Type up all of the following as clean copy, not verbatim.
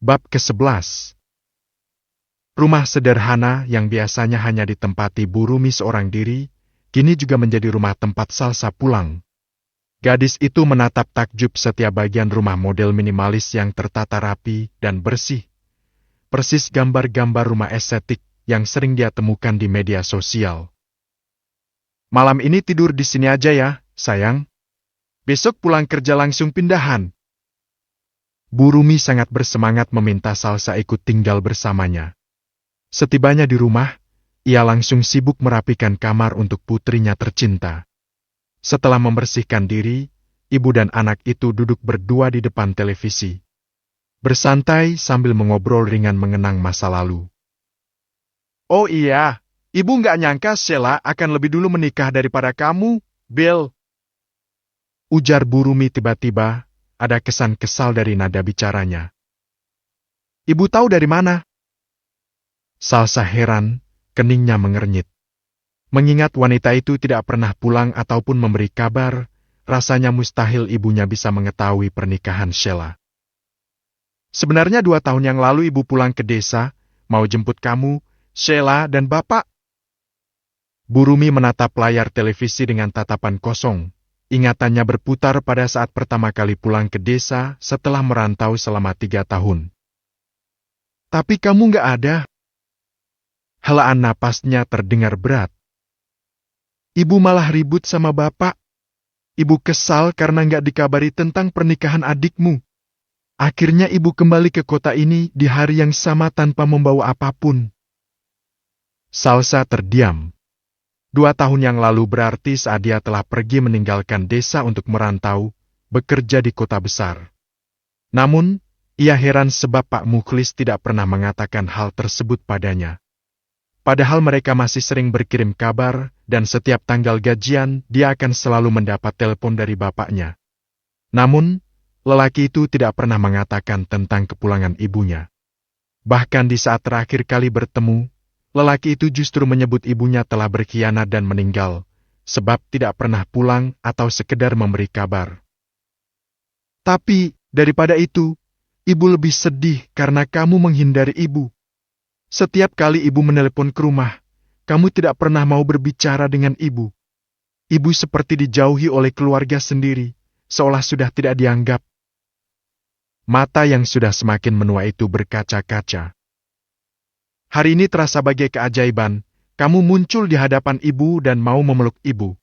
Bab ke-11. Rumah sederhana yang biasanya hanya ditempati Bu Rumi seorang diri, kini juga menjadi rumah tempat Salsa pulang. Gadis itu menatap takjub setiap bagian rumah model minimalis yang tertata rapi dan bersih. Persis gambar-gambar rumah estetik yang sering dia temukan di media sosial. Malam ini tidur di sini aja ya, sayang. Besok pulang kerja langsung pindahan. Bu Rumi sangat bersemangat meminta Salsa ikut tinggal bersamanya. Setibanya di rumah, ia langsung sibuk merapikan kamar untuk putrinya tercinta. Setelah membersihkan diri, ibu dan anak itu duduk berdua di depan televisi. Bersantai sambil mengobrol ringan mengenang masa lalu. Oh iya, ibu nggak nyangka Sheila akan lebih dulu menikah daripada kamu, Bill. Ujar Bu Rumi tiba-tiba, ada kesan kesal dari nada bicaranya. Ibu tahu dari mana? Salsa heran, keningnya mengernyit. Mengingat wanita itu tidak pernah pulang ataupun memberi kabar, rasanya mustahil ibunya bisa mengetahui pernikahan Sheila. Sebenarnya 2 tahun yang lalu ibu pulang ke desa, mau jemput kamu, Sheila dan bapak. Bu Rumi menatap layar televisi dengan tatapan kosong. Ingatannya berputar pada saat pertama kali pulang ke desa setelah merantau selama 3 tahun. Tapi kamu nggak ada. Helaan napasnya terdengar berat. Ibu malah ribut sama bapak. Ibu kesal karena nggak dikabari tentang pernikahan adikmu. Akhirnya ibu kembali ke kota ini di hari yang sama tanpa membawa apapun. Salsa terdiam. 2 tahun yang lalu berarti saat dia telah pergi meninggalkan desa untuk merantau, bekerja di kota besar. Namun, ia heran sebab Pak Mukhlis tidak pernah mengatakan hal tersebut padanya. Padahal mereka masih sering berkirim kabar, dan setiap tanggal gajian dia akan selalu mendapat telepon dari bapaknya. Namun, lelaki itu tidak pernah mengatakan tentang kepulangan ibunya. Bahkan di saat terakhir kali bertemu, lelaki itu justru menyebut ibunya telah berkhianat dan meninggal, sebab tidak pernah pulang atau sekedar memberi kabar. Tapi, daripada itu, ibu lebih sedih karena kamu menghindari ibu. Setiap kali ibu menelepon ke rumah, kamu tidak pernah mau berbicara dengan ibu. Ibu seperti dijauhi oleh keluarga sendiri, seolah sudah tidak dianggap. Mata yang sudah semakin menua itu berkaca-kaca. Hari ini terasa bagai keajaiban, kamu muncul di hadapan ibu dan mau memeluk ibu.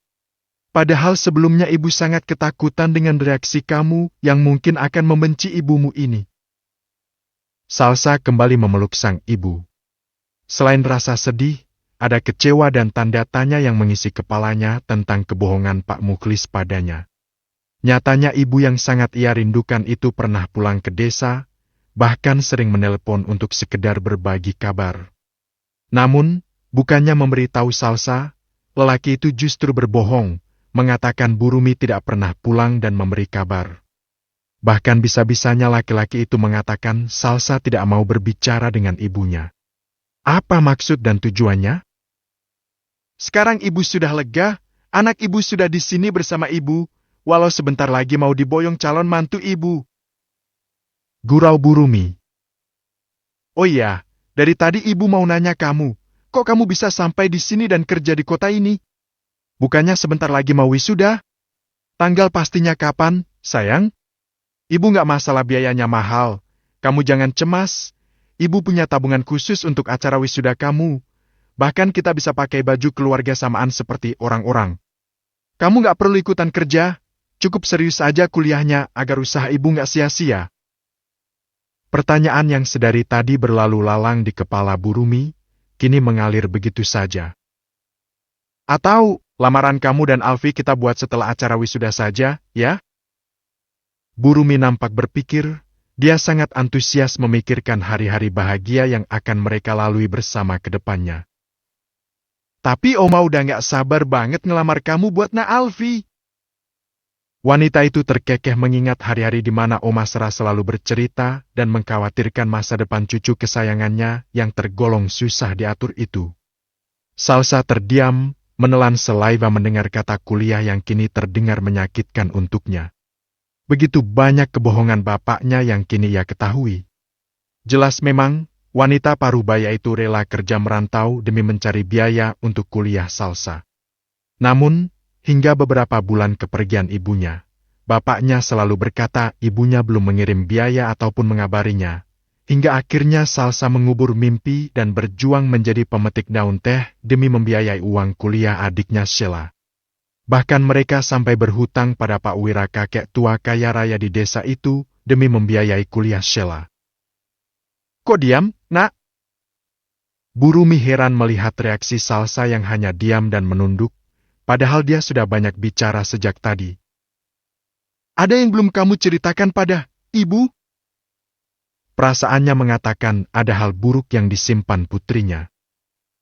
Padahal sebelumnya ibu sangat ketakutan dengan reaksi kamu yang mungkin akan membenci ibumu ini. Salsa kembali memeluk sang ibu. Selain rasa sedih, ada kecewa dan tanda tanya yang mengisi kepalanya tentang kebohongan Pak Mukhlis padanya. Nyatanya ibu yang sangat ia rindukan itu pernah pulang ke desa, bahkan sering menelepon untuk sekedar berbagi kabar. Namun, bukannya memberitahu Salsa, lelaki itu justru berbohong, mengatakan Bu Rumi tidak pernah pulang dan memberi kabar. Bahkan bisa-bisanya laki-laki itu mengatakan Salsa tidak mau berbicara dengan ibunya. Apa maksud dan tujuannya? Sekarang ibu sudah lega, anak ibu sudah di sini bersama ibu, walau sebentar lagi mau diboyong calon mantu ibu. Gurau Bu Rumi. Oh iya, dari tadi ibu mau nanya kamu, kok kamu bisa sampai di sini dan kerja di kota ini? Bukannya sebentar lagi mau wisuda? Tanggal pastinya kapan, sayang? Ibu nggak masalah biayanya mahal, kamu jangan cemas. Ibu punya tabungan khusus untuk acara wisuda kamu. Bahkan kita bisa pakai baju keluarga samaan seperti orang-orang. Kamu nggak perlu ikutan kerja, cukup serius aja kuliahnya agar usaha ibu nggak sia-sia. Pertanyaan yang sedari tadi berlalu lalang di kepala Bu Rumi, kini mengalir begitu saja. Atau, lamaran kamu dan Alfi kita buat setelah acara wisuda saja, ya? Bu Rumi nampak berpikir, dia sangat antusias memikirkan hari-hari bahagia yang akan mereka lalui bersama ke depannya. Tapi Oma udah nggak sabar banget ngelamar kamu buat Na Alfi. Wanita itu terkekeh mengingat hari-hari di mana Oma Sera selalu bercerita dan mengkhawatirkan masa depan cucu kesayangannya yang tergolong susah diatur itu. Salsa terdiam, menelan selaiva mendengar kata kuliah yang kini terdengar menyakitkan untuknya. Begitu banyak kebohongan bapaknya yang kini ia ketahui. Jelas memang, wanita parubaya itu rela kerja merantau demi mencari biaya untuk kuliah Salsa. Namun, hingga beberapa bulan kepergian ibunya, bapaknya selalu berkata ibunya belum mengirim biaya ataupun mengabarinya. Hingga akhirnya Salsa mengubur mimpi dan berjuang menjadi pemetik daun teh demi membiayai uang kuliah adiknya Sheila. Bahkan mereka sampai berhutang pada Pak Wira kakek tua kaya raya di desa itu demi membiayai kuliah Sheila. Kok diam, nak? Bu Rumi heran melihat reaksi Salsa yang hanya diam dan menunduk, padahal dia sudah banyak bicara sejak tadi. Ada yang belum kamu ceritakan pada ibu? Perasaannya mengatakan ada hal buruk yang disimpan putrinya.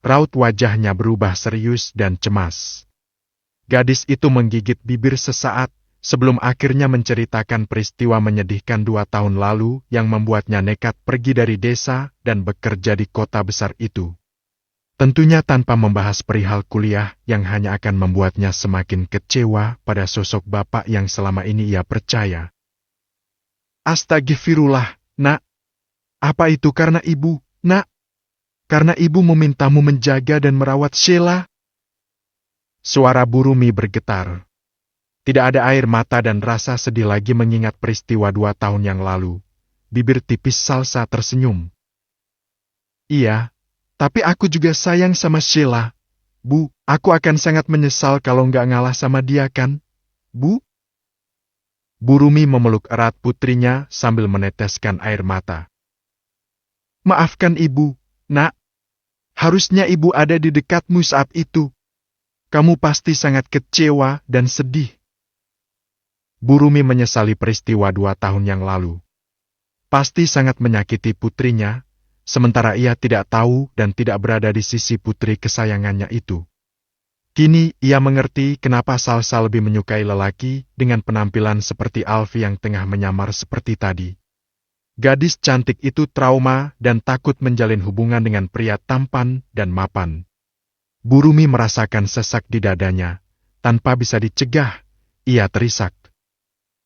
Raut wajahnya berubah serius dan cemas. Gadis itu menggigit bibir sesaat sebelum akhirnya menceritakan peristiwa menyedihkan 2 tahun lalu yang membuatnya nekat pergi dari desa dan bekerja di kota besar itu. Tentunya tanpa membahas perihal kuliah yang hanya akan membuatnya semakin kecewa pada sosok bapak yang selama ini ia percaya. Astagfirullah, nak. Apa itu karena ibu, nak? Karena ibu memintamu menjaga dan merawat Sheila? Suara Bu Rumi bergetar. Tidak ada air mata dan rasa sedih lagi mengingat peristiwa 2 tahun yang lalu. Bibir tipis Salsa tersenyum. Iya, tapi aku juga sayang sama Sheila. Bu, aku akan sangat menyesal kalau nggak ngalah sama dia kan? Bu? Bu Rumi memeluk erat putrinya sambil meneteskan air mata. Maafkan ibu, nak. Harusnya ibu ada di dekatmu saat itu. Kamu pasti sangat kecewa dan sedih. Bu Rumi menyesali peristiwa 2 tahun yang lalu. Pasti sangat menyakiti putrinya, sementara ia tidak tahu dan tidak berada di sisi putri kesayangannya itu. Kini ia mengerti kenapa Salsa lebih menyukai lelaki dengan penampilan seperti Alfi yang tengah menyamar seperti tadi. Gadis cantik itu trauma dan takut menjalin hubungan dengan pria tampan dan mapan. Bu Rumi merasakan sesak di dadanya. Tanpa bisa dicegah, ia terisak.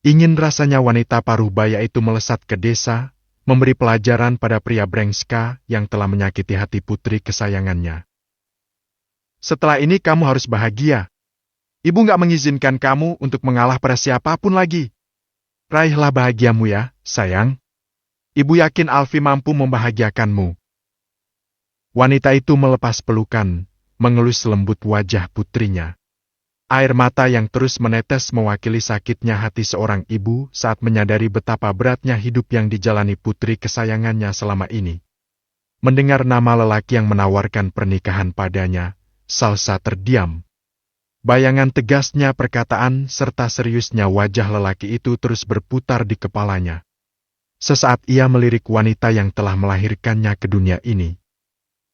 Ingin rasanya wanita parubaya itu melesat ke desa, memberi pelajaran pada pria brengska yang telah menyakiti hati putri kesayangannya. Setelah ini kamu harus bahagia. Ibu nggak mengizinkan kamu untuk mengalah pada siapapun lagi. Raihlah bahagiamu ya, sayang. Ibu yakin Alfi mampu membahagiakanmu. Wanita itu melepas pelukan, mengelus lembut wajah putrinya. Air mata yang terus menetes mewakili sakitnya hati seorang ibu saat menyadari betapa beratnya hidup yang dijalani putri kesayangannya selama ini. Mendengar nama lelaki yang menawarkan pernikahan padanya, Salsa terdiam. Bayangan tegasnya perkataan serta seriusnya wajah lelaki itu terus berputar di kepalanya. Sesaat ia melirik wanita yang telah melahirkannya ke dunia ini.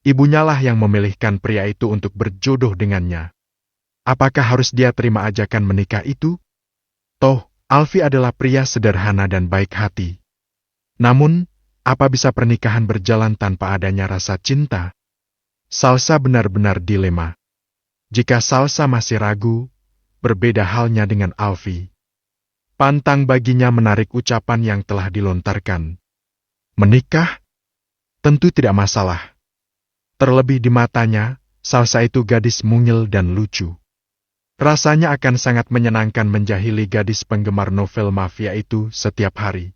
Ibunyalah yang memilihkan pria itu untuk berjodoh dengannya. Apakah harus dia terima ajakan menikah itu? Toh, Alfi adalah pria sederhana dan baik hati. Namun, apa bisa pernikahan berjalan tanpa adanya rasa cinta? Salsa benar-benar dilema. Jika Salsa masih ragu, berbeda halnya dengan Alfi. Pantang baginya menarik ucapan yang telah dilontarkan. Menikah? Tentu tidak masalah. Terlebih di matanya, Salsa itu gadis mungil dan lucu. Rasanya akan sangat menyenangkan menjahili gadis penggemar novel mafia itu setiap hari.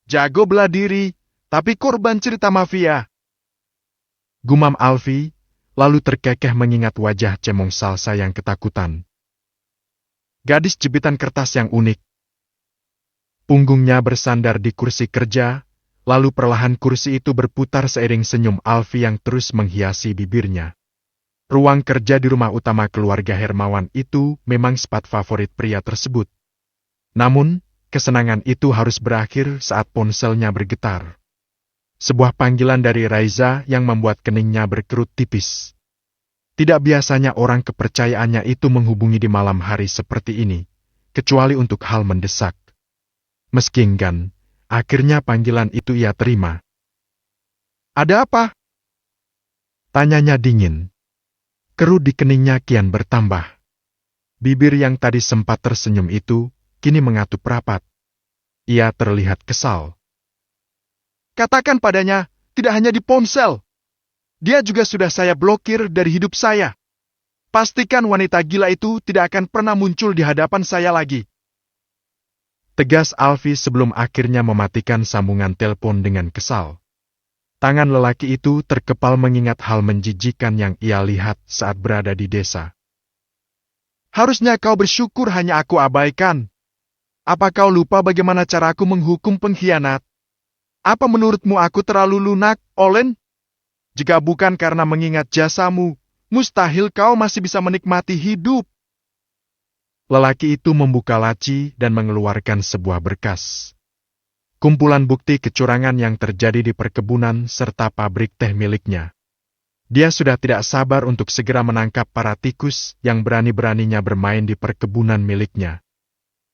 Jago bela diri, tapi korban cerita mafia. Gumam Alfi, lalu terkekeh mengingat wajah cemong Salsa yang ketakutan. Gadis jepitan kertas yang unik. Punggungnya bersandar di kursi kerja, lalu perlahan kursi itu berputar seiring senyum Alfi yang terus menghiasi bibirnya. Ruang kerja di rumah utama keluarga Hermawan itu memang spot favorit pria tersebut. Namun, kesenangan itu harus berakhir saat ponselnya bergetar. Sebuah panggilan dari Raiza yang membuat keningnya berkerut tipis. Tidak biasanya orang kepercayaannya itu menghubungi di malam hari seperti ini, kecuali untuk hal mendesak. Meski enggan, akhirnya panggilan itu ia terima. Ada apa? Tanyanya dingin. Kerut di keningnya kian bertambah. Bibir yang tadi sempat tersenyum itu, kini mengatup rapat. Ia terlihat kesal. Katakan padanya, tidak hanya di ponsel. Dia juga sudah saya blokir dari hidup saya. Pastikan wanita gila itu tidak akan pernah muncul di hadapan saya lagi. Tegas Alfie sebelum akhirnya mematikan sambungan telepon dengan kesal. Tangan lelaki itu terkepal mengingat hal menjijikan yang ia lihat saat berada di desa. Harusnya kau bersyukur hanya aku abaikan. Apa kau lupa bagaimana caraku menghukum pengkhianat? Apa menurutmu aku terlalu lunak, Olen? Jika bukan karena mengingat jasamu, mustahil kau masih bisa menikmati hidup. Lelaki itu membuka laci dan mengeluarkan sebuah berkas. Kumpulan bukti kecurangan yang terjadi di perkebunan serta pabrik teh miliknya. Dia sudah tidak sabar untuk segera menangkap para tikus yang berani-beraninya bermain di perkebunan miliknya.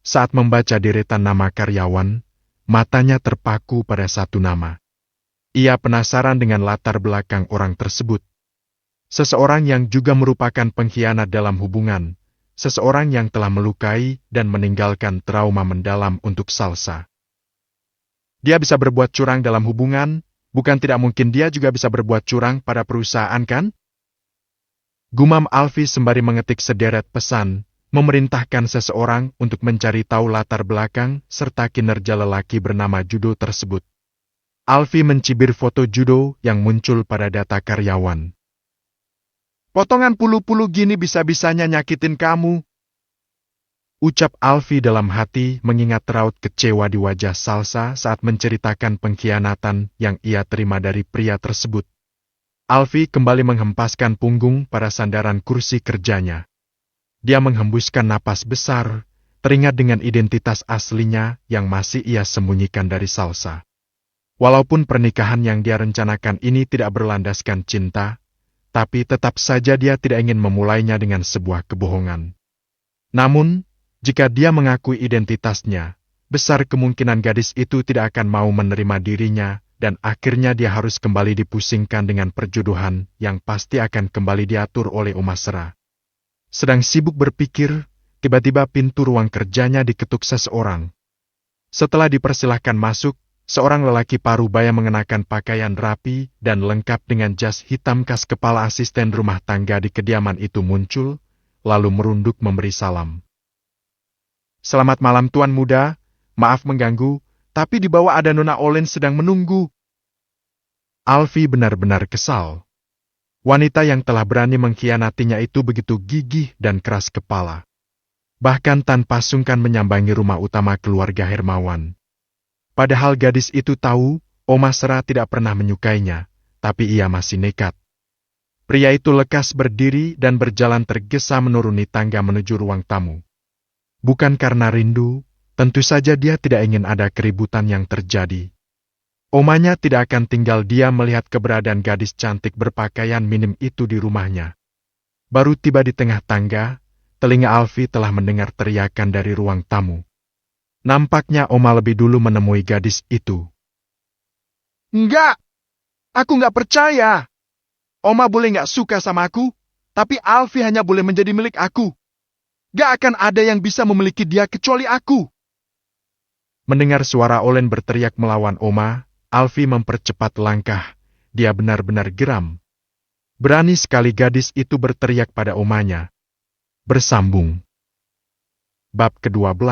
Saat membaca deretan nama karyawan, matanya terpaku pada satu nama. Ia penasaran dengan latar belakang orang tersebut. Seseorang yang juga merupakan pengkhianat dalam hubungan, seseorang yang telah melukai dan meninggalkan trauma mendalam untuk Salsa. Dia bisa berbuat curang dalam hubungan, bukan tidak mungkin dia juga bisa berbuat curang pada perusahaan kan? Gumam Alfie sembari mengetik sederet pesan, memerintahkan seseorang untuk mencari tahu latar belakang serta kinerja lelaki bernama Judo tersebut. Alfie mencibir foto Judo yang muncul pada data karyawan. Potongan pulu-pulu gini bisa-bisanya nyakitin kamu. Ucap Alfie dalam hati mengingat raut kecewa di wajah Salsa saat menceritakan pengkhianatan yang ia terima dari pria tersebut. Alfie kembali menghempaskan punggung pada sandaran kursi kerjanya. Dia menghembuskan napas besar, teringat dengan identitas aslinya yang masih ia sembunyikan dari Salsa. Walaupun pernikahan yang dia rencanakan ini tidak berlandaskan cinta, tapi tetap saja dia tidak ingin memulainya dengan sebuah kebohongan. Namun, jika dia mengakui identitasnya, besar kemungkinan gadis itu tidak akan mau menerima dirinya dan akhirnya dia harus kembali dipusingkan dengan perjodohan yang pasti akan kembali diatur oleh Oma Sera. Sedang sibuk berpikir, tiba-tiba pintu ruang kerjanya diketuk seseorang. Setelah dipersilahkan masuk, seorang lelaki parubaya mengenakan pakaian rapi dan lengkap dengan jas hitam khas kepala asisten rumah tangga di kediaman itu muncul, lalu merunduk memberi salam. Selamat malam Tuan Muda, maaf mengganggu, tapi di bawah ada Nona Olen sedang menunggu. Alfie benar-benar kesal. Wanita yang telah berani mengkhianatinya itu begitu gigih dan keras kepala. Bahkan tanpa sungkan menyambangi rumah utama keluarga Hermawan. Padahal gadis itu tahu, Oma Sera tidak pernah menyukainya, tapi ia masih nekat. Pria itu lekas berdiri dan berjalan tergesa menuruni tangga menuju ruang tamu. Bukan karena rindu, tentu saja dia tidak ingin ada keributan yang terjadi. Omanya tidak akan tinggal diam melihat keberadaan gadis cantik berpakaian minim itu di rumahnya. Baru tiba di tengah tangga, telinga Alfie telah mendengar teriakan dari ruang tamu. Nampaknya Oma lebih dulu menemui gadis itu. Enggak! Aku nggak percaya! Oma boleh nggak suka sama aku, tapi Alfie hanya boleh menjadi milik aku. Gak akan ada yang bisa memiliki dia kecuali aku. Mendengar suara Olen berteriak melawan Oma, Alfie mempercepat langkah. Dia benar-benar geram. Berani sekali gadis itu berteriak pada omanya. Bersambung. Bab ke-12.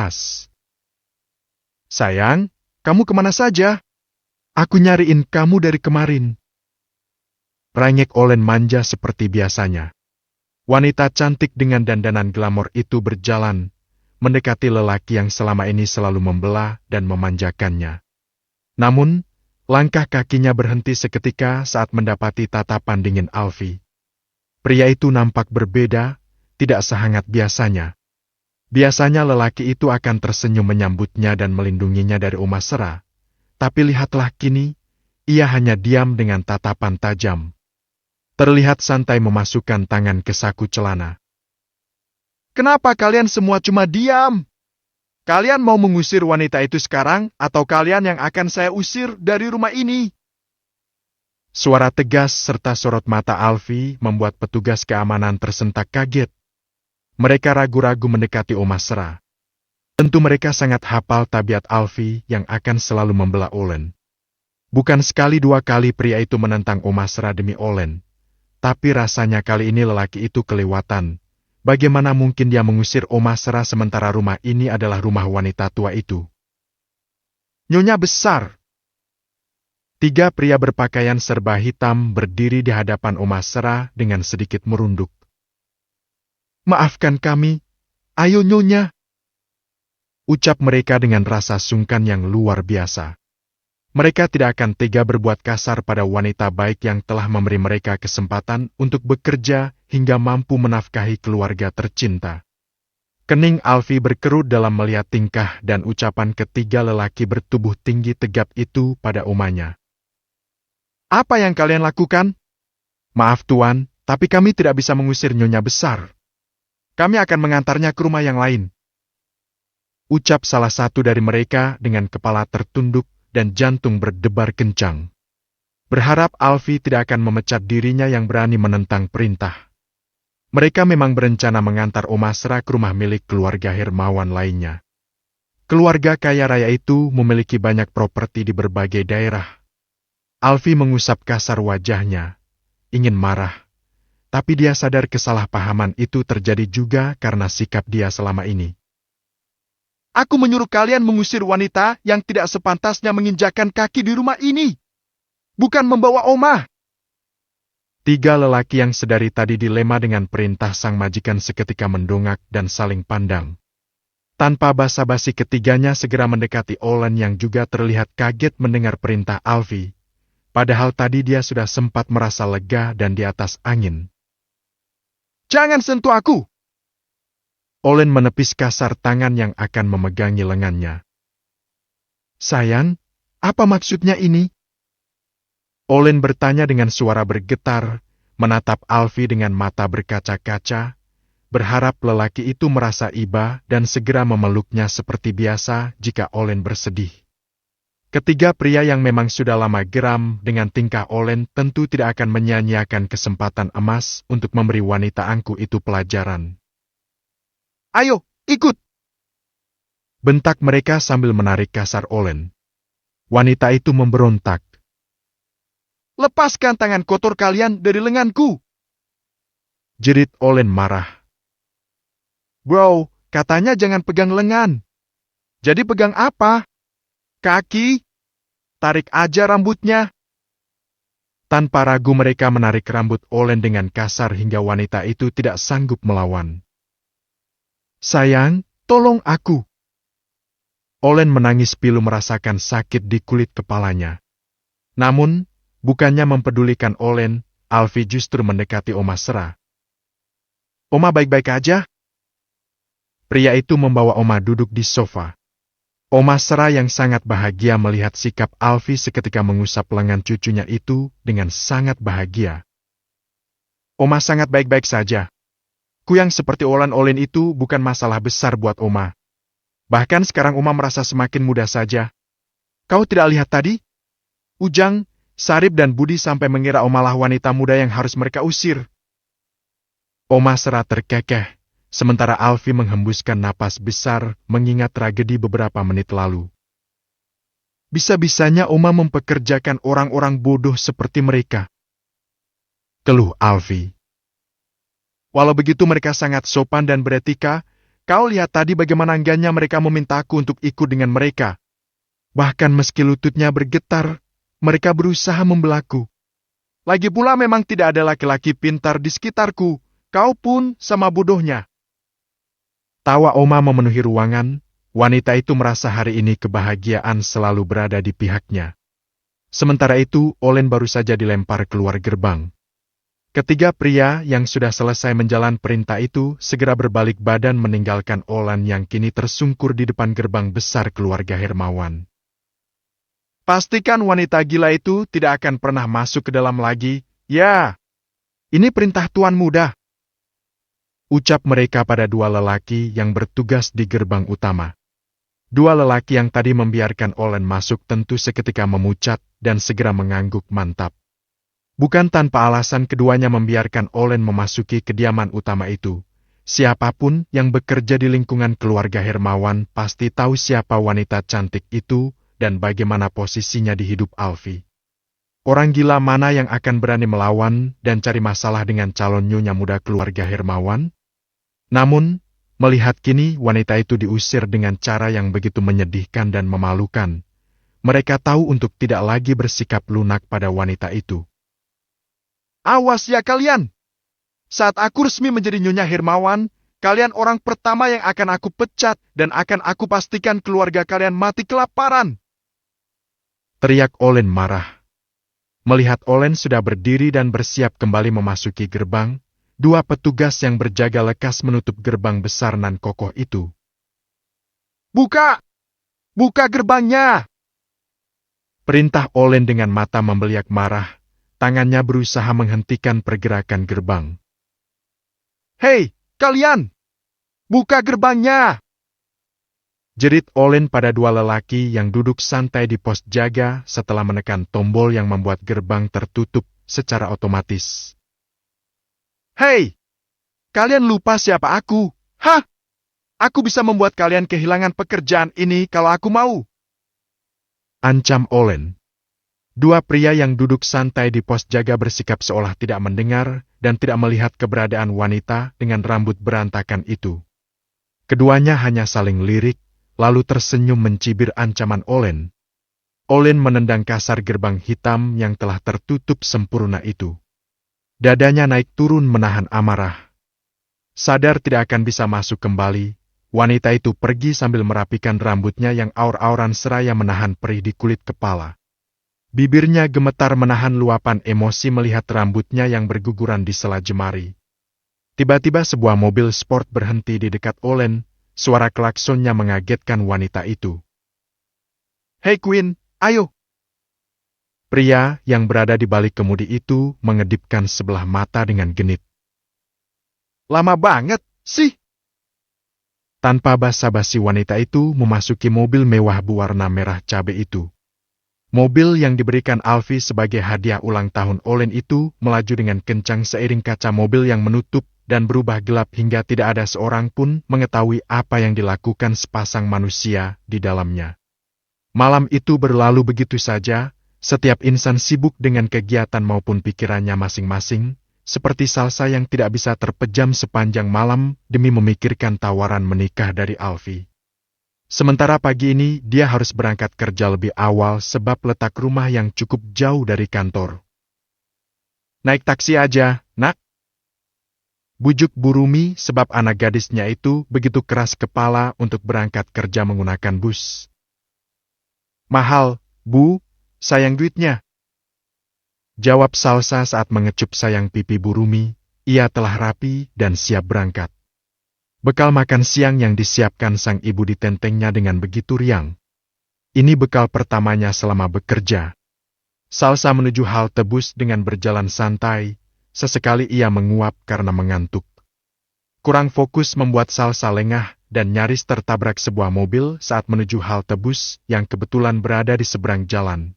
Sayang, kamu kemana saja? Aku nyariin kamu dari kemarin. Rangek Olen manja seperti biasanya. Wanita cantik dengan dandanan glamor itu berjalan, mendekati lelaki yang selama ini selalu membelah dan memanjakannya. Namun, langkah kakinya berhenti seketika saat mendapati tatapan dingin Alfie. Pria itu nampak berbeda, tidak sehangat biasanya. Biasanya lelaki itu akan tersenyum menyambutnya dan melindunginya dari Oma Sera. Tapi lihatlah kini, ia hanya diam dengan tatapan tajam. Terlihat santai memasukkan tangan ke saku celana. Kenapa kalian semua cuma diam? Kalian mau mengusir wanita itu sekarang, atau kalian yang akan saya usir dari rumah ini? Suara tegas serta sorot mata Alfie membuat petugas keamanan tersentak kaget. Mereka ragu-ragu mendekati Oma Sera. Tentu mereka sangat hafal tabiat Alfie yang akan selalu membela Olen. Bukan sekali dua kali pria itu menentang Oma Sera demi Olen. Tapi rasanya kali ini lelaki itu kelewatan. Bagaimana mungkin dia mengusir Oma Sera sementara rumah ini adalah rumah wanita tua itu? Nyonya besar! 3 pria berpakaian serba hitam berdiri di hadapan Oma Sera dengan sedikit merunduk. Maafkan kami, ayo Nyonya! Ucap mereka dengan rasa sungkan yang luar biasa. Mereka tidak akan tega berbuat kasar pada wanita baik yang telah memberi mereka kesempatan untuk bekerja hingga mampu menafkahi keluarga tercinta. Kening Alfi berkerut dalam melihat tingkah dan ucapan ketiga lelaki bertubuh tinggi tegap itu pada omanya. Apa yang kalian lakukan? Maaf Tuan, tapi kami tidak bisa mengusir Nyonya besar. Kami akan mengantarnya ke rumah yang lain. Ucap salah satu dari mereka dengan kepala tertunduk dan jantung berdebar kencang. Berharap Alfi tidak akan memecat dirinya yang berani menentang perintah. Mereka memang berencana mengantar Oma Sera ke rumah milik keluarga Hermawan lainnya. Keluarga kaya raya itu memiliki banyak properti di berbagai daerah. Alfi mengusap kasar wajahnya, ingin marah. Tapi dia sadar kesalahpahaman itu terjadi juga karena sikap dia selama ini. Aku menyuruh kalian mengusir wanita yang tidak sepantasnya menginjakkan kaki di rumah ini. Bukan membawa Oma. 3 lelaki yang sedari tadi dilema dengan perintah sang majikan seketika mendongak dan saling pandang. Tanpa basa-basi ketiganya segera mendekati Olen yang juga terlihat kaget mendengar perintah Alfi. Padahal tadi dia sudah sempat merasa lega dan di atas angin. Jangan sentuh aku! Olen menepis kasar tangan yang akan memegangi lengannya. Sayang, apa maksudnya ini? Olen bertanya dengan suara bergetar, menatap Alfi dengan mata berkaca-kaca, berharap lelaki itu merasa iba dan segera memeluknya seperti biasa jika Olen bersedih. Ketiga pria yang memang sudah lama geram dengan tingkah Olen tentu tidak akan menyia-nyiakan kesempatan emas untuk memberi wanita angkuh itu pelajaran. Ayo, ikut! Bentak mereka sambil menarik kasar Olen. Wanita itu memberontak. Lepaskan tangan kotor kalian dari lenganku! Jerit Olen marah. Bro, katanya jangan pegang lengan. Jadi pegang apa? Kaki? Tarik aja rambutnya. Tanpa ragu mereka menarik rambut Olen dengan kasar hingga wanita itu tidak sanggup melawan. Sayang, tolong aku. Olen menangis pilu merasakan sakit di kulit kepalanya. Namun, bukannya mempedulikan Olen, Alfi justru mendekati Oma Sera. Oma baik-baik aja? Pria itu membawa Oma duduk di sofa. Oma Sera yang sangat bahagia melihat sikap Alfi seketika mengusap lengan cucunya itu dengan sangat bahagia. Oma sangat baik-baik saja. Yang seperti Olen itu bukan masalah besar buat Oma. Bahkan sekarang Oma merasa semakin muda saja. Kau tidak lihat tadi? Ujang, Sarip dan Budi sampai mengira Oma lah wanita muda yang harus mereka usir. Oma Sera terkekeh, sementara Alfi menghembuskan napas besar mengingat tragedi beberapa menit lalu. Bisa-bisanya Oma mempekerjakan orang-orang bodoh seperti mereka. Keluh Alfi. Walau begitu mereka sangat sopan dan beretika, kau lihat tadi bagaimana enggannya mereka memintaku untuk ikut dengan mereka. Bahkan meski lututnya bergetar, mereka berusaha membelaku. Lagi pula memang tidak ada laki-laki pintar di sekitarku, kau pun sama bodohnya. Tawa Oma memenuhi ruangan, wanita itu merasa hari ini kebahagiaan selalu berada di pihaknya. Sementara itu, Olen baru saja dilempar keluar gerbang. Ketiga pria yang sudah selesai menjalan perintah itu segera berbalik badan meninggalkan Olen yang kini tersungkur di depan gerbang besar keluarga Hermawan. Pastikan wanita gila itu tidak akan pernah masuk ke dalam lagi, ya. Ini perintah Tuan Muda. Ucap mereka pada 2 lelaki yang bertugas di gerbang utama. 2 lelaki yang tadi membiarkan Olen masuk tentu seketika memucat dan segera mengangguk mantap. Bukan tanpa alasan keduanya membiarkan Olen memasuki kediaman utama itu. Siapapun yang bekerja di lingkungan keluarga Hermawan pasti tahu siapa wanita cantik itu dan bagaimana posisinya di hidup Alfie. Orang gila mana yang akan berani melawan dan cari masalah dengan calon nyonya muda keluarga Hermawan? Namun, melihat kini wanita itu diusir dengan cara yang begitu menyedihkan dan memalukan, mereka tahu untuk tidak lagi bersikap lunak pada wanita itu. Awas ya kalian! Saat aku resmi menjadi Nyonya Hermawan, kalian orang pertama yang akan aku pecat dan akan aku pastikan keluarga kalian mati kelaparan. Teriak Olen marah. Melihat Olen sudah berdiri dan bersiap kembali memasuki gerbang, dua petugas yang berjaga lekas menutup gerbang besar nan kokoh itu. Buka! Buka gerbangnya! Perintah Olen dengan mata membeliak marah, tangannya berusaha menghentikan pergerakan gerbang. Hei, kalian! Buka gerbangnya! Jerit Olen pada dua lelaki yang duduk santai di pos jaga setelah menekan tombol yang membuat gerbang tertutup secara otomatis. Hei! Kalian lupa siapa aku? Hah? Aku bisa membuat kalian kehilangan pekerjaan ini kalau aku mau. Ancam Olen. Dua pria yang duduk santai di pos jaga bersikap seolah tidak mendengar dan tidak melihat keberadaan wanita dengan rambut berantakan itu. Keduanya hanya saling lirik, lalu tersenyum mencibir ancaman Olen. Olen menendang kasar gerbang hitam yang telah tertutup sempurna itu. Dadanya naik turun menahan amarah. Sadar tidak akan bisa masuk kembali, wanita itu pergi sambil merapikan rambutnya yang aur-auran seraya menahan perih di kulit kepala. Bibirnya gemetar menahan luapan emosi melihat rambutnya yang berguguran di sela jemari. Tiba-tiba sebuah mobil sport berhenti di dekat Olen, suara klaksonnya mengagetkan wanita itu. Hei Queen, ayo! Pria yang berada di balik kemudi itu mengedipkan sebelah mata dengan genit. Lama banget, sih! Tanpa basa-basi wanita itu memasuki mobil mewah berwarna merah cabe itu. Mobil yang diberikan Alfie sebagai hadiah ulang tahun Olen itu melaju dengan kencang seiring kaca mobil yang menutup dan berubah gelap hingga tidak ada seorang pun mengetahui apa yang dilakukan sepasang manusia di dalamnya. Malam itu berlalu begitu saja, setiap insan sibuk dengan kegiatan maupun pikirannya masing-masing, seperti Salsa yang tidak bisa terpejam sepanjang malam demi memikirkan tawaran menikah dari Alfie. Sementara pagi ini dia harus berangkat kerja lebih awal sebab letak rumah yang cukup jauh dari kantor. Naik taksi aja, nak. Bujuk Bu Rumi sebab anak gadisnya itu begitu keras kepala untuk berangkat kerja menggunakan bus. Mahal, Bu, sayang duitnya. Jawab Salsa saat mengecup sayang pipi Bu Rumi, ia telah rapi dan siap berangkat. Bekal makan siang yang disiapkan sang ibu ditentengnya dengan begitu riang. Ini bekal pertamanya selama bekerja. Salsa menuju halte bus dengan berjalan santai, sesekali ia menguap karena mengantuk. Kurang fokus membuat Salsa lengah dan nyaris tertabrak sebuah mobil saat menuju halte bus yang kebetulan berada di seberang jalan.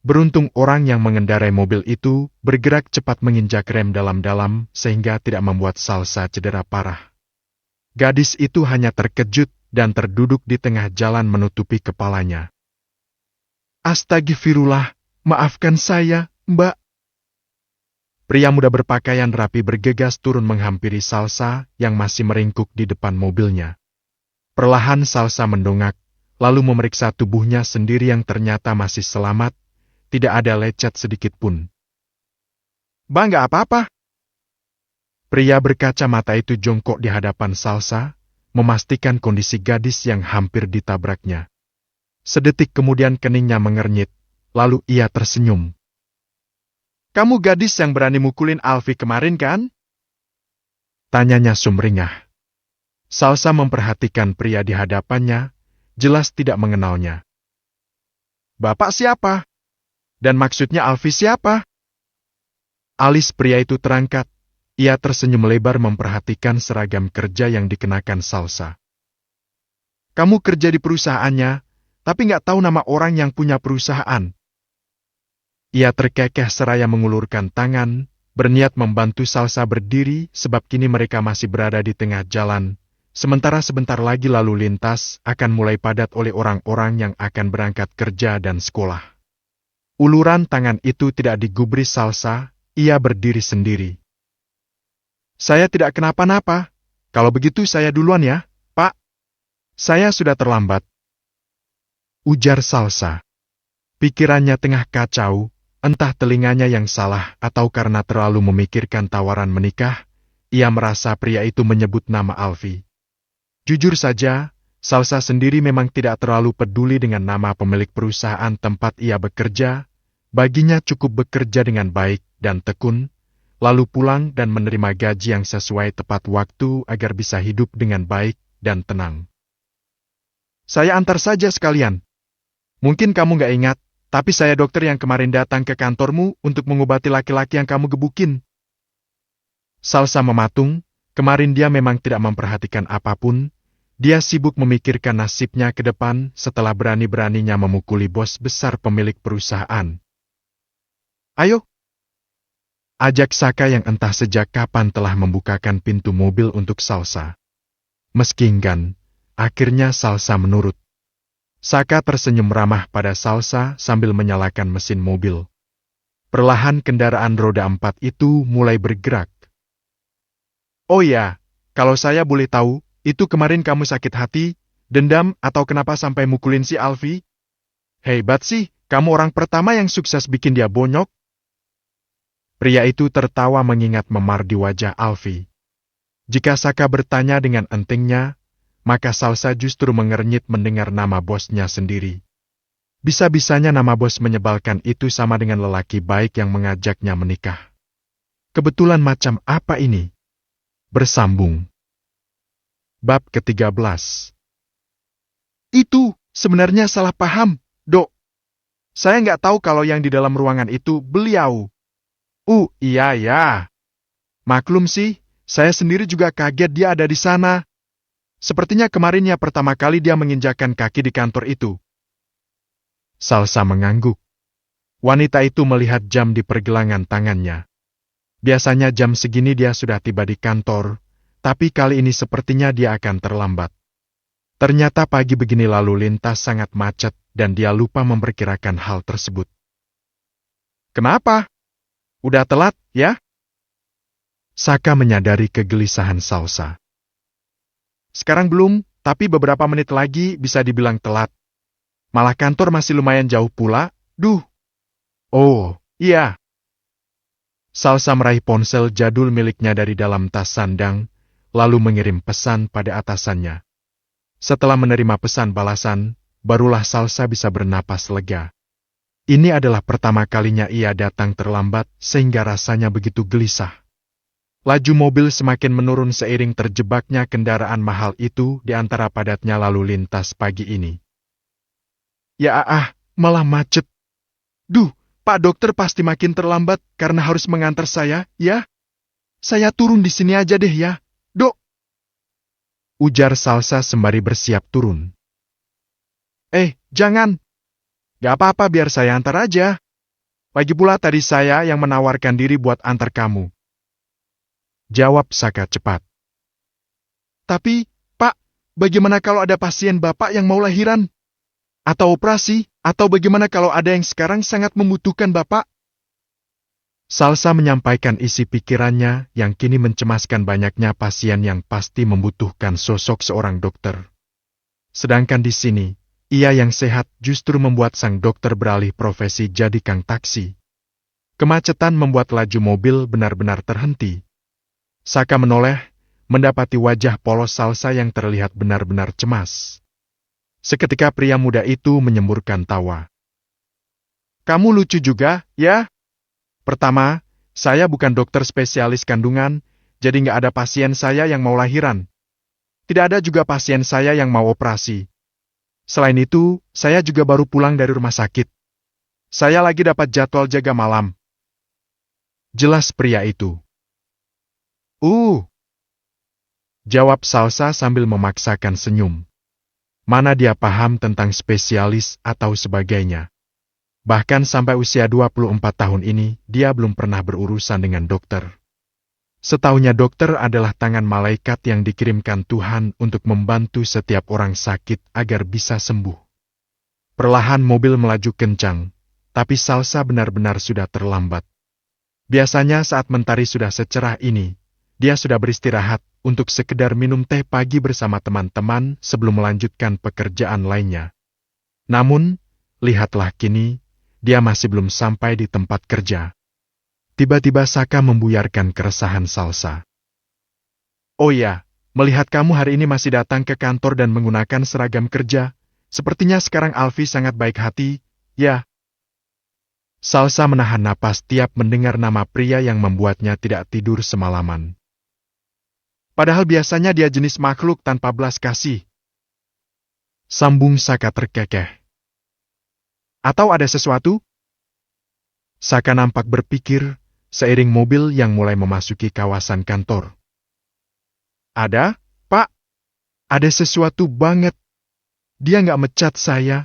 Beruntung orang yang mengendarai mobil itu bergerak cepat menginjak rem dalam-dalam sehingga tidak membuat Salsa cedera parah. Gadis itu hanya terkejut dan terduduk di tengah jalan menutupi kepalanya. Astagfirullah, maafkan saya, Mbak. Pria muda berpakaian rapi bergegas turun menghampiri Salsa yang masih meringkuk di depan mobilnya. Perlahan Salsa mendongak, lalu memeriksa tubuhnya sendiri yang ternyata masih selamat, tidak ada lecet sedikit pun. Bang, nggak apa-apa. Pria berkacamata itu jongkok di hadapan Salsa, memastikan kondisi gadis yang hampir ditabraknya. Sedetik kemudian keningnya mengernyit, lalu ia tersenyum. Kamu gadis yang berani mukulin Alfie kemarin kan? Tanyanya sumringah. Salsa memperhatikan pria di hadapannya, jelas tidak mengenalnya. Bapak siapa? Dan maksudnya Alfie siapa? Alis pria itu terangkat. Ia tersenyum lebar memperhatikan seragam kerja yang dikenakan Salsa. Kamu kerja di perusahaannya, tapi nggak tahu nama orang yang punya perusahaan. Ia terkekeh seraya mengulurkan tangan, berniat membantu Salsa berdiri sebab kini mereka masih berada di tengah jalan, Sementara sebentar lagi lalu lintas akan mulai padat oleh orang-orang yang akan berangkat kerja dan sekolah. Uluran tangan itu tidak digubris Salsa, ia berdiri sendiri. Saya tidak kenapa-napa. Kalau begitu saya duluan ya, Pak. Saya sudah terlambat. Ujar Salsa. Pikirannya tengah kacau, entah telinganya yang salah atau karena terlalu memikirkan tawaran menikah, ia merasa pria itu menyebut nama Alfi. Jujur saja, Salsa sendiri memang tidak terlalu peduli dengan nama pemilik perusahaan tempat ia bekerja. Baginya cukup bekerja dengan baik dan tekun, lalu pulang dan menerima gaji yang sesuai tepat waktu agar bisa hidup dengan baik dan tenang. Saya antar saja sekalian. Mungkin kamu nggak ingat, tapi saya dokter yang kemarin datang ke kantormu untuk mengobati laki-laki yang kamu gebukin. Salsa mematung, kemarin dia memang tidak memperhatikan apapun. Dia sibuk memikirkan nasibnya ke depan setelah berani-beraninya memukuli bos besar pemilik perusahaan. Ayo! Ajak Saka yang entah sejak kapan telah membukakan pintu mobil untuk Salsa. Meski enggan, akhirnya Salsa menurut. Saka tersenyum ramah pada Salsa sambil menyalakan mesin mobil. Perlahan kendaraan roda 4 itu mulai bergerak. Oh ya, kalau saya boleh tahu, itu kemarin kamu sakit hati, dendam atau kenapa sampai mukulin si Alfi? Hebat sih, kamu orang pertama yang sukses bikin dia bonyok. Pria itu tertawa mengingat memar di wajah Alfi. Jika Saka bertanya dengan entingnya, maka Salsa justru mengernyit mendengar nama bosnya sendiri. Bisa-bisanya nama bos menyebalkan itu sama dengan lelaki baik yang mengajaknya menikah. Kebetulan macam apa ini? Bersambung. Bab ke-13. Itu sebenarnya salah paham, Dok. Saya nggak tahu kalau yang di dalam ruangan itu beliau. Iya. Maklum sih, saya sendiri juga kaget dia ada di sana. Sepertinya kemarin ya pertama kali dia menginjakkan kaki di kantor itu. Salsa mengangguk. Wanita itu melihat jam di pergelangan tangannya. Biasanya jam segini dia sudah tiba di kantor, tapi kali ini sepertinya dia akan terlambat. Ternyata pagi begini lalu lintas sangat macet dan dia lupa memperkirakan hal tersebut. Kenapa? Udah telat, ya? Saka menyadari kegelisahan Salsa. Sekarang belum, tapi beberapa menit lagi bisa dibilang telat. Malah kantor masih lumayan jauh pula, duh. Oh, iya. Salsa meraih ponsel jadul miliknya dari dalam tas sandang, lalu mengirim pesan pada atasannya. Setelah menerima pesan balasan, barulah Salsa bisa bernapas lega. Ini adalah pertama kalinya ia datang terlambat sehingga rasanya begitu gelisah. Laju mobil semakin menurun seiring terjebaknya kendaraan mahal itu di antara padatnya lalu lintas pagi ini. Ya malah macet. Duh, Pak Dokter pasti makin terlambat karena harus mengantar saya, ya? Saya turun di sini aja deh ya, Dok. Ujar Salsa sembari bersiap turun. Jangan. Gak apa-apa biar saya antar aja. Lagi pula tadi saya yang menawarkan diri buat antar kamu. Jawab Saka cepat. Tapi, Pak, bagaimana kalau ada pasien Bapak yang mau lahiran? Atau operasi? Atau bagaimana kalau ada yang sekarang sangat membutuhkan Bapak? Salsa menyampaikan isi pikirannya yang kini mencemaskan banyaknya pasien yang pasti membutuhkan sosok seorang dokter. Sedangkan di sini, ia yang sehat justru membuat sang dokter beralih profesi jadi kang taksi. Kemacetan membuat laju mobil benar-benar terhenti. Saka menoleh, mendapati wajah polos Salsa yang terlihat benar-benar cemas. Seketika pria muda itu menyemburkan tawa. Kamu lucu juga, ya? Pertama, saya bukan dokter spesialis kandungan, jadi nggak ada pasien saya yang mau lahiran. Tidak ada juga pasien saya yang mau operasi. Selain itu, saya juga baru pulang dari rumah sakit. Saya lagi dapat jadwal jaga malam. Jelas pria itu. Jawab Salsa sambil memaksakan senyum. Mana dia paham tentang spesialis atau sebagainya. Bahkan sampai usia 24 tahun ini, dia belum pernah berurusan dengan dokter. Setaunya dokter adalah tangan malaikat yang dikirimkan Tuhan untuk membantu setiap orang sakit agar bisa sembuh. Perlahan mobil melaju kencang, tapi Salsa benar-benar sudah terlambat. Biasanya saat mentari sudah secerah ini, dia sudah beristirahat untuk sekedar minum teh pagi bersama teman-teman sebelum melanjutkan pekerjaan lainnya. Namun, lihatlah kini, dia masih belum sampai di tempat kerja. Tiba-tiba Saka membuyarkan keresahan Salsa. Oh ya, melihat kamu hari ini masih datang ke kantor dan menggunakan seragam kerja, sepertinya sekarang Alfi sangat baik hati, ya. Salsa menahan napas tiap mendengar nama pria yang membuatnya tidak tidur semalaman. Padahal biasanya dia jenis makhluk tanpa belas kasih. Sambung Saka terkekeh. Atau ada sesuatu? Saka nampak berpikir, seiring mobil yang mulai memasuki kawasan kantor. Ada, Pak. Ada sesuatu banget. Dia nggak mecat saya,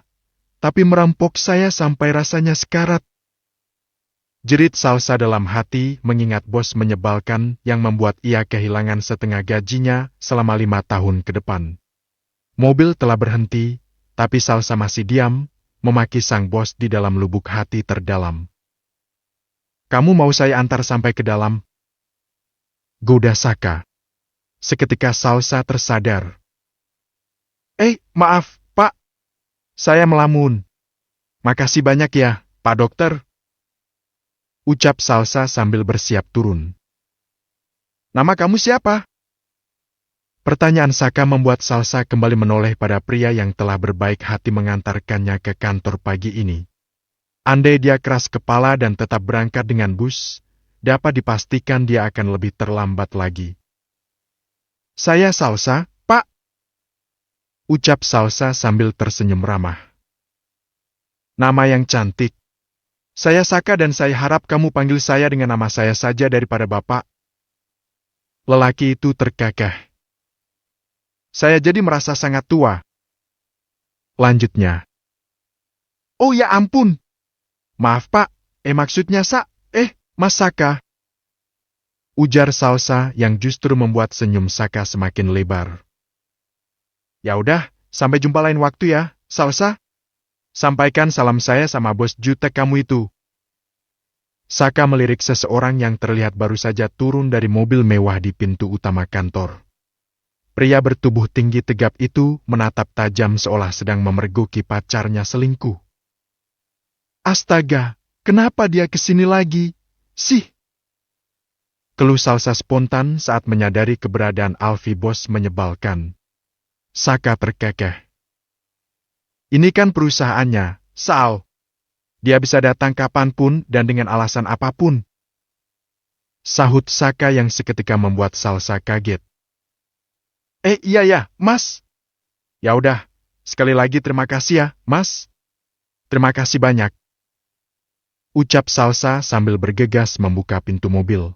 tapi merampok saya sampai rasanya sekarat. Jerit Salsa dalam hati mengingat bos menyebalkan yang membuat ia kehilangan setengah gajinya selama 5 tahun ke depan. Mobil telah berhenti, tapi Salsa masih diam, memaki sang bos di dalam lubuk hati terdalam. Kamu mau saya antar sampai ke dalam? Goda Saka. Seketika Salsa tersadar. Maaf, Pak. Saya melamun. Makasih banyak ya, Pak Dokter. Ucap Salsa sambil bersiap turun. Nama kamu siapa? Pertanyaan Saka membuat Salsa kembali menoleh pada pria yang telah berbaik hati mengantarkannya ke kantor pagi ini. Andai dia keras kepala dan tetap berangkat dengan bus, dapat dipastikan dia akan lebih terlambat lagi. Saya Salsa, Pak. Ucap Salsa sambil tersenyum ramah. Nama yang cantik. Saya Saka dan saya harap kamu panggil saya dengan nama saya saja daripada Bapak. Lelaki itu terkekeh. Saya jadi merasa sangat tua. Lanjutnya. Oh ya ampun. Maaf Pak, maksudnya Mas Saka. Ujar Salsa yang justru membuat senyum Saka semakin lebar. Ya udah, sampai jumpa lain waktu ya, Salsa. Sampaikan salam saya sama bos jutek kamu itu. Saka melirik seseorang yang terlihat baru saja turun dari mobil mewah di pintu utama kantor. Pria bertubuh tinggi tegap itu menatap tajam seolah sedang memergoki pacarnya selingkuh. Astaga, kenapa dia kesini lagi? Sih! Keluh Salsa spontan saat menyadari keberadaan Alfi bos menyebalkan. Saka terkekeh. Ini kan perusahaannya, Sal. Dia bisa datang kapanpun dan dengan alasan apapun. Sahut Saka yang seketika membuat Salsa kaget. Iya ya, Mas. Ya udah, sekali lagi terima kasih ya, Mas. Terima kasih banyak. Ucap Salsa sambil bergegas membuka pintu mobil.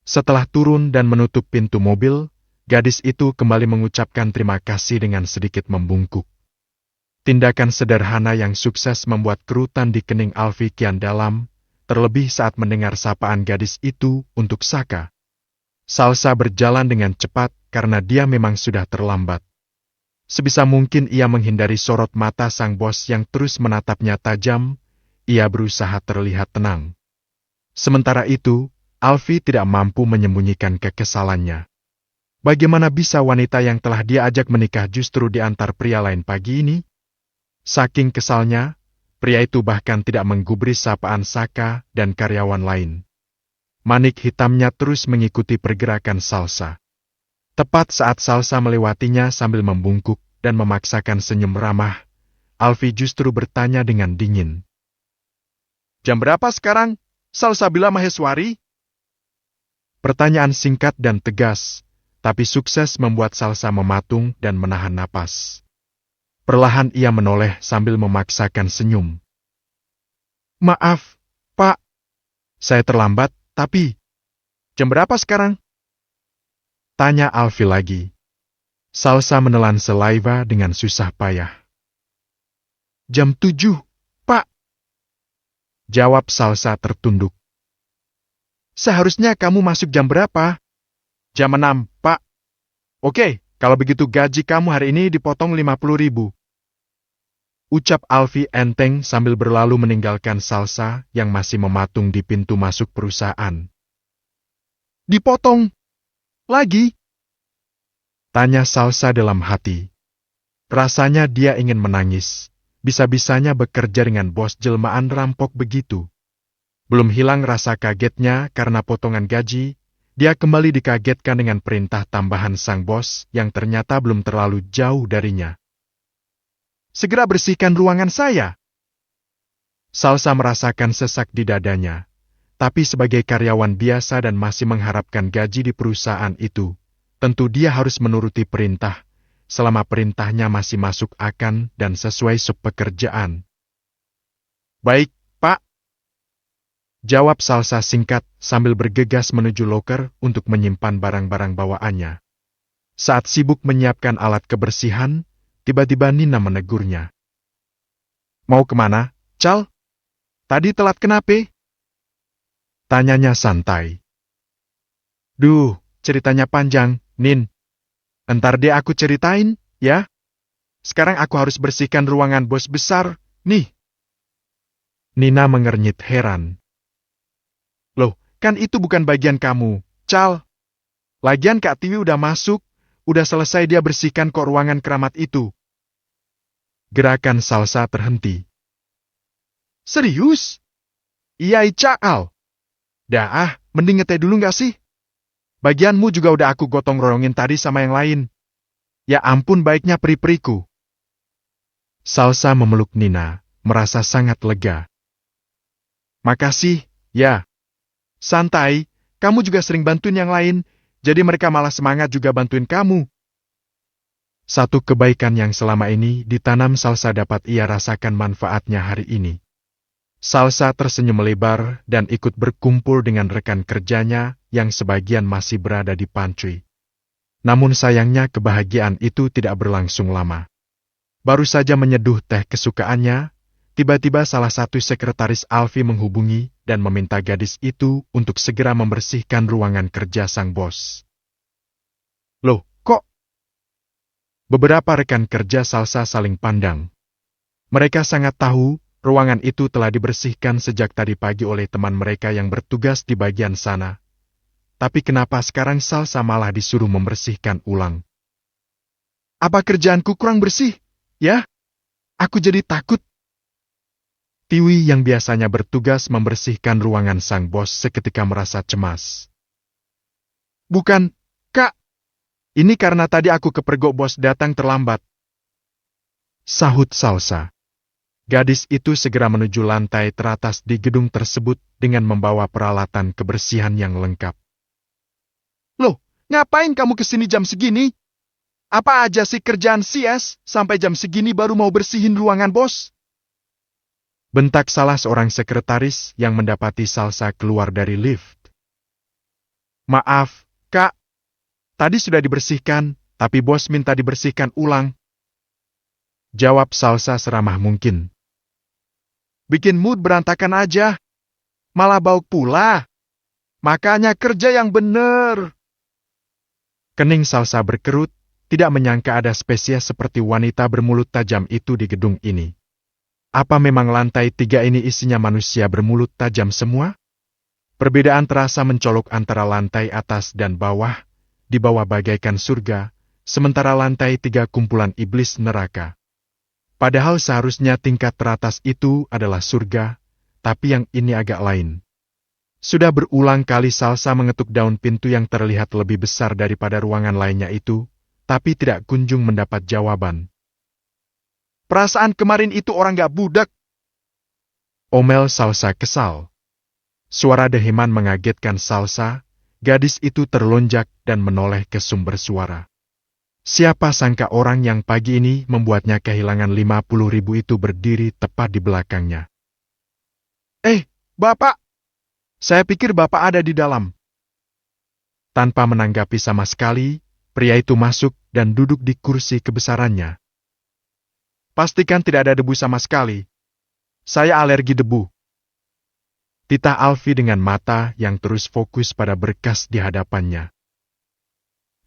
Setelah turun dan menutup pintu mobil, gadis itu kembali mengucapkan terima kasih dengan sedikit membungkuk. Tindakan sederhana yang sukses membuat kerutan di kening Alfi kian dalam, terlebih saat mendengar sapaan gadis itu untuk Saka. Salsa berjalan dengan cepat karena dia memang sudah terlambat. Sebisa mungkin ia menghindari sorot mata sang bos yang terus menatapnya tajam. Ia berusaha terlihat tenang. Sementara itu, Alfi tidak mampu menyembunyikan kekesalannya. Bagaimana bisa wanita yang telah dia ajak menikah justru diantar pria lain pagi ini? Saking kesalnya, pria itu bahkan tidak menggubris sapaan Saka dan karyawan lain. Manik hitamnya terus mengikuti pergerakan Salsa. Tepat saat Salsa melewatinya sambil membungkuk dan memaksakan senyum ramah, Alfi justru bertanya dengan dingin. Jam berapa sekarang, Salsabila Maheswari? Pertanyaan singkat dan tegas, tapi sukses membuat Salsa mematung dan menahan napas. Perlahan ia menoleh sambil memaksakan senyum. Maaf, Pak. Saya terlambat, tapi... Jam berapa sekarang? Tanya Alfi lagi. Salsa menelan saliva dengan susah payah. Jam 7. Jawab Salsa tertunduk. Seharusnya kamu masuk jam berapa? Jam 6, Pak. Oke, kalau begitu gaji kamu hari ini dipotong 50.000. Ucap Alfi enteng sambil berlalu meninggalkan Salsa yang masih mematung di pintu masuk perusahaan. Dipotong? Lagi? Tanya Salsa dalam hati. Rasanya dia ingin menangis. Bisa-bisanya bekerja dengan bos jelmaan rampok begitu. Belum hilang rasa kagetnya karena potongan gaji, dia kembali dikagetkan dengan perintah tambahan sang bos yang ternyata belum terlalu jauh darinya. Segera bersihkan ruangan saya. Salsa merasakan sesak di dadanya, tapi sebagai karyawan biasa dan masih mengharapkan gaji di perusahaan itu, tentu dia harus menuruti perintah, selama perintahnya masih masuk akal dan sesuai pekerjaan. Baik, Pak. Jawab Salsa singkat sambil bergegas menuju loker untuk menyimpan barang-barang bawaannya. Saat sibuk menyiapkan alat kebersihan, tiba-tiba Nina menegurnya. Mau kemana, Cal? Tadi telat kenapa? Tanyanya santai. Duh, ceritanya panjang, Nin. Entar deh aku ceritain, ya. Sekarang aku harus bersihkan ruangan bos besar, nih. Nina mengernyit heran. Loh, kan itu bukan bagian kamu, Cal. Lagian Kak Tiwi udah masuk, udah selesai dia bersihkan kok ruangan keramat itu. Gerakan Salsa terhenti. Serius? Iya, Cal. Dah mending ngeteh dulu gak sih? Bagianmu juga udah aku gotong royongin tadi sama yang lain. Ya ampun baiknya peri-periku. Salsa memeluk Nina, merasa sangat lega. Makasih, ya. Santai, kamu juga sering bantuin yang lain, jadi mereka malah semangat juga bantuin kamu. Satu kebaikan yang selama ini ditanam Salsa dapat ia rasakan manfaatnya hari ini. Salsa tersenyum lebar dan ikut berkumpul dengan rekan kerjanya yang sebagian masih berada di pantry. Namun sayangnya kebahagiaan itu tidak berlangsung lama. Baru saja menyeduh teh kesukaannya, tiba-tiba salah satu sekretaris Alfi menghubungi dan meminta gadis itu untuk segera membersihkan ruangan kerja sang bos. Loh, kok? Beberapa rekan kerja Salsa saling pandang. Mereka sangat tahu ruangan itu telah dibersihkan sejak tadi pagi oleh teman mereka yang bertugas di bagian sana. Tapi kenapa sekarang Salsa malah disuruh membersihkan ulang? Apa kerjaanku kurang bersih? Ya? Aku jadi takut. Tiwi yang biasanya bertugas membersihkan ruangan sang bos seketika merasa cemas. Bukan, Kak. Ini karena tadi aku kepergok bos datang terlambat. Sahut Salsa. Gadis itu segera menuju lantai teratas di gedung tersebut dengan membawa peralatan kebersihan yang lengkap. Loh, ngapain kamu kesini jam segini? Apa aja sih kerjaan CS sampai jam segini baru mau bersihin ruangan bos? Bentak salah seorang sekretaris yang mendapati Salsa keluar dari lift. Maaf, Kak. Tadi sudah dibersihkan, tapi bos minta dibersihkan ulang. Jawab Salsa seramah mungkin. Bikin mood berantakan aja. Malah bau pula. Makanya kerja yang bener. Kening Salsa berkerut, tidak menyangka ada spesies seperti wanita bermulut tajam itu di gedung ini. Apa memang lantai 3 ini isinya manusia bermulut tajam semua? Perbedaan terasa mencolok antara lantai atas dan bawah, di bawah bagaikan surga, sementara lantai 3 kumpulan iblis neraka. Padahal seharusnya tingkat teratas itu adalah surga, tapi yang ini agak lain. Sudah berulang kali Salsa mengetuk daun pintu yang terlihat lebih besar daripada ruangan lainnya itu, tapi tidak kunjung mendapat jawaban. Perasaan kemarin itu orang gak budak. Omel Salsa kesal. Suara deheman mengagetkan Salsa, gadis itu terlonjak dan menoleh ke sumber suara. Siapa sangka orang yang pagi ini membuatnya kehilangan 50.000 itu berdiri tepat di belakangnya. Bapak! Saya pikir Bapak ada di dalam. Tanpa menanggapi sama sekali, pria itu masuk dan duduk di kursi kebesarannya. Pastikan tidak ada debu sama sekali. Saya alergi debu. Titah Alfi dengan mata yang terus fokus pada berkas di hadapannya.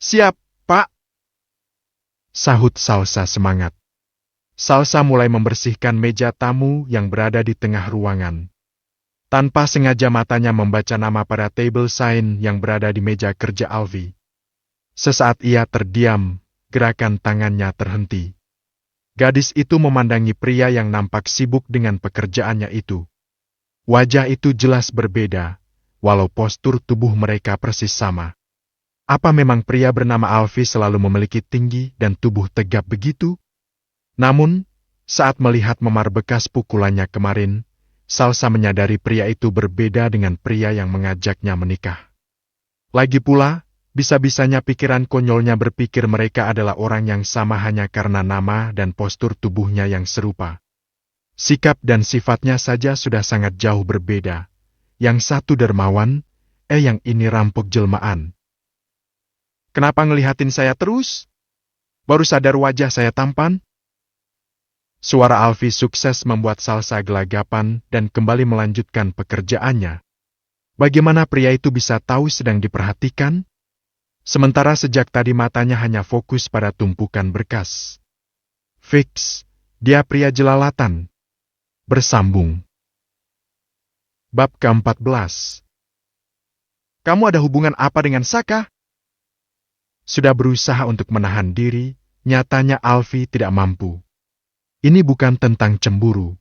Siap, Pak. Sahut Salsa semangat. Salsa mulai membersihkan meja tamu yang berada di tengah ruangan. Tanpa sengaja matanya membaca nama pada table sign yang berada di meja kerja Alfie. Sesaat ia terdiam, gerakan tangannya terhenti. Gadis itu memandangi pria yang nampak sibuk dengan pekerjaannya itu. Wajah itu jelas berbeda, walau postur tubuh mereka persis sama. Apa memang pria bernama Alfie selalu memiliki tinggi dan tubuh tegap begitu? Namun, saat melihat memar bekas pukulannya kemarin, Salsa menyadari pria itu berbeda dengan pria yang mengajaknya menikah. Lagi pula, bisa-bisanya pikiran konyolnya berpikir mereka adalah orang yang sama hanya karena nama dan postur tubuhnya yang serupa. Sikap dan sifatnya saja sudah sangat jauh berbeda. Yang satu dermawan, yang ini rampok jelmaan. Kenapa ngelihatin saya terus? Baru sadar wajah saya tampan? Suara Alfie sukses membuat Salsa gelagapan dan kembali melanjutkan pekerjaannya. Bagaimana pria itu bisa tahu sedang diperhatikan? Sementara sejak tadi matanya hanya fokus pada tumpukan berkas. Fix, dia pria jelalatan. Bersambung. Bab ke-14. Kamu ada hubungan apa dengan Saka? Sudah berusaha untuk menahan diri, nyatanya Alfie tidak mampu. Ini bukan tentang cemburu.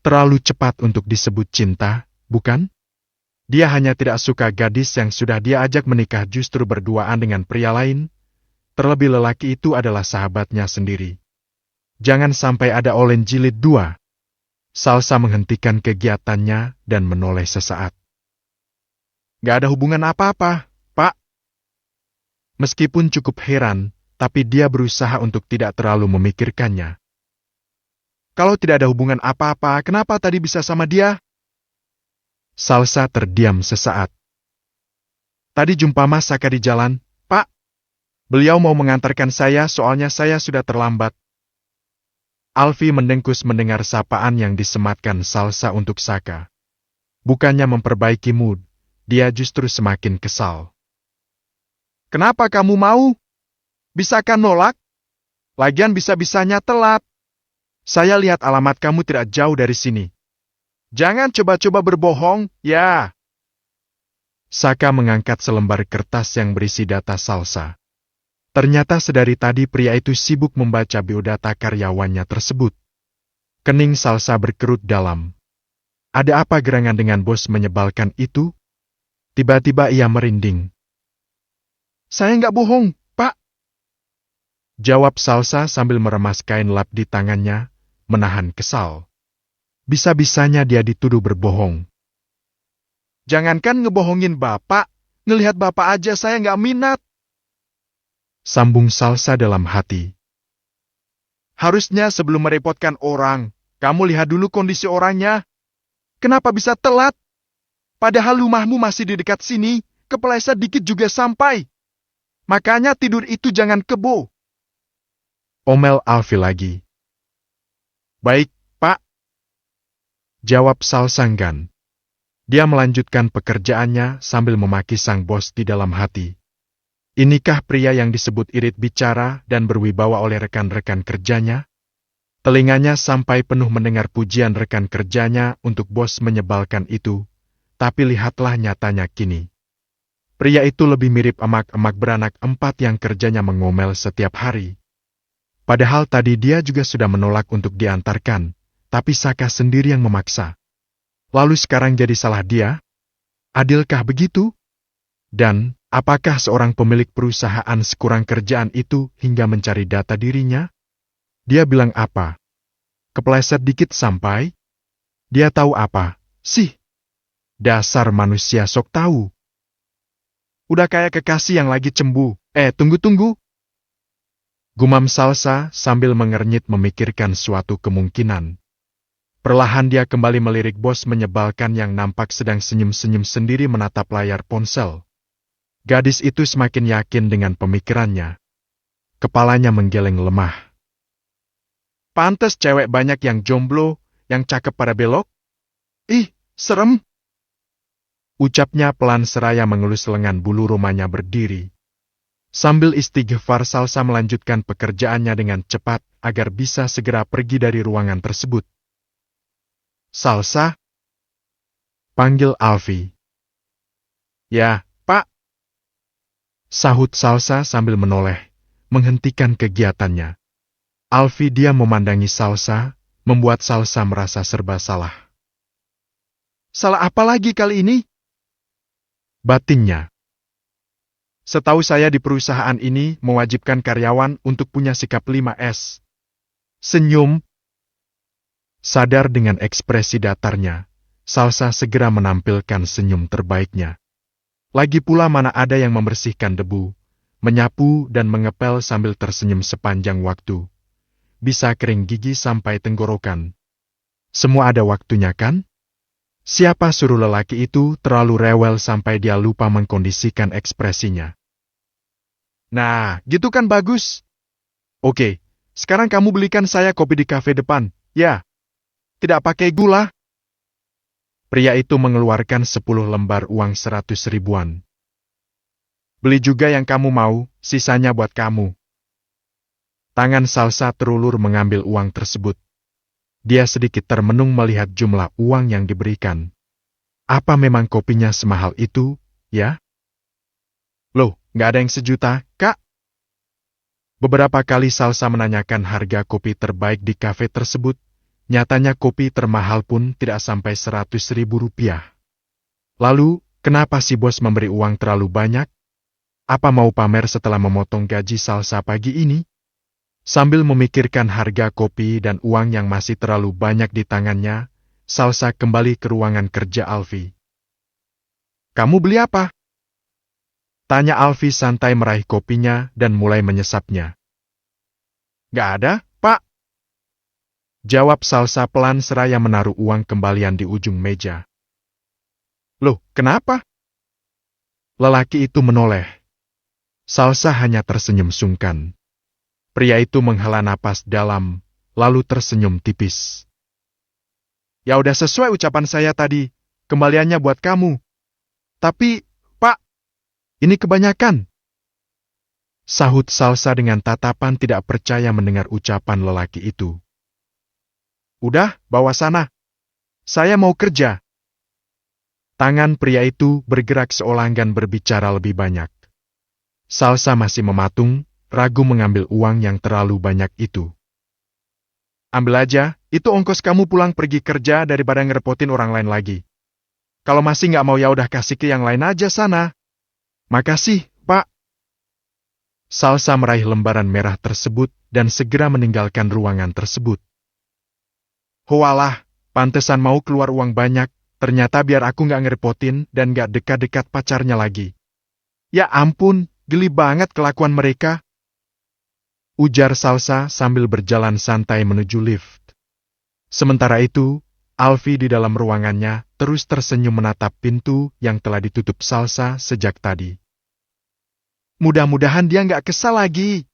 Terlalu cepat untuk disebut cinta, bukan? Dia hanya tidak suka gadis yang sudah dia ajak menikah justru berduaan dengan pria lain. Terlebih lelaki itu adalah sahabatnya sendiri. Jangan sampai ada olen jilid 2. Salsa menghentikan kegiatannya dan menoleh sesaat. Gak ada hubungan apa-apa, Pak. Meskipun cukup heran, tapi dia berusaha untuk tidak terlalu memikirkannya. Kalau tidak ada hubungan apa-apa, kenapa tadi bisa sama dia? Salsa terdiam sesaat. Tadi jumpa Mas Saka di jalan, Pak. Beliau mau mengantarkan saya soalnya saya sudah terlambat. Alfie mendengkus mendengar sapaan yang disematkan Salsa untuk Saka. Bukannya memperbaiki mood, dia justru semakin kesal. Kenapa kamu mau? Bisakah nolak? Lagian bisa-bisanya telat. Saya lihat alamat kamu tidak jauh dari sini. Jangan coba-coba berbohong, ya. Saka mengangkat selembar kertas yang berisi data Salsa. Ternyata sedari tadi pria itu sibuk membaca biodata karyawannya tersebut. Kening Salsa berkerut dalam. Ada apa gerangan dengan bos menyebalkan itu? Tiba-tiba ia merinding. Saya nggak bohong, Pak. Jawab Salsa sambil meremas kain lap di tangannya, menahan kesal. Bisa-bisanya dia dituduh berbohong. Jangankan ngebohongin Bapak, ngelihat Bapak aja saya nggak minat. Sambung Salsa dalam hati. Harusnya sebelum merepotkan orang, kamu lihat dulu kondisi orangnya. Kenapa bisa telat? Padahal rumahmu masih di dekat sini, kepeleset dikit juga sampai. Makanya tidur itu jangan kebo. Omel Alfie lagi. Baik, Pak. Jawab Salsa enggan. Dia melanjutkan pekerjaannya sambil memaki sang bos di dalam hati. Inikah pria yang disebut irit bicara dan berwibawa oleh rekan-rekan kerjanya? Telinganya sampai penuh mendengar pujian rekan kerjanya untuk bos menyebalkan itu. Tapi lihatlah nyatanya kini. Pria itu lebih mirip emak-emak beranak 4 yang kerjanya mengomel setiap hari. Padahal tadi dia juga sudah menolak untuk diantarkan, tapi Saka sendiri yang memaksa. Lalu sekarang jadi salah dia? Adilkah begitu? Dan, apakah seorang pemilik perusahaan sekurang kerjaan itu hingga mencari data dirinya? Dia bilang apa? Kepleset dikit sampai? Dia tahu apa, sih? Dasar manusia sok tahu. Udah kayak kekasih yang lagi cembu. Tunggu. Gumam Salsa sambil mengernyit memikirkan suatu kemungkinan. Perlahan dia kembali melirik bos menyebalkan yang nampak sedang senyum-senyum sendiri menatap layar ponsel. Gadis itu semakin yakin dengan pemikirannya. Kepalanya menggeleng lemah. Pantes cewek banyak yang jomblo, yang cakep pada belok? Ih, serem. Ucapnya pelan seraya mengelus lengan bulu rumahnya berdiri. Sambil istighfar, Salsa melanjutkan pekerjaannya dengan cepat agar bisa segera pergi dari ruangan tersebut. Salsa? Panggil Alfi. Ya, Pak. Sahut Salsa sambil menoleh, menghentikan kegiatannya. Alfi diam memandangi Salsa, membuat Salsa merasa serba salah. Salah apa lagi kali ini? Batinnya. Setahu saya di perusahaan ini mewajibkan karyawan untuk punya sikap 5S. Senyum. Sadar dengan ekspresi datarnya, Salsa segera menampilkan senyum terbaiknya. Lagi pula mana ada yang membersihkan debu, menyapu dan mengepel sambil tersenyum sepanjang waktu. Bisa kering gigi sampai tenggorokan. Semua ada waktunya kan? Siapa suruh lelaki itu terlalu rewel sampai dia lupa mengkondisikan ekspresinya? Nah, gitu kan bagus. Oke, sekarang kamu belikan saya kopi di kafe depan, ya. Tidak pakai gula. Pria itu mengeluarkan 10 lembar uang 100 ribuan. Beli juga yang kamu mau, sisanya buat kamu. Tangan Salsa terulur mengambil uang tersebut. Dia sedikit termenung melihat jumlah uang yang diberikan. Apa memang kopinya semahal itu, ya? Loh, nggak ada yang 1 juta, Kak? Beberapa kali Salsa menanyakan harga kopi terbaik di kafe tersebut. Nyatanya kopi termahal pun tidak sampai 100 ribu rupiah. Lalu, kenapa si bos memberi uang terlalu banyak? Apa mau pamer setelah memotong gaji Salsa pagi ini? Sambil memikirkan harga kopi dan uang yang masih terlalu banyak di tangannya, Salsa kembali ke ruangan kerja Alfi. Kamu beli apa? Tanya Alfi santai meraih kopinya dan mulai menyesapnya. Gak ada, Pak. Jawab Salsa pelan seraya menaruh uang kembalian di ujung meja. Loh, kenapa? Lelaki itu menoleh. Salsa hanya tersenyum sungkan. Pria itu menghela napas dalam, lalu tersenyum tipis. Ya udah sesuai ucapan saya tadi, kembaliannya buat kamu. Tapi, Pak, ini kebanyakan. Sahut Salsa dengan tatapan tidak percaya mendengar ucapan lelaki itu. Udah, bawa sana. Saya mau kerja. Tangan pria itu bergerak seolah enggan berbicara lebih banyak. Salsa masih mematung, ragu mengambil uang yang terlalu banyak itu. Ambil aja, itu ongkos kamu pulang pergi kerja daripada ngerepotin orang lain lagi. Kalau masih nggak mau ya udah kasih ke yang lain aja sana. Makasih, Pak. Salsa meraih lembaran merah tersebut dan segera meninggalkan ruangan tersebut. Hoalah, pantesan mau keluar uang banyak, ternyata biar aku nggak ngerepotin dan nggak dekat-dekat pacarnya lagi. Ya ampun, geli banget kelakuan mereka. Ujar Salsa sambil berjalan santai menuju lift. Sementara itu, Alfi di dalam ruangannya terus tersenyum menatap pintu yang telah ditutup Salsa sejak tadi. Mudah-mudahan dia nggak kesal lagi.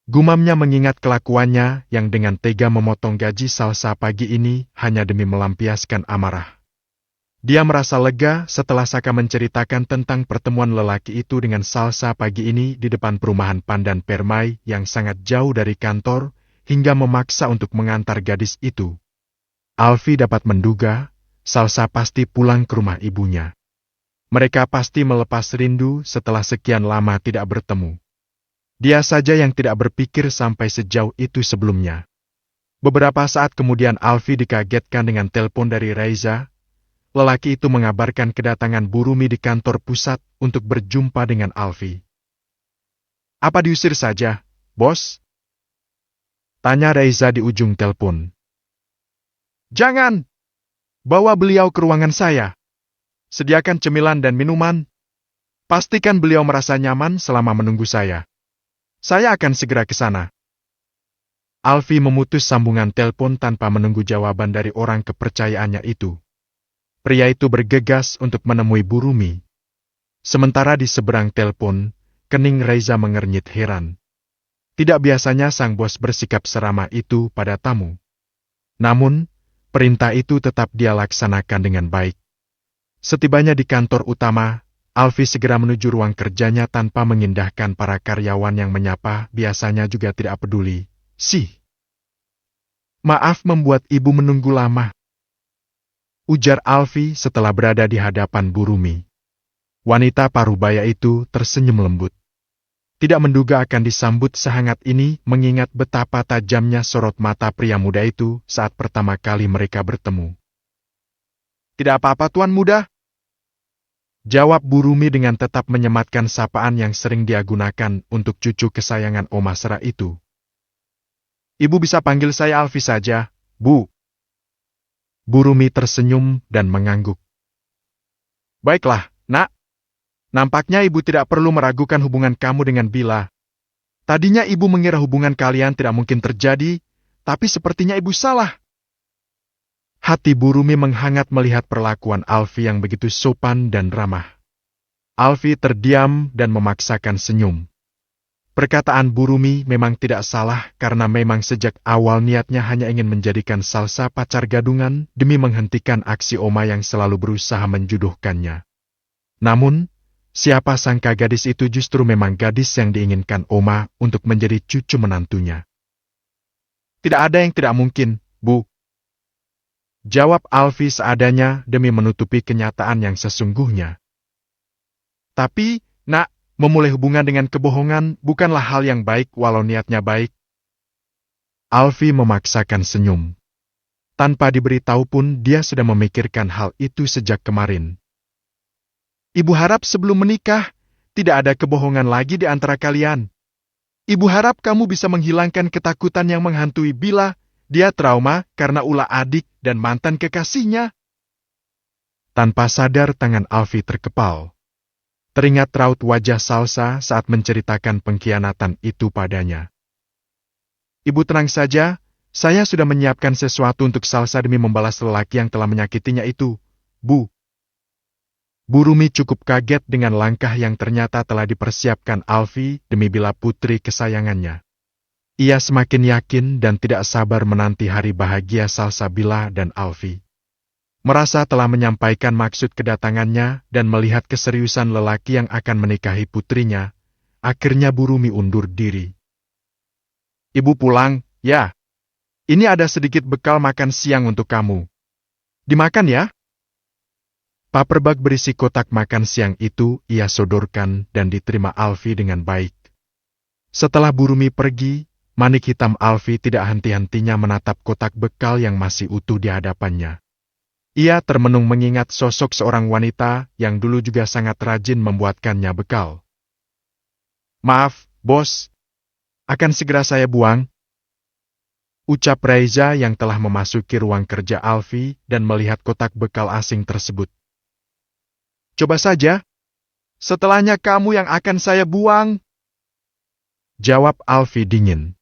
Gumamnya mengingat kelakuannya yang dengan tega memotong gaji Salsa pagi ini hanya demi melampiaskan amarah. Dia merasa lega setelah Saka menceritakan tentang pertemuan lelaki itu dengan Salsa pagi ini di depan perumahan Pandan Permai yang sangat jauh dari kantor, hingga memaksa untuk mengantar gadis itu. Alfi dapat menduga, Salsa pasti pulang ke rumah ibunya. Mereka pasti melepas rindu setelah sekian lama tidak bertemu. Dia saja yang tidak berpikir sampai sejauh itu sebelumnya. Beberapa saat kemudian Alfi dikagetkan dengan telepon dari Raiza. Lelaki itu mengabarkan kedatangan Burumi di kantor pusat untuk berjumpa dengan Alfi. Apa diusir saja, bos? Tanya Raiza di ujung telepon. Jangan! Bawa beliau ke ruangan saya. Sediakan cemilan dan minuman. Pastikan beliau merasa nyaman selama menunggu saya. Saya akan segera ke sana. Alfi memutus sambungan telepon tanpa menunggu jawaban dari orang kepercayaannya itu. Pria itu bergegas untuk menemui Burumi. Sementara di seberang telepon, kening Raiza mengernyit heran. Tidak biasanya sang bos bersikap seramah itu pada tamu. Namun, perintah itu tetap dia laksanakan dengan baik. Setibanya di kantor utama, Alfi segera menuju ruang kerjanya tanpa mengindahkan para karyawan yang menyapa, biasanya juga tidak peduli. Maaf membuat ibu menunggu lama, ujar Alfi setelah berada di hadapan Bu Rumi. Wanita parubaya itu tersenyum lembut. Tidak menduga akan disambut sehangat ini, mengingat betapa tajamnya sorot mata pria muda itu saat pertama kali mereka bertemu. Tidak apa-apa Tuan Muda, jawab Bu Rumi dengan tetap menyematkan sapaan yang sering dia gunakan untuk cucu kesayangan Oma Sera itu. Ibu bisa panggil saya Alfi saja, Bu. Bu Rumi tersenyum dan mengangguk. Baiklah, Nak. Nampaknya ibu tidak perlu meragukan hubungan kamu dengan Bila. Tadinya ibu mengira hubungan kalian tidak mungkin terjadi, tapi sepertinya ibu salah. Hati Bu Rumi menghangat melihat perlakuan Alfi yang begitu sopan dan ramah. Alfi terdiam dan memaksakan senyum. Perkataan Bu Rumi memang tidak salah karena memang sejak awal niatnya hanya ingin menjadikan Salsa pacar gadungan demi menghentikan aksi Oma yang selalu berusaha menjodohkannya. Namun, siapa sangka gadis itu justru memang gadis yang diinginkan Oma untuk menjadi cucu menantunya. Tidak ada yang tidak mungkin, Bu. Jawab Alfi seadanya demi menutupi kenyataan yang sesungguhnya. Tapi, Nak, memulai hubungan dengan kebohongan bukanlah hal yang baik walau niatnya baik. Alfi memaksakan senyum. Tanpa diberitahu pun dia sudah memikirkan hal itu sejak kemarin. Ibu harap sebelum menikah, tidak ada kebohongan lagi di antara kalian. Ibu harap kamu bisa menghilangkan ketakutan yang menghantui Bila. Dia trauma karena ulah adik dan mantan kekasihnya. Tanpa sadar tangan Alfi terkepal. Teringat raut wajah Salsa saat menceritakan pengkhianatan itu padanya. Ibu tenang saja, saya sudah menyiapkan sesuatu untuk Salsa demi membalas lelaki yang telah menyakitinya itu, Bu. Bu Rumi cukup kaget dengan langkah yang ternyata telah dipersiapkan Alfi demi Bila putri kesayangannya. Ia semakin yakin dan tidak sabar menanti hari bahagia Salsabila dan Alfi. Merasa telah menyampaikan maksud kedatangannya dan melihat keseriusan lelaki yang akan menikahi putrinya, akhirnya Bu Rumi undur diri. Ibu pulang, ya. Ini ada sedikit bekal makan siang untuk kamu. Dimakan ya? Paperbag berisi kotak makan siang itu ia sodorkan dan diterima Alfi dengan baik. Setelah Bu Rumi pergi, manik hitam Alfi tidak henti-hentinya menatap kotak bekal yang masih utuh di hadapannya. Ia termenung mengingat sosok seorang wanita yang dulu juga sangat rajin membuatkannya bekal. Maaf, Bos. Akan segera saya buang. Ucap Raiza yang telah memasuki ruang kerja Alfi dan melihat kotak bekal asing tersebut. Coba saja. Setelahnya kamu yang akan saya buang. Jawab Alfi dingin.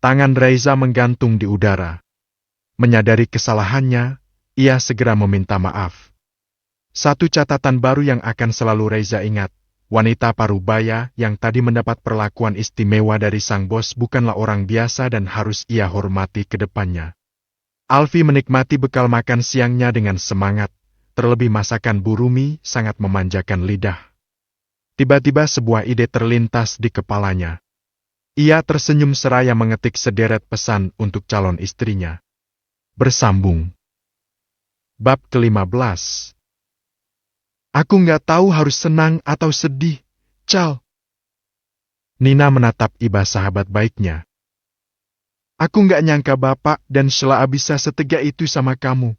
Tangan Raiza menggantung di udara. Menyadari kesalahannya, ia segera meminta maaf. Satu catatan baru yang akan selalu Raiza ingat, wanita parubaya yang tadi mendapat perlakuan istimewa dari sang bos bukanlah orang biasa dan harus ia hormati ke depannya. Alfi menikmati bekal makan siangnya dengan semangat, terlebih masakan Bu Rumi sangat memanjakan lidah. Tiba-tiba sebuah ide terlintas di kepalanya. Ia tersenyum seraya mengetik sederet pesan untuk calon istrinya. Bersambung. Bab ke-15. Aku nggak tahu harus senang atau sedih, Cal. Nina menatap Iba sahabat baiknya. Aku nggak nyangka Bapak dan Sheila bisa setega itu sama kamu.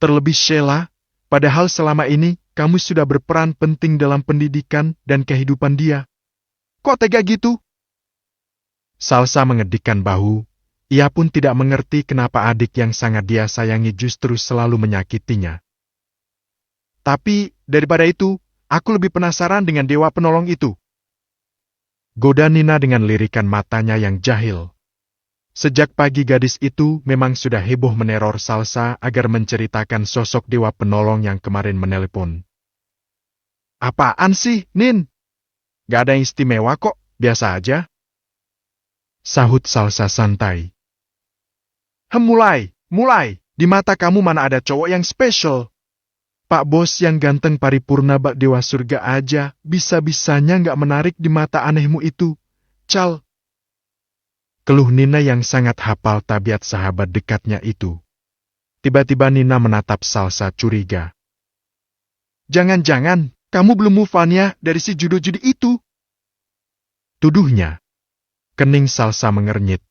Terlebih Sheila, padahal selama ini kamu sudah berperan penting dalam pendidikan dan kehidupan dia. Kok tega gitu? Salsa mengedikkan bahu, ia pun tidak mengerti kenapa adik yang sangat dia sayangi justru selalu menyakitinya. Tapi, daripada itu, aku lebih penasaran dengan dewa penolong itu. Goda Nina dengan lirikan matanya yang jahil. Sejak pagi gadis itu memang sudah heboh meneror Salsa agar menceritakan sosok dewa penolong yang kemarin menelepon. Apaan sih, Nin? Gak ada yang istimewa kok, biasa aja. Sahut Salsa santai. Mulai. Di mata kamu mana ada cowok yang spesial? Pak Bos yang ganteng paripurna bak dewa surga aja, bisa-bisanya nggak menarik di mata anehmu itu, Cal. Keluh Nina yang sangat hafal tabiat sahabat dekatnya itu. Tiba-tiba Nina menatap Salsa curiga. Jangan-jangan, kamu belum move on ya dari si judo judi itu? Tuduhnya. Kening Salsa mengernyit.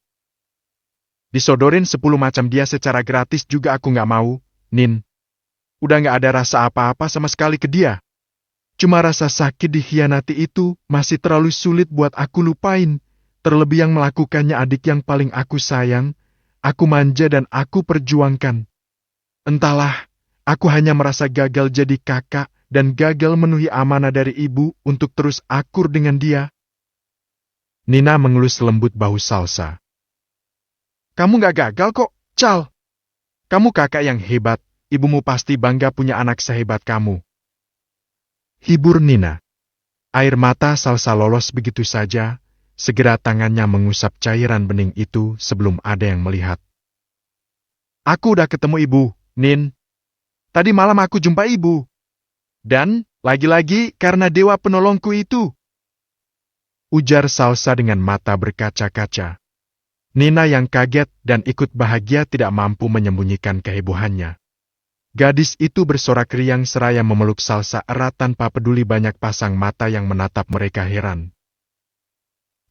Disodorin 10 macam dia secara gratis juga aku nggak mau, Nin. Udah nggak ada rasa apa-apa sama sekali ke dia. Cuma rasa sakit dikhianati itu masih terlalu sulit buat aku lupain. Terlebih yang melakukannya adik yang paling aku sayang, aku manja dan aku perjuangkan. Entahlah, aku hanya merasa gagal jadi kakak dan gagal memenuhi amanah dari ibu untuk terus akur dengan dia. Nina mengelus lembut bahu Salsa. Kamu nggak gagal kok, Cal. Kamu kakak yang hebat, ibumu pasti bangga punya anak sehebat kamu. Hibur Nina. Air mata Salsa lolos begitu saja, segera tangannya mengusap cairan bening itu sebelum ada yang melihat. Aku udah ketemu ibu, Nin. Tadi malam aku jumpa ibu. Dan, lagi-lagi karena dewa penolongku itu. Ujar Salsa dengan mata berkaca-kaca. Nina yang kaget dan ikut bahagia tidak mampu menyembunyikan kehebohannya. Gadis itu bersorak riang seraya memeluk Salsa erat tanpa peduli banyak pasang mata yang menatap mereka heran.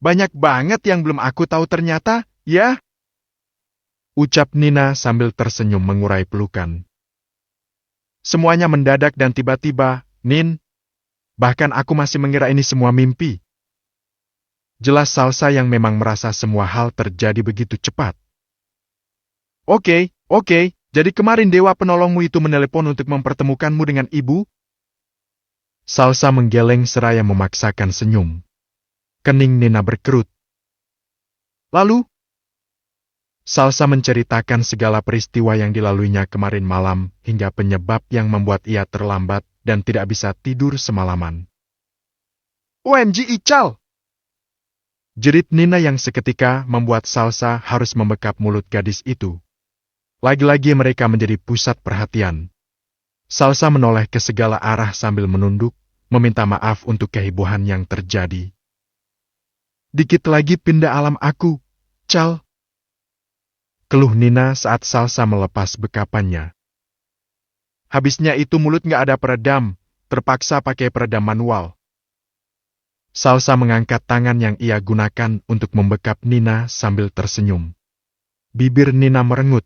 Banyak banget yang belum aku tahu ternyata, ya? Ucap Nina sambil tersenyum mengurai pelukan. Semuanya mendadak dan tiba-tiba, Nin. Bahkan aku masih mengira ini semua mimpi. Jelas Salsa yang memang merasa semua hal terjadi begitu cepat. Oke, jadi kemarin dewa penolongmu itu menelepon untuk mempertemukanmu dengan ibu? Salsa menggeleng seraya memaksakan senyum. Kening Nina berkerut. Lalu? Salsa menceritakan segala peristiwa yang dilaluinya kemarin malam hingga penyebab yang membuat ia terlambat dan tidak bisa tidur semalaman. OMG Ical! Jerit Nina yang seketika membuat Salsa harus membekap mulut gadis itu. Lagi-lagi mereka menjadi pusat perhatian. Salsa menoleh ke segala arah sambil menunduk, meminta maaf untuk kehebohan yang terjadi. Dikit lagi pindah alam aku, Cal. Keluh Nina saat Salsa melepas bekapannya. Habisnya itu mulut nggak ada peredam, terpaksa pakai peredam manual. Salsa mengangkat tangan yang ia gunakan untuk membekap Nina sambil tersenyum. Bibir Nina merengut.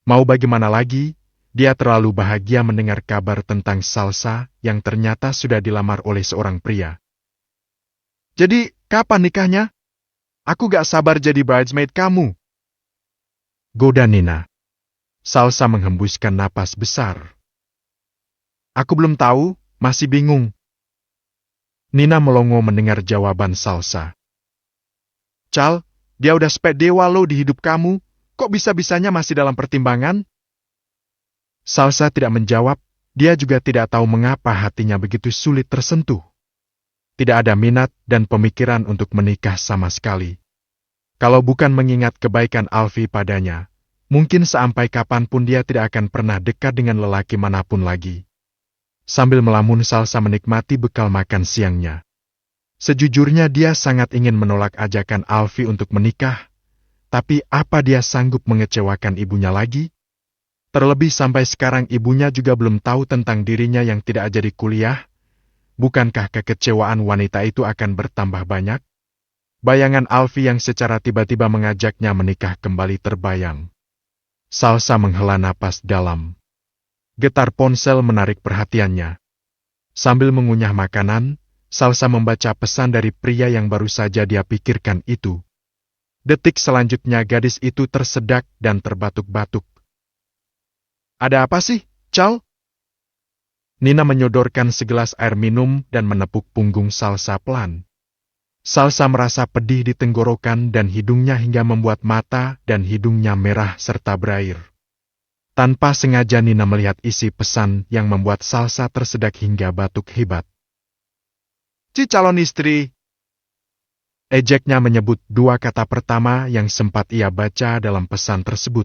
Mau bagaimana lagi, dia terlalu bahagia mendengar kabar tentang Salsa yang ternyata sudah dilamar oleh seorang pria. Jadi, kapan nikahnya? Aku gak sabar jadi bridesmaid kamu. Goda Nina. Salsa menghembuskan napas besar. Aku belum tahu, masih bingung. Nina melongo mendengar jawaban Salsa. Cal, dia udah spek dewa lo di hidup kamu, kok bisa-bisanya masih dalam pertimbangan? Salsa tidak menjawab, dia juga tidak tahu mengapa hatinya begitu sulit tersentuh. Tidak ada minat dan pemikiran untuk menikah sama sekali. Kalau bukan mengingat kebaikan Alfi padanya, mungkin sampai kapanpun dia tidak akan pernah dekat dengan lelaki manapun lagi. Sambil melamun Salsa menikmati bekal makan siangnya. Sejujurnya dia sangat ingin menolak ajakan Alfi untuk menikah, tapi apa dia sanggup mengecewakan ibunya lagi? Terlebih sampai sekarang ibunya juga belum tahu tentang dirinya yang tidak jadi kuliah. Bukankah kekecewaan wanita itu akan bertambah banyak? Bayangan Alfi yang secara tiba-tiba mengajaknya menikah kembali terbayang. Salsa menghela napas dalam. Getar ponsel menarik perhatiannya. Sambil mengunyah makanan, Salsa membaca pesan dari pria yang baru saja dia pikirkan itu. Detik selanjutnya gadis itu tersedak dan terbatuk-batuk. Ada apa sih, Cal? Nina menyodorkan segelas air minum dan menepuk punggung Salsa pelan. Salsa merasa pedih di tenggorokan dan hidungnya hingga membuat mata dan hidungnya merah serta berair. Tanpa sengaja Nina melihat isi pesan yang membuat Salsa tersedak hingga batuk hebat. Ci calon istri. Ejeknya menyebut dua kata pertama yang sempat ia baca dalam pesan tersebut.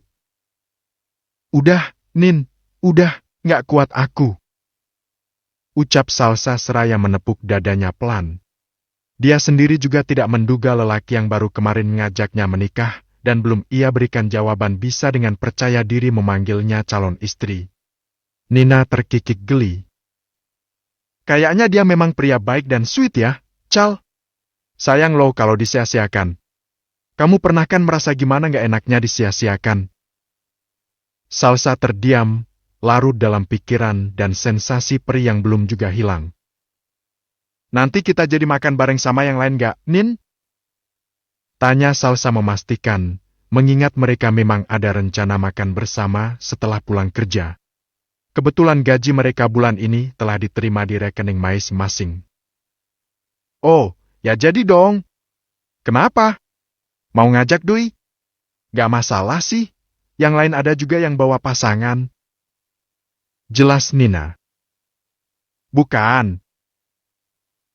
Udah, Nin, udah, nggak kuat aku. ucap Salsa seraya menepuk dadanya pelan. Dia sendiri juga tidak menduga lelaki yang baru kemarin mengajaknya menikah dan belum ia berikan jawaban bisa dengan percaya diri memanggilnya calon istri. Nina terkikik geli. Kayaknya dia memang pria baik dan sweet ya, Cal. Sayang loh kalau disia-siakan. Kamu pernah kan merasa gimana gak enaknya disia-siakan? Salsa terdiam, larut dalam pikiran dan sensasi perih yang belum juga hilang. Nanti kita jadi makan bareng sama yang lain gak, Nin? Tanya Salsa memastikan, mengingat mereka memang ada rencana makan bersama setelah pulang kerja. Kebetulan gaji mereka bulan ini telah diterima di rekening masing-masing. Oh, ya jadi dong. Kenapa? Mau ngajak Dui? Gak masalah sih. Yang lain ada juga yang bawa pasangan. Jelas Nina. Bukan.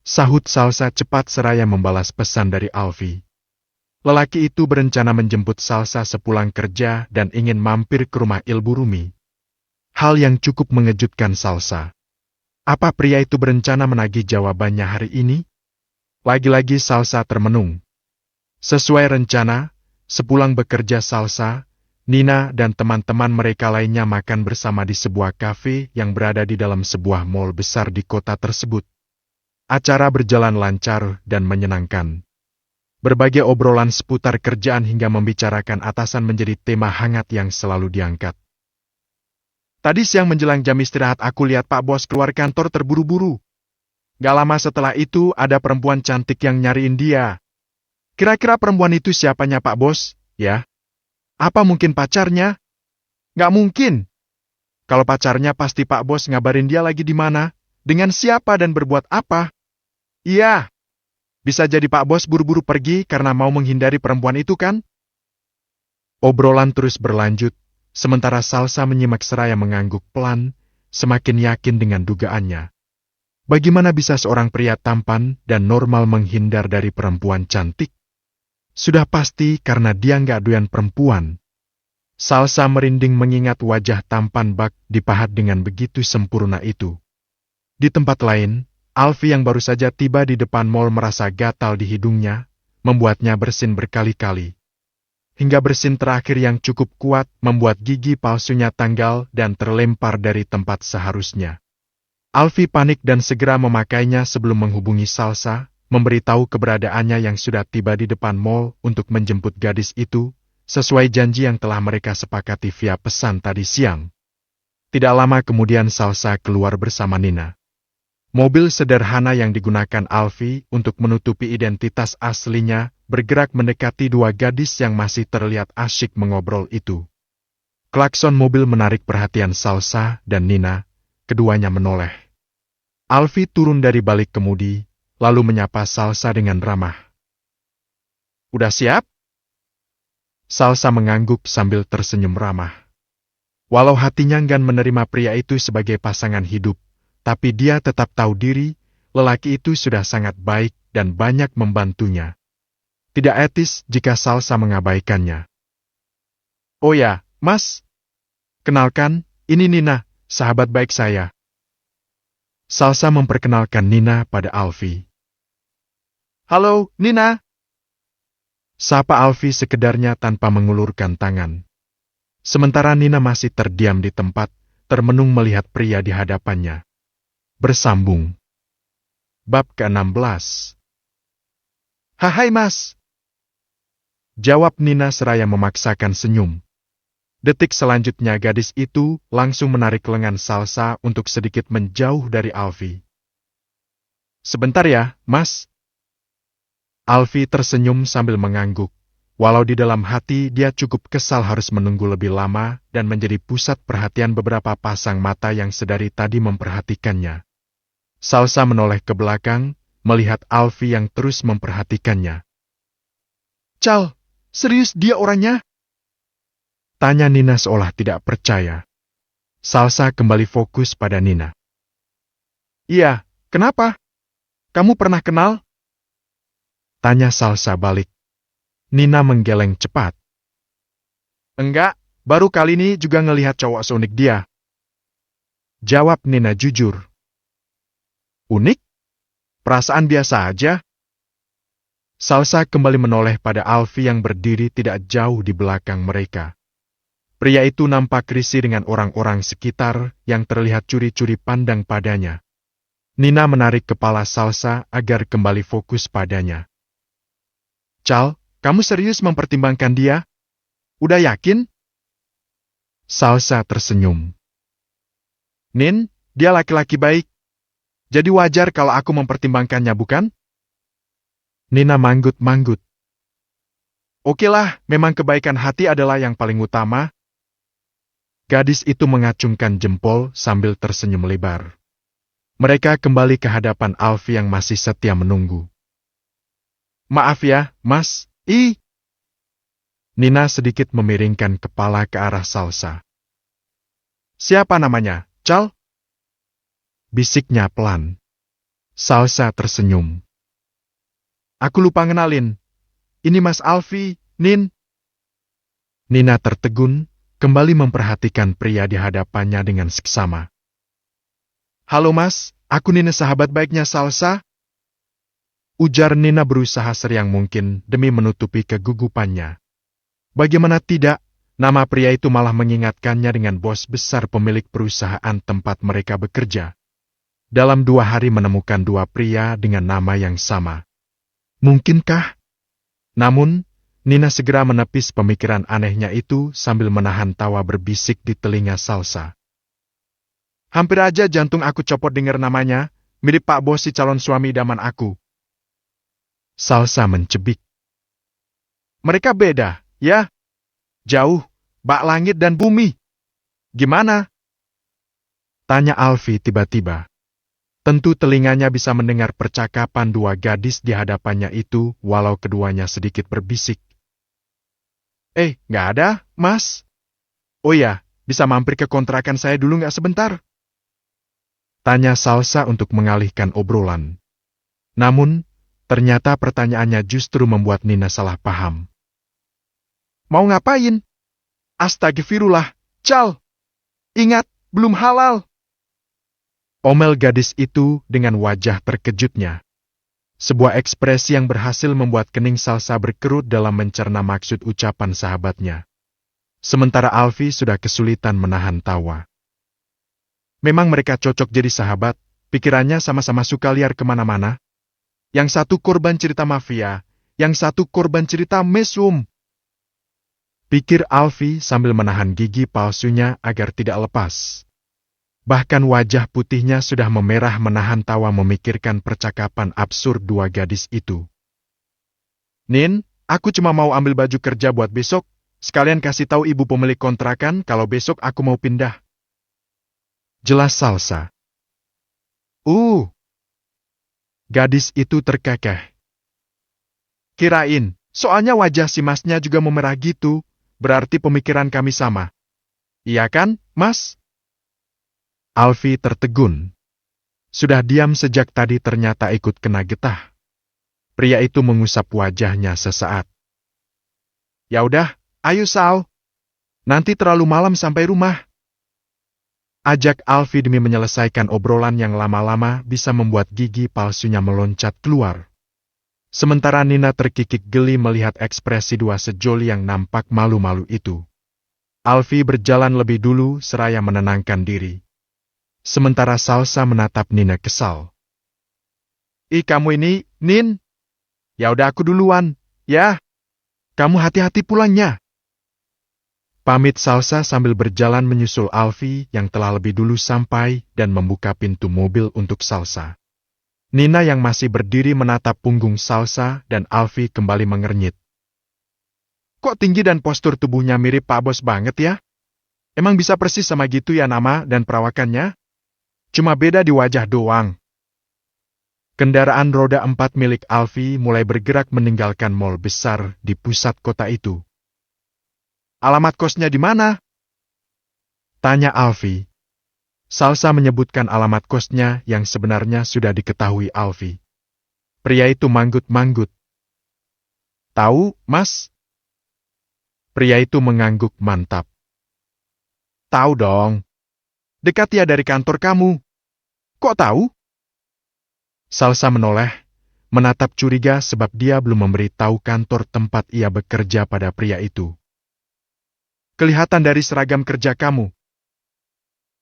Sahut Salsa cepat seraya membalas pesan dari Alfi. Lelaki itu berencana menjemput Salsa sepulang kerja dan ingin mampir ke rumah Ilbu Rumi. Hal yang cukup mengejutkan Salsa. Apa pria itu berencana menagih jawabannya hari ini? Lagi-lagi Salsa termenung. Sesuai rencana, sepulang bekerja Salsa, Nina dan teman-teman mereka lainnya makan bersama di sebuah kafe yang berada di dalam sebuah mall besar di kota tersebut. Acara berjalan lancar dan menyenangkan. Berbagai obrolan seputar kerjaan hingga membicarakan atasan menjadi tema hangat yang selalu diangkat. Tadi siang menjelang jam istirahat aku lihat Pak Bos keluar kantor terburu-buru. Gak lama setelah itu ada perempuan cantik yang nyariin dia. Kira-kira perempuan itu siapanya Pak Bos, ya? Apa mungkin pacarnya? Gak mungkin. Kalau pacarnya pasti Pak Bos ngabarin dia lagi di mana, dengan siapa dan berbuat apa. Iya. Bisa jadi Pak Bos buru-buru pergi karena mau menghindari perempuan itu kan? Obrolan terus berlanjut. Sementara Salsa menyimak seraya mengangguk pelan, semakin yakin dengan dugaannya. Bagaimana bisa seorang pria tampan dan normal menghindar dari perempuan cantik? Sudah pasti karena dia nggak doyan perempuan. Salsa merinding mengingat wajah tampan Bak dipahat dengan begitu sempurna itu. Di tempat lain, Alfi yang baru saja tiba di depan mall merasa gatal di hidungnya, membuatnya bersin berkali-kali. Hingga bersin terakhir yang cukup kuat membuat gigi palsunya tanggal dan terlempar dari tempat seharusnya. Alfi panik dan segera memakainya sebelum menghubungi Salsa, memberitahu keberadaannya yang sudah tiba di depan mall untuk menjemput gadis itu, sesuai janji yang telah mereka sepakati via pesan tadi siang. Tidak lama kemudian Salsa keluar bersama Nina. Mobil sederhana yang digunakan Alfi untuk menutupi identitas aslinya bergerak mendekati dua gadis yang masih terlihat asyik mengobrol itu. Klakson mobil menarik perhatian Salsa dan Nina, keduanya menoleh. Alfi turun dari balik kemudi, lalu menyapa Salsa dengan ramah. Udah siap? Salsa mengangguk sambil tersenyum ramah. Walau hatinya enggan menerima pria itu sebagai pasangan hidup, tapi dia tetap tahu diri, lelaki itu sudah sangat baik dan banyak membantunya. Tidak etis jika Salsa mengabaikannya. Oh ya, Mas. Kenalkan, ini Nina, sahabat baik saya. Salsa memperkenalkan Nina pada Alfi. Halo, Nina. Sapa Alfi sekedarnya tanpa mengulurkan tangan. Sementara Nina masih terdiam di tempat, termenung melihat pria di hadapannya. Bersambung. Bab ke-16. Hai Mas. Jawab Nina seraya memaksakan senyum. Detik selanjutnya gadis itu langsung menarik lengan Salsa untuk sedikit menjauh dari Alfi. Sebentar ya, Mas. Alfi tersenyum sambil mengangguk. Walau di dalam hati dia cukup kesal harus menunggu lebih lama dan menjadi pusat perhatian beberapa pasang mata yang sedari tadi memperhatikannya. Salsa menoleh ke belakang, melihat Alfi yang terus memperhatikannya. Cal, serius dia orangnya? Tanya Nina seolah tidak percaya. Salsa kembali fokus pada Nina. Iya, kenapa? Kamu pernah kenal? Tanya Salsa balik. Nina menggeleng cepat. Enggak, baru kali ini juga ngelihat cowok seunik dia. Jawab Nina jujur. Unik? Perasaan biasa aja. Salsa kembali menoleh pada Alfie yang berdiri tidak jauh di belakang mereka. Pria itu nampak risih dengan orang-orang sekitar yang terlihat curi-curi pandang padanya. Nina menarik kepala Salsa agar kembali fokus padanya. Cal, kamu serius mempertimbangkan dia? Udah yakin? Salsa tersenyum. Nin, dia laki-laki baik. Jadi wajar kalau aku mempertimbangkannya, bukan? Nina manggut-manggut. Okelah, memang kebaikan hati adalah yang paling utama. Gadis itu mengacungkan jempol sambil tersenyum lebar. Mereka kembali ke hadapan Alfie yang masih setia menunggu. Maaf ya, Mas. Nina sedikit memiringkan kepala ke arah Salsa. Siapa namanya, Cal? Bisiknya pelan. Salsa tersenyum. Aku lupa ngenalin. Ini Mas Alfie, Nin. Nina tertegun, kembali memperhatikan pria di hadapannya dengan seksama. Halo Mas, aku Nina sahabat baiknya Salsa. Ujar Nina berusaha seriang mungkin demi menutupi kegugupannya. Bagaimana tidak, nama pria itu malah mengingatkannya dengan bos besar pemilik perusahaan tempat mereka bekerja. Dalam 2 hari menemukan 2 pria dengan nama yang sama. Mungkinkah? Namun, Nina segera menepis pemikiran anehnya itu sambil menahan tawa berbisik di telinga Salsa. Hampir aja jantung aku copot dengar namanya, mirip Pak Bos si calon suami idaman aku. Salsa mencebik. Mereka beda, ya? Jauh, bak langit dan bumi. Gimana? Tanya Alfie tiba-tiba. Tentu telinganya bisa mendengar percakapan 2 gadis di hadapannya itu, walau keduanya sedikit berbisik. Nggak ada, Mas. Oh ya, bisa mampir ke kontrakan saya dulu nggak sebentar? Tanya Salsa untuk mengalihkan obrolan. Namun, ternyata pertanyaannya justru membuat Nina salah paham. Mau ngapain? Astagfirullah, Cal. Ingat, belum halal. Omel gadis itu dengan wajah terkejutnya. Sebuah ekspresi yang berhasil membuat kening Salsa berkerut dalam mencerna maksud ucapan sahabatnya. Sementara Alfie sudah kesulitan menahan tawa. Memang mereka cocok jadi sahabat, pikirannya sama-sama suka liar kemana-mana. Yang satu korban cerita mafia, yang satu korban cerita mesum. Pikir Alfie sambil menahan gigi palsunya agar tidak lepas. Bahkan wajah putihnya sudah memerah menahan tawa memikirkan percakapan absurd 2 gadis itu. Nin, aku cuma mau ambil baju kerja buat besok, sekalian kasih tahu ibu pemilik kontrakan kalau besok aku mau pindah. Jelas Salsa. Gadis itu terkekeh. Kirain, soalnya wajah si masnya juga memerah gitu, berarti pemikiran kami sama. Iya kan, Mas? Alfie tertegun. Sudah diam sejak tadi ternyata ikut kena getah. Pria itu mengusap wajahnya sesaat. Ya udah, ayo Sal. Nanti terlalu malam sampai rumah. Ajak Alfie demi menyelesaikan obrolan yang lama-lama bisa membuat gigi palsunya meloncat keluar. Sementara Nina terkikik geli melihat ekspresi 2 sejoli yang nampak malu-malu itu. Alfie berjalan lebih dulu seraya menenangkan diri. Sementara Salsa menatap Nina kesal. Kamu ini, Nin? Ya udah aku duluan, ya. Kamu hati-hati pulangnya. Pamit Salsa sambil berjalan menyusul Alfie yang telah lebih dulu sampai dan membuka pintu mobil untuk Salsa. Nina yang masih berdiri menatap punggung Salsa dan Alfie kembali mengernyit. Kok tinggi dan postur tubuhnya mirip Pak Bos banget ya? Emang bisa persis sama gitu ya nama dan perawakannya? Cuma beda di wajah doang. Kendaraan roda 4 milik Alfie mulai bergerak meninggalkan mal besar di pusat kota itu. Alamat kosnya di mana? Tanya Alfie. Salsa menyebutkan alamat kosnya yang sebenarnya sudah diketahui Alfie. Pria itu manggut-manggut. Tahu, Mas? Pria itu mengangguk mantap. Tahu dong. Dekat ya dari kantor kamu. Kok tahu? Salsa menoleh, menatap curiga sebab dia belum memberitahu kantor tempat ia bekerja pada pria itu. Kelihatan dari seragam kerja kamu,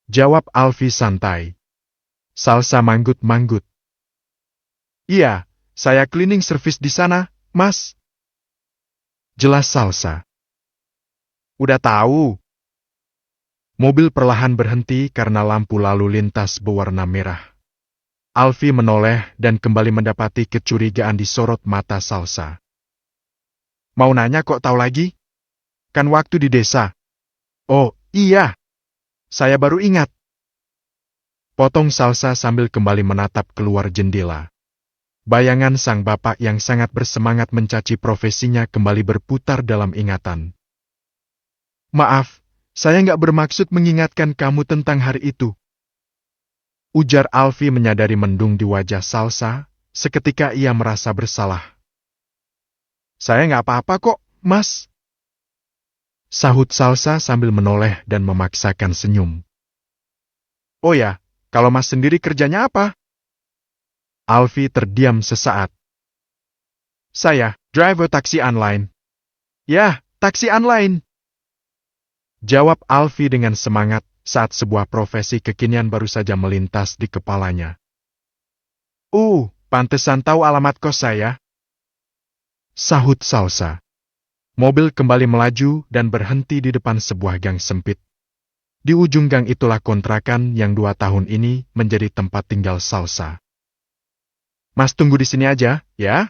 jawab Alfi santai. Salsa manggut-manggut. Iya, saya cleaning service di sana, Mas. Jelas Salsa. Udah tahu. Mobil perlahan berhenti karena lampu lalu lintas berwarna merah. Alfi menoleh dan kembali mendapati kecurigaan di sorot mata Salsa. Mau nanya kok tahu lagi? Kan waktu di desa. Oh, iya. Saya baru ingat. Potong Salsa sambil kembali menatap keluar jendela. Bayangan sang bapak yang sangat bersemangat mencaci profesinya kembali berputar dalam ingatan. Maaf, saya nggak bermaksud mengingatkan kamu tentang hari itu. Ujar Alfi menyadari mendung di wajah Salsa, seketika ia merasa bersalah. Saya nggak apa-apa kok, Mas. Sahut Salsa sambil menoleh dan memaksakan senyum. Oh ya, kalau Mas sendiri kerjanya apa? Alfi terdiam sesaat. Saya, driver taksi online. Ya, taksi online. Jawab Alfi dengan semangat saat sebuah profesi kekinian baru saja melintas di kepalanya. Pantesan tahu alamat kos saya. Sahut Salsa. Mobil kembali melaju dan berhenti di depan sebuah gang sempit. Di ujung gang itulah kontrakan yang 2 tahun ini menjadi tempat tinggal Salsa. Mas tunggu di sini aja, ya?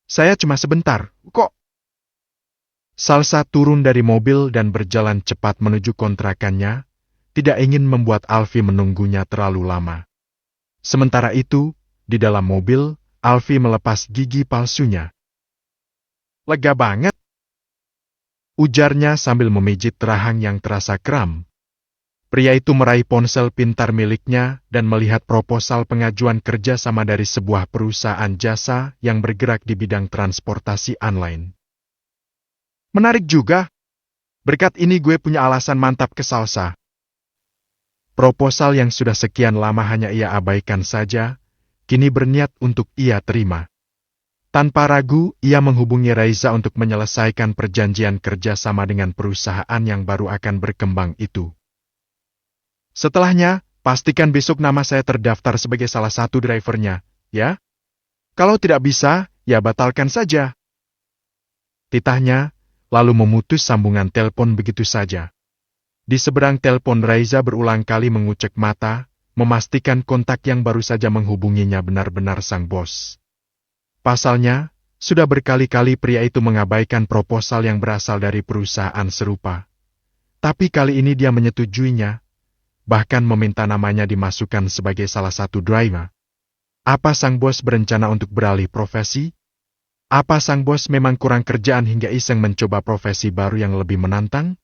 Saya cuma sebentar, kok. Salsa turun dari mobil dan berjalan cepat menuju kontrakannya, tidak ingin membuat Alfi menunggunya terlalu lama. Sementara itu, di dalam mobil, Alfi melepas gigi palsunya. Lega banget, ujarnya sambil memijit rahang yang terasa kram. Pria itu meraih ponsel pintar miliknya dan melihat proposal pengajuan kerja sama dari sebuah perusahaan jasa yang bergerak di bidang transportasi online. Menarik juga. Berkat ini gue punya alasan mantap ke Salsa. Proposal yang sudah sekian lama hanya ia abaikan saja, kini berniat untuk ia terima. Tanpa ragu, ia menghubungi Raiza untuk menyelesaikan perjanjian kerja sama dengan perusahaan yang baru akan berkembang itu. Setelahnya, pastikan besok nama saya terdaftar sebagai salah satu drivernya, ya? Kalau tidak bisa, ya batalkan saja. Titahnya, lalu memutus sambungan telepon begitu saja. Di seberang telepon Raiza berulang kali mengucek mata, memastikan kontak yang baru saja menghubunginya benar-benar sang bos. Pasalnya, sudah berkali-kali pria itu mengabaikan proposal yang berasal dari perusahaan serupa. Tapi kali ini dia menyetujuinya, bahkan meminta namanya dimasukkan sebagai salah satu driver. Apa sang bos berencana untuk beralih profesi? Apa sang bos memang kurang kerjaan hingga iseng mencoba profesi baru yang lebih menantang?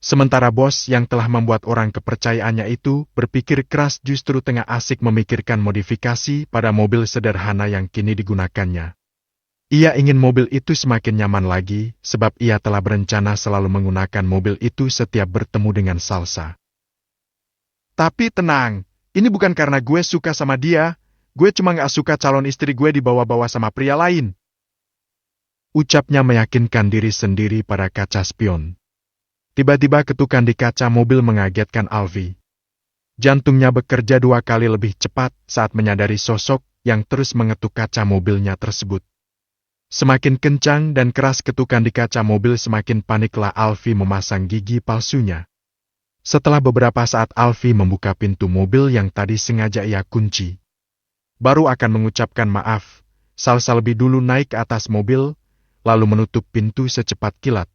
Sementara bos yang telah membuat orang kepercayaannya itu berpikir keras justru tengah asik memikirkan modifikasi pada mobil sederhana yang kini digunakannya. Ia ingin mobil itu semakin nyaman lagi sebab ia telah berencana selalu menggunakan mobil itu setiap bertemu dengan Salsa. Tapi tenang, ini bukan karena gue suka sama dia, gue cuma gak suka calon istri gue dibawa-bawa sama pria lain. Ucapnya meyakinkan diri sendiri pada kaca spion. Tiba-tiba ketukan di kaca mobil mengagetkan Alfi. Jantungnya bekerja 2 kali lebih cepat saat menyadari sosok yang terus mengetuk kaca mobilnya tersebut. Semakin kencang dan keras ketukan di kaca mobil semakin paniklah Alfi memasang gigi palsunya. Setelah beberapa saat Alfi membuka pintu mobil yang tadi sengaja ia kunci. Baru akan mengucapkan maaf, Salsa lebih dulu naik ke atas mobil, lalu menutup pintu secepat kilat.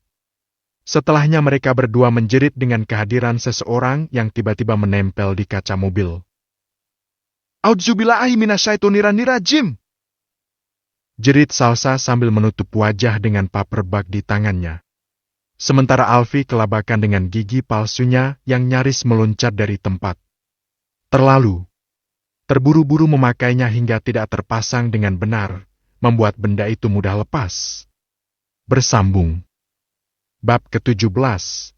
Setelahnya mereka berdua menjerit dengan kehadiran seseorang yang tiba-tiba menempel di kaca mobil. A'udzubillahi minasyaitonirrajim! Jerit Salsa sambil menutup wajah dengan paper bag di tangannya. Sementara Alfi kelabakan dengan gigi palsunya yang nyaris meloncat dari tempat. Terlalu terburu-buru memakainya hingga tidak terpasang dengan benar, membuat benda itu mudah lepas. Bersambung. Bab ke-17.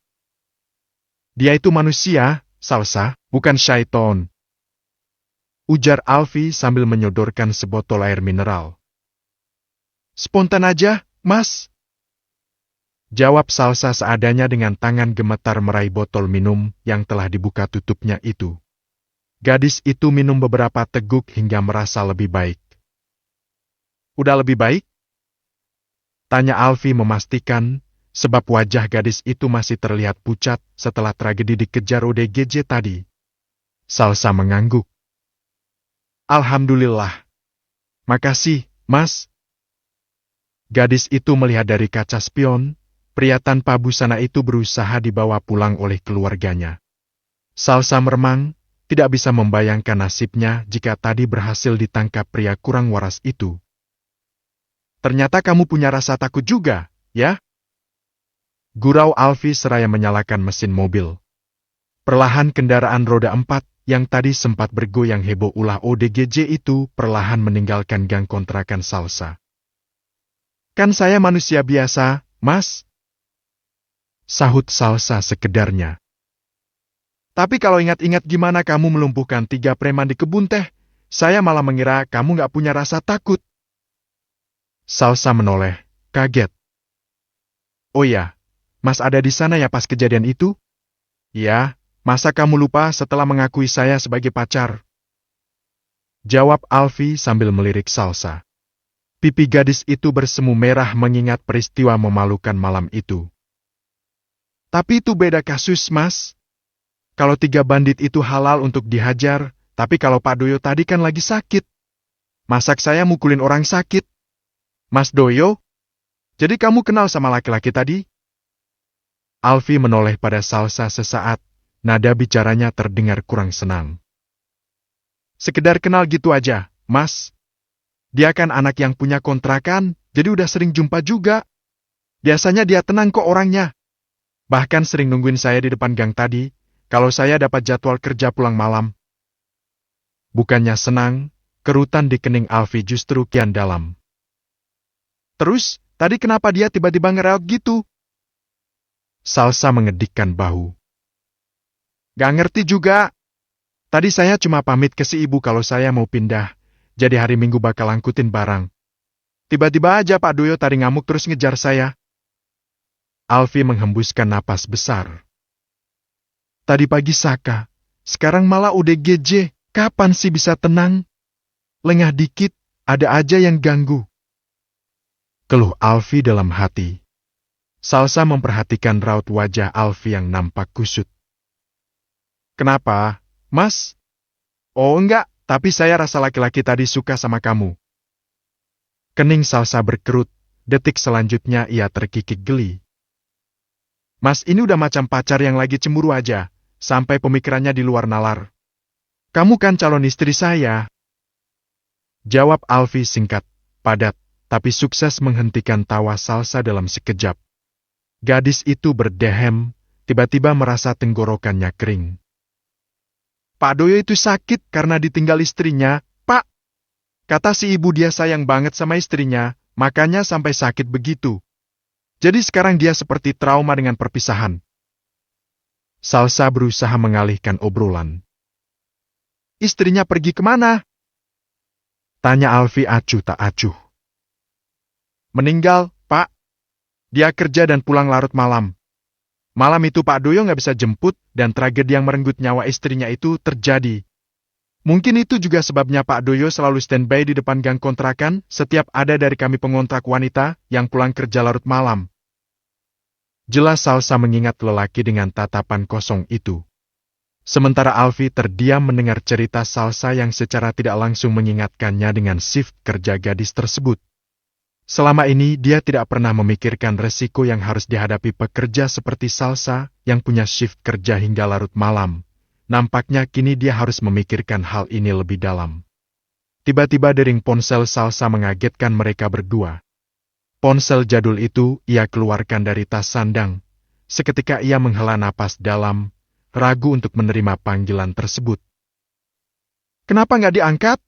Dia itu manusia, Salsa, bukan syaiton. ujar Alfie sambil menyodorkan sebotol air mineral. Spontan aja, Mas. Jawab Salsa seadanya dengan tangan gemetar meraih botol minum yang telah dibuka tutupnya itu. Gadis itu minum beberapa teguk hingga merasa lebih baik. Udah lebih baik? Tanya Alfie memastikan, sebab wajah gadis itu masih terlihat pucat setelah tragedi dikejar ODGJ tadi. Salsa mengangguk. Alhamdulillah. Makasih, Mas. Gadis itu melihat dari kaca spion, pria tanpa busana itu berusaha dibawa pulang oleh keluarganya. Salsa meremang, tidak bisa membayangkan nasibnya jika tadi berhasil ditangkap pria kurang waras itu. Ternyata kamu punya rasa takut juga, ya? Gurau Alfie seraya menyalakan mesin mobil. Perlahan kendaraan roda 4 yang tadi sempat bergoyang heboh ulah ODGJ itu perlahan meninggalkan gang kontrakan Salsa. Kan saya manusia biasa, Mas? Sahut Salsa sekedarnya. Tapi kalau ingat-ingat gimana kamu melumpuhkan 3 preman di kebun teh, saya malah mengira kamu nggak punya rasa takut. Salsa menoleh, kaget. Oh ya, Mas ada di sana ya pas kejadian itu? Ya, masa kamu lupa setelah mengakui saya sebagai pacar? Jawab Alfie sambil melirik Salsa. Pipi gadis itu bersemu merah mengingat peristiwa memalukan malam itu. Tapi itu beda kasus, Mas. Kalau 3 bandit itu halal untuk dihajar, tapi kalau Pak Doyo tadi kan lagi sakit. Masak saya mukulin orang sakit. Mas Doyo? Jadi kamu kenal sama laki-laki tadi? Alfie menoleh pada Salsa sesaat, nada bicaranya terdengar kurang senang. Sekedar kenal gitu aja, Mas. Dia kan anak yang punya kontrakan, jadi udah sering jumpa juga. Biasanya dia tenang kok orangnya. Bahkan sering nungguin saya di depan gang tadi, kalau saya dapat jadwal kerja pulang malam. Bukannya senang, kerutan di kening Alfie justru kian dalam. Terus, tadi kenapa dia tiba-tiba ngereok gitu? Salsa mengedikkan bahu. Gak ngerti juga. Tadi saya cuma pamit ke si ibu kalau saya mau pindah, jadi hari Minggu bakal angkutin barang. Tiba-tiba aja Pak Doyo tadi ngamuk terus ngejar saya. Alfie menghembuskan napas besar. Tadi pagi Saka, sekarang malah ODGJ, kapan sih bisa tenang? Lengah dikit, ada aja yang ganggu. Keluh Alfie dalam hati. Salsa memperhatikan raut wajah Alfie yang nampak kusut. Kenapa, Mas? Oh enggak, tapi saya rasa laki-laki tadi suka sama kamu. Kening Salsa berkerut, detik selanjutnya ia terkikik geli. Mas ini udah macam pacar yang lagi cemburu aja, sampai pemikirannya di luar nalar. Kamu kan calon istri saya. Jawab Alfie singkat, padat, tapi sukses menghentikan tawa Salsa dalam sekejap. Gadis itu berdehem, tiba-tiba merasa tenggorokannya kering. Pak Doyo itu sakit karena ditinggal istrinya, Pak. Kata si ibu dia sayang banget sama istrinya, makanya sampai sakit begitu. Jadi sekarang dia seperti trauma dengan perpisahan. Salsa berusaha mengalihkan obrolan. Istrinya pergi kemana? Tanya Alfie acuh tak acuh. Meninggal, Pak. Dia kerja dan pulang larut malam. Malam itu Pak Doyo nggak bisa jemput dan tragedi yang merenggut nyawa istrinya itu terjadi. Mungkin itu juga sebabnya Pak Doyo selalu standby di depan gang kontrakan setiap ada dari kami pengontrak wanita yang pulang kerja larut malam. Jelas Salsa mengingat lelaki dengan tatapan kosong itu. Sementara Alfie terdiam mendengar cerita Salsa yang secara tidak langsung mengingatkannya dengan shift kerja gadis tersebut. Selama ini dia tidak pernah memikirkan resiko yang harus dihadapi pekerja seperti Salsa yang punya shift kerja hingga larut malam. Nampaknya kini dia harus memikirkan hal ini lebih dalam. Tiba-tiba dering ponsel Salsa mengagetkan mereka berdua. Ponsel jadul itu ia keluarkan dari tas sandang. Seketika ia menghela napas dalam, ragu untuk menerima panggilan tersebut. Kenapa nggak diangkat?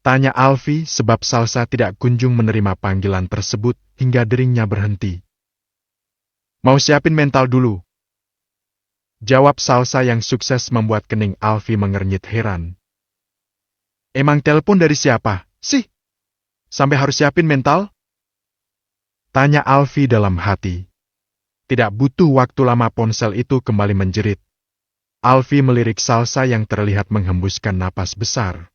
Tanya Alfie sebab Salsa tidak kunjung menerima panggilan tersebut hingga deringnya berhenti. Mau siapin mental dulu. Jawab Salsa yang sukses membuat kening Alfie mengernyit heran. Emang telepon dari siapa sih? Sampai harus siapin mental? Tanya Alfi dalam hati. Tidak butuh waktu lama ponsel itu kembali menjerit. Alfi melirik Salsa yang terlihat menghembuskan napas besar.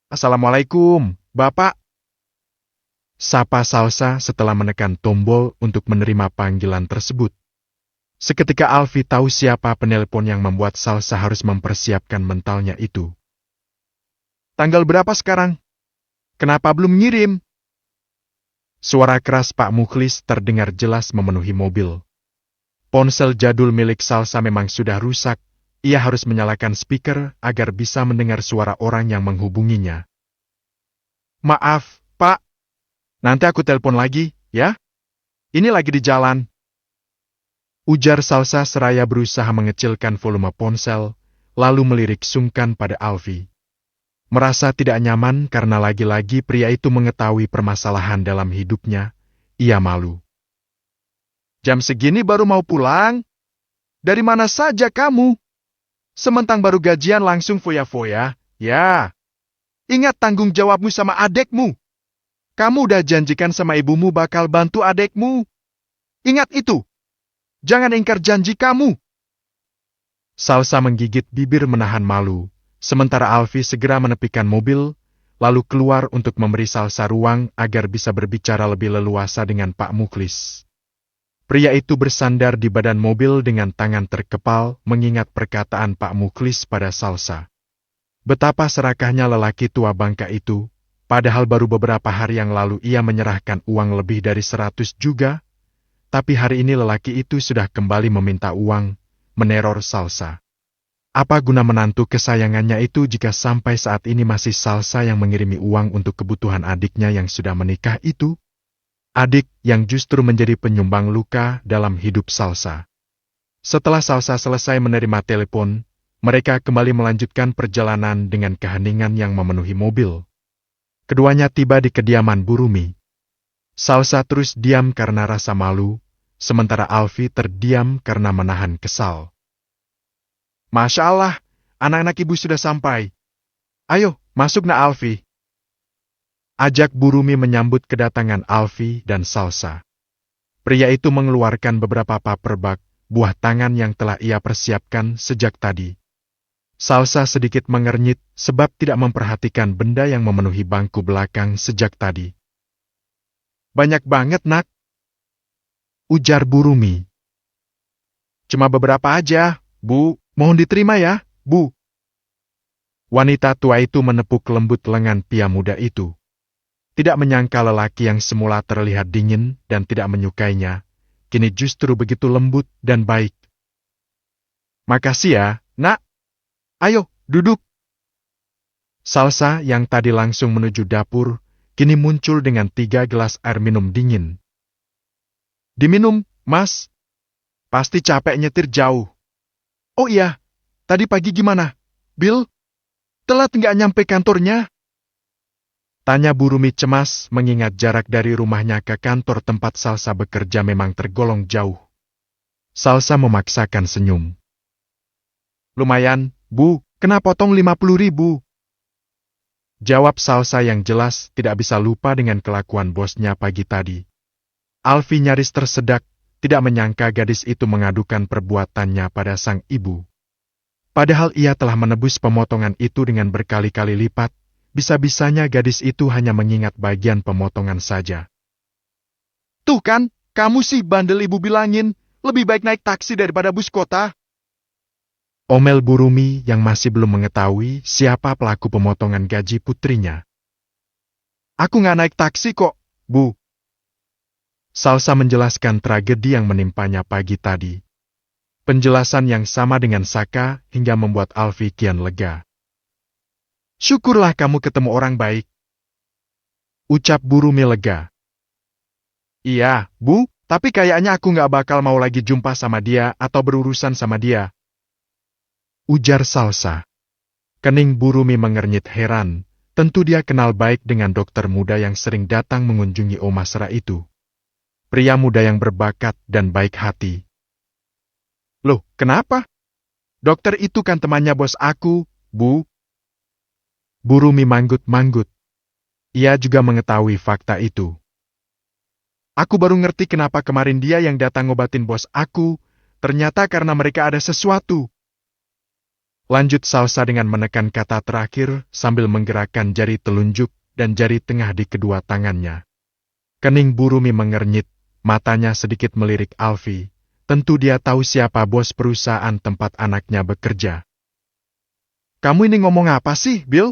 Assalamualaikum, Bapak. Sapa Salsa setelah menekan tombol untuk menerima panggilan tersebut. Seketika Alfi tahu siapa penelpon yang membuat Salsa harus mempersiapkan mentalnya itu. Tanggal berapa sekarang? Kenapa belum ngirim? Suara keras Pak Mukhlis terdengar jelas memenuhi mobil. Ponsel jadul milik Salsa memang sudah rusak. Ia harus menyalakan speaker agar bisa mendengar suara orang yang menghubunginya. Maaf, Pak. Nanti aku telepon lagi, ya? Ini lagi di jalan. Ujar Salsa seraya berusaha mengecilkan volume ponsel, lalu melirik sungkan pada Alfi. Merasa tidak nyaman karena lagi-lagi pria itu mengetahui permasalahan dalam hidupnya, ia malu. Jam segini baru mau pulang? Dari mana saja kamu? Sementang baru gajian langsung foya-foya, ya. Ingat tanggung jawabmu sama adekmu. Kamu udah janjikan sama ibumu bakal bantu adekmu. Ingat itu. Jangan ingkar janji kamu. Salsa menggigit bibir menahan malu. Sementara Alfi segera menepikan mobil, lalu keluar untuk memberi Salsa ruang agar bisa berbicara lebih leluasa dengan Pak Mukhlis. Pria itu bersandar di badan mobil dengan tangan terkepal mengingat perkataan Pak Mukhlis pada Salsa. Betapa serakahnya lelaki tua bangka itu, padahal baru beberapa hari yang lalu ia menyerahkan uang lebih dari 100 juga, tapi hari ini lelaki itu sudah kembali meminta uang, meneror Salsa. Apa guna menantu kesayangannya itu jika sampai saat ini masih Salsa yang mengirimi uang untuk kebutuhan adiknya yang sudah menikah itu? Adik yang justru menjadi penyumbang luka dalam hidup Salsa. Setelah Salsa selesai menerima telepon, mereka kembali melanjutkan perjalanan dengan keheningan yang memenuhi mobil. Keduanya tiba di kediaman Bu Rumi. Salsa terus diam karena rasa malu, sementara Alfi terdiam karena menahan kesal. Masya Allah, anak-anak ibu sudah sampai. Ayo, masuk nak Alfi. Ajak Bu Rumi menyambut kedatangan Alfi dan Salsa. Pria itu mengeluarkan beberapa paperback, buah tangan yang telah ia persiapkan sejak tadi. Salsa sedikit mengernyit sebab tidak memperhatikan benda yang memenuhi bangku belakang sejak tadi. Banyak banget, nak. Ujar Bu Rumi. Cuma beberapa aja, Bu. Mohon diterima ya, Bu. Wanita tua itu menepuk lembut lengan pria muda itu. Tidak menyangka lelaki yang semula terlihat dingin dan tidak menyukainya, kini justru begitu lembut dan baik. Makasih ya, nak. Ayo, duduk. Salsa yang tadi langsung menuju dapur, kini muncul dengan 3 gelas air minum dingin. Diminum, Mas. Pasti capek nyetir jauh. Oh iya, tadi pagi gimana? Bill, telat nggak nyampe kantornya? Tanya Bu Rumi cemas mengingat jarak dari rumahnya ke kantor tempat Salsa bekerja memang tergolong jauh. Salsa memaksakan senyum. Lumayan, Bu, kena potong 50.000. Jawab Salsa yang jelas tidak bisa lupa dengan kelakuan bosnya pagi tadi. Alfi nyaris tersedak, tidak menyangka gadis itu mengadukan perbuatannya pada sang ibu. Padahal ia telah menebus pemotongan itu dengan berkali-kali lipat, bisa-bisanya gadis itu hanya mengingat bagian pemotongan saja. Tuh kan, kamu sih bandel ibu bilangin, lebih baik naik taksi daripada bus kota. Omel Bu Rumi yang masih belum mengetahui siapa pelaku pemotongan gaji putrinya. Aku nggak naik taksi kok, Bu. Salsa menjelaskan tragedi yang menimpanya pagi tadi. Penjelasan yang sama dengan Saka hingga membuat Alfi kian lega. Syukurlah kamu ketemu orang baik. Ucap Bu Rumi lega. Iya, Bu, tapi kayaknya aku nggak bakal mau lagi jumpa sama dia atau berurusan sama dia. Ujar Salsa. Kening Bu Rumi mengernyit heran, tentu dia kenal baik dengan dokter muda yang sering datang mengunjungi Oma Sera itu. Pria muda yang berbakat dan baik hati. Loh, kenapa? Dokter itu kan temannya bos aku, Bu. Burumi manggut-manggut. Ia juga mengetahui fakta itu. Aku baru ngerti kenapa kemarin dia yang datang ngobatin bos aku, ternyata karena mereka ada sesuatu. Lanjut Salsa dengan menekan kata terakhir sambil menggerakkan jari telunjuk dan jari tengah di kedua tangannya. Kening Burumi mengernyit, matanya sedikit melirik Alfi. Tentu dia tahu siapa bos perusahaan tempat anaknya bekerja. Kamu ini ngomong apa sih, Bill?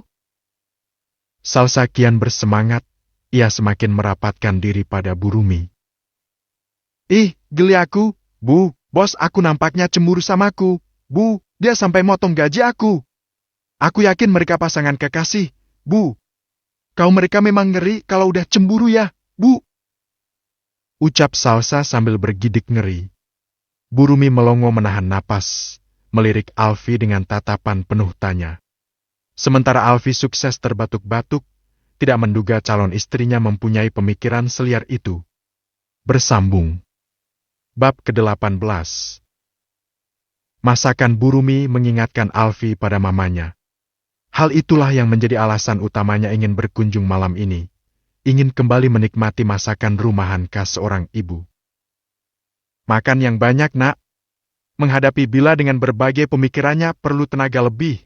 Salsa kian bersemangat, ia semakin merapatkan diri pada Burumi. Ih, geli aku, Bu, bos aku nampaknya cemburu samaku, Bu. Dia sampai motong gaji aku. Aku yakin mereka pasangan kekasih, Bu. Kau mereka memang ngeri kalau udah cemburu ya, Bu. Ucap Salsa sambil bergidik ngeri. Burumi melongo menahan napas, melirik Alfi dengan tatapan penuh tanya. Sementara Alfi sukses terbatuk-batuk, tidak menduga calon istrinya mempunyai pemikiran seliar itu. Bersambung. Bab ke-18. Masakan Burumi mengingatkan Alfi pada mamanya. Hal itulah yang menjadi alasan utamanya ingin berkunjung malam ini. Ingin kembali menikmati masakan rumahan khas seorang ibu. Makan yang banyak, Nak. Menghadapi Bila dengan berbagai pemikirannya perlu tenaga lebih.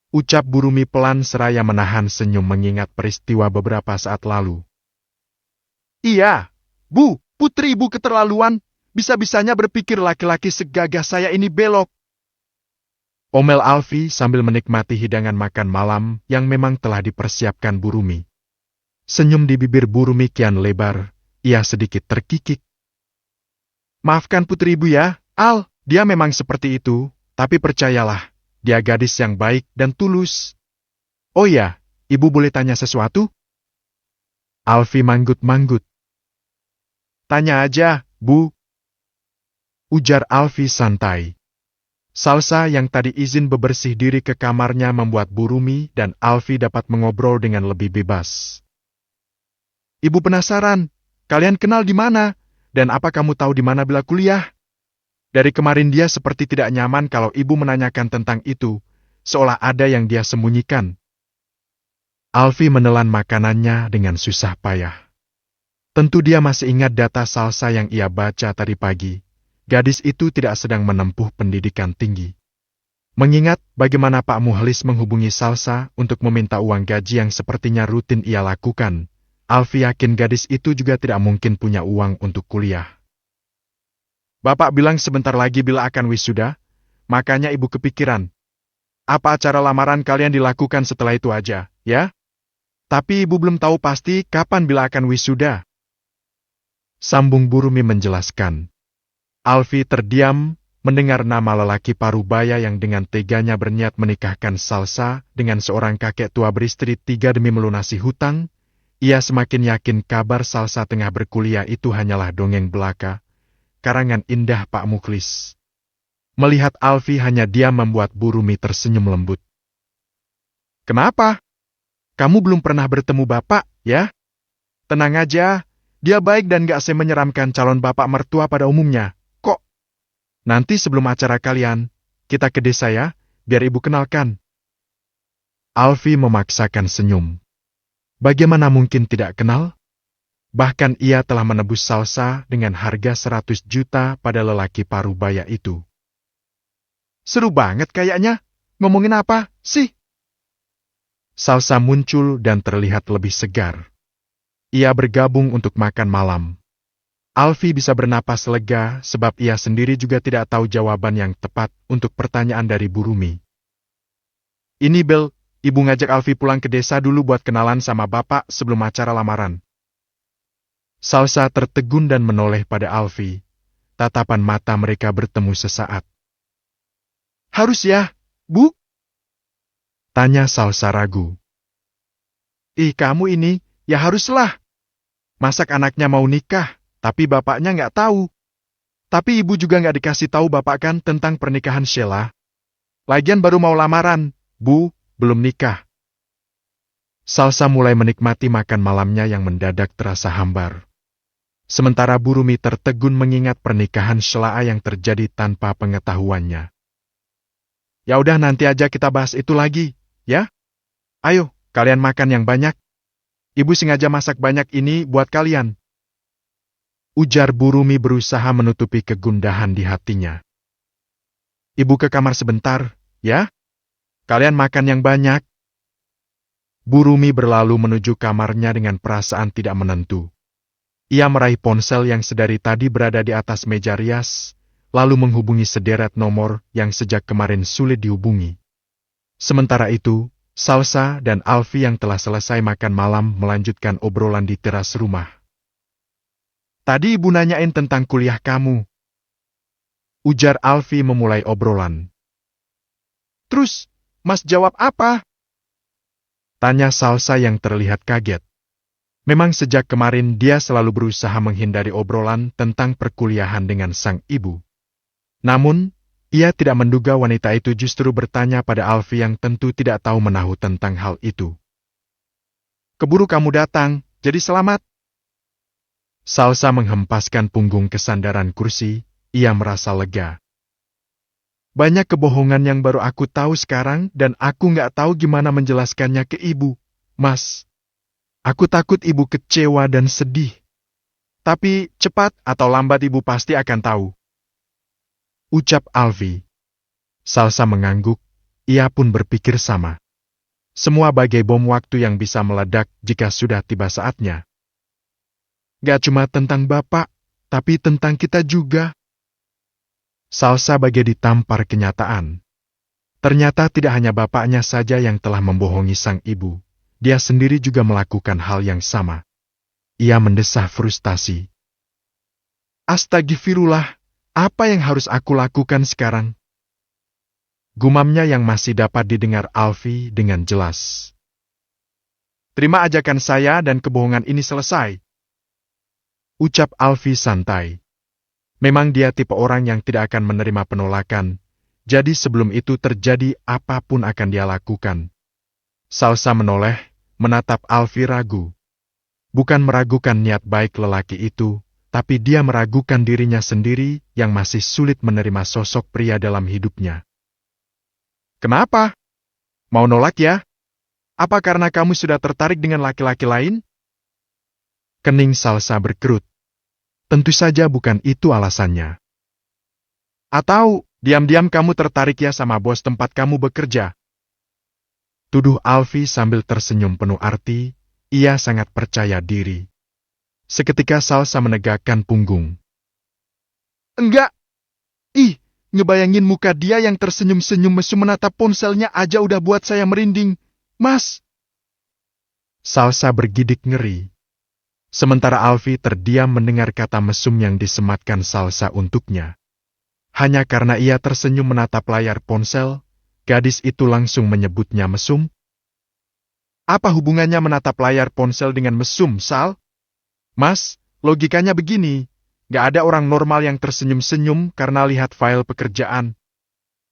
Ucap Burumi pelan seraya menahan senyum mengingat peristiwa beberapa saat lalu. Iya, Bu, putri ibu keterlaluan. Bisa-bisanya berpikir laki-laki segagah saya ini belok. Omel Alfi sambil menikmati hidangan makan malam yang memang telah dipersiapkan Burumi. Senyum di bibir Burumi kian lebar, ia sedikit terkikik. Maafkan putri ibu ya, Al, dia memang seperti itu, tapi percayalah, dia gadis yang baik dan tulus. Oh ya, ibu boleh tanya sesuatu? Alfi manggut-manggut. Tanya aja, Bu. Ujar Alfi santai. Salsa yang tadi izin bebersih diri ke kamarnya membuat Burumi dan Alfi dapat mengobrol dengan lebih bebas. Ibu penasaran, kalian kenal di mana? Dan apa kamu tahu di mana Bila kuliah? Dari kemarin dia seperti tidak nyaman kalau ibu menanyakan tentang itu, seolah ada yang dia sembunyikan. Alfi menelan makanannya dengan susah payah. Tentu dia masih ingat data Salsa yang ia baca tadi pagi. Gadis itu tidak sedang menempuh pendidikan tinggi. Mengingat bagaimana Pak Muhlis menghubungi Salsa untuk meminta uang gaji yang sepertinya rutin ia lakukan, Alfi yakin gadis itu juga tidak mungkin punya uang untuk kuliah. Bapak bilang sebentar lagi Bila akan wisuda, makanya ibu kepikiran. Apa acara lamaran kalian dilakukan setelah itu aja, ya? Tapi ibu belum tahu pasti kapan Bila akan wisuda. Sambung Burumi menjelaskan. Alfi terdiam mendengar nama lelaki parubaya yang dengan teganya berniat menikahkan Salsa dengan seorang kakek tua beristri 3 demi melunasi hutang. Ia semakin yakin kabar Salsa tengah berkuliah itu hanyalah dongeng belaka, karangan indah Pak Mukhlis. Melihat Alfi hanya diam membuat Burumi tersenyum lembut. Kenapa? Kamu belum pernah bertemu Bapak, ya? Tenang aja, dia baik dan gak semenyeramkan calon Bapak mertua pada umumnya. Nanti sebelum acara kalian, kita ke desa ya, biar ibu kenalkan. Alfi memaksakan senyum. Bagaimana mungkin tidak kenal? Bahkan ia telah menebus Salsa dengan harga 100 juta pada lelaki parubaya itu. Seru banget kayaknya, ngomongin apa sih? Salsa muncul dan terlihat lebih segar. Ia bergabung untuk makan malam. Alfi bisa bernapas lega sebab ia sendiri juga tidak tahu jawaban yang tepat untuk pertanyaan dari Burumi. Ini Bel, ibu ngajak Alfi pulang ke desa dulu buat kenalan sama bapak sebelum acara lamaran. Salsa tertegun dan menoleh pada Alfi. Tatapan mata mereka bertemu sesaat. Harus ya, Bu? Tanya Salsa ragu. Ih kamu ini, ya haruslah. Masak anaknya mau nikah. Tapi bapaknya nggak tahu. Tapi ibu juga nggak dikasih tahu bapak kan tentang pernikahan Sheila. Lagian baru mau lamaran, Bu, belum nikah. Salsa mulai menikmati makan malamnya yang mendadak terasa hambar. Sementara Burumi tertegun mengingat pernikahan Sheila yang terjadi tanpa pengetahuannya. Ya udah nanti aja kita bahas itu lagi, ya? Ayo, kalian makan yang banyak. Ibu sengaja masak banyak ini buat kalian. Ujar Burumi berusaha menutupi kegundahan di hatinya. Ibu ke kamar sebentar, ya? Kalian makan yang banyak. Burumi berlalu menuju kamarnya dengan perasaan tidak menentu. Ia meraih ponsel yang sedari tadi berada di atas meja rias, lalu menghubungi sederet nomor yang sejak kemarin sulit dihubungi. Sementara itu, Salsa dan Alfi yang telah selesai makan malam melanjutkan obrolan di teras rumah. Tadi ibu nanyain tentang kuliah kamu. Ujar Alfi memulai obrolan. Terus, Mas jawab apa? Tanya Salsa yang terlihat kaget. Memang sejak kemarin dia selalu berusaha menghindari obrolan tentang perkuliahan dengan sang ibu. Namun, ia tidak menduga wanita itu justru bertanya pada Alfi yang tentu tidak tahu menahu tentang hal itu. Keburu kamu datang, jadi selamat. Salsa menghempaskan punggung ke sandaran kursi, ia merasa lega. Banyak kebohongan yang baru aku tahu sekarang dan aku nggak tahu gimana menjelaskannya ke ibu, Mas. Aku takut ibu kecewa dan sedih. Tapi cepat atau lambat ibu pasti akan tahu. Ucap Alfi. Salsa mengangguk, ia pun berpikir sama. Semua bagai bom waktu yang bisa meledak jika sudah tiba saatnya. Gak cuma tentang bapak, tapi tentang kita juga. Salsa bagai ditampar kenyataan. Ternyata tidak hanya bapaknya saja yang telah membohongi sang ibu. Dia sendiri juga melakukan hal yang sama. Ia mendesah frustasi. Astagfirullah. Apa yang harus aku lakukan sekarang? Gumamnya yang masih dapat didengar Alfi dengan jelas. Terima ajakan saya dan kebohongan ini selesai. Ucap Alfi santai. Memang dia tipe orang yang tidak akan menerima penolakan, jadi sebelum itu terjadi apapun akan dia lakukan. Salsa menoleh, menatap Alfi ragu. Bukan meragukan niat baik lelaki itu, tapi dia meragukan dirinya sendiri yang masih sulit menerima sosok pria dalam hidupnya. Kenapa? Mau nolak ya? Apa karena kamu sudah tertarik dengan laki-laki lain? Kening Salsa berkerut. Tentu saja bukan itu alasannya. Atau, diam-diam kamu tertarik ya sama bos tempat kamu bekerja? Tuduh Alfi sambil tersenyum penuh arti, ia sangat percaya diri. Seketika Salsa menegakkan punggung. Enggak! Ih, ngebayangin muka dia yang tersenyum-senyum mesum menatap ponselnya aja udah buat saya merinding. Mas! Salsa bergidik ngeri. Sementara Alfi terdiam mendengar kata mesum yang disematkan Salsa untuknya. Hanya karena ia tersenyum menatap layar ponsel, gadis itu langsung menyebutnya mesum. Apa hubungannya menatap layar ponsel dengan mesum, Sal? Mas, logikanya begini, gak ada orang normal yang tersenyum-senyum karena lihat file pekerjaan.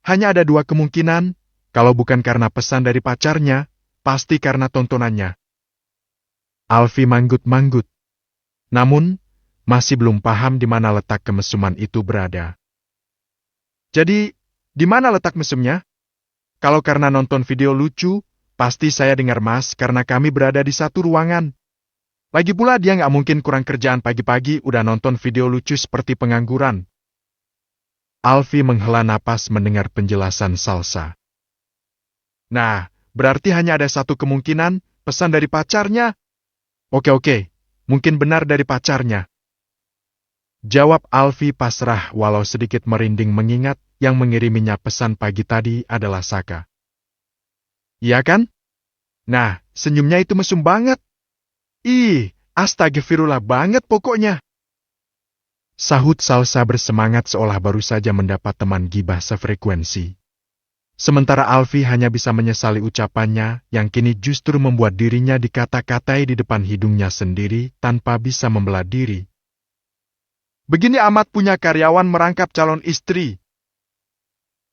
Hanya ada dua kemungkinan, kalau bukan karena pesan dari pacarnya, pasti karena tontonannya. Alfi manggut-manggut. Namun, masih belum paham di mana letak kemesuman itu berada. Jadi, di mana letak mesumnya? Kalau karena nonton video lucu, pasti saya dengar Mas karena kami berada di satu ruangan. Lagi pula dia nggak mungkin kurang kerjaan pagi-pagi udah nonton video lucu seperti pengangguran. Alfi menghela napas mendengar penjelasan Salsa. Nah, berarti hanya ada satu kemungkinan, pesan dari pacarnya. Oke, mungkin benar dari pacarnya. Jawab Alfi pasrah walau sedikit merinding mengingat yang mengiriminya pesan pagi tadi adalah Saka. Iya kan? Nah, senyumnya itu mesum banget. Ih, astagfirullah banget pokoknya. Sahut Salsa bersemangat seolah baru saja mendapat teman gibah sefrekuensi. Sementara Alfi hanya bisa menyesali ucapannya yang kini justru membuat dirinya dikata-katai di depan hidungnya sendiri tanpa bisa membela diri. Begini amat punya karyawan merangkap calon istri.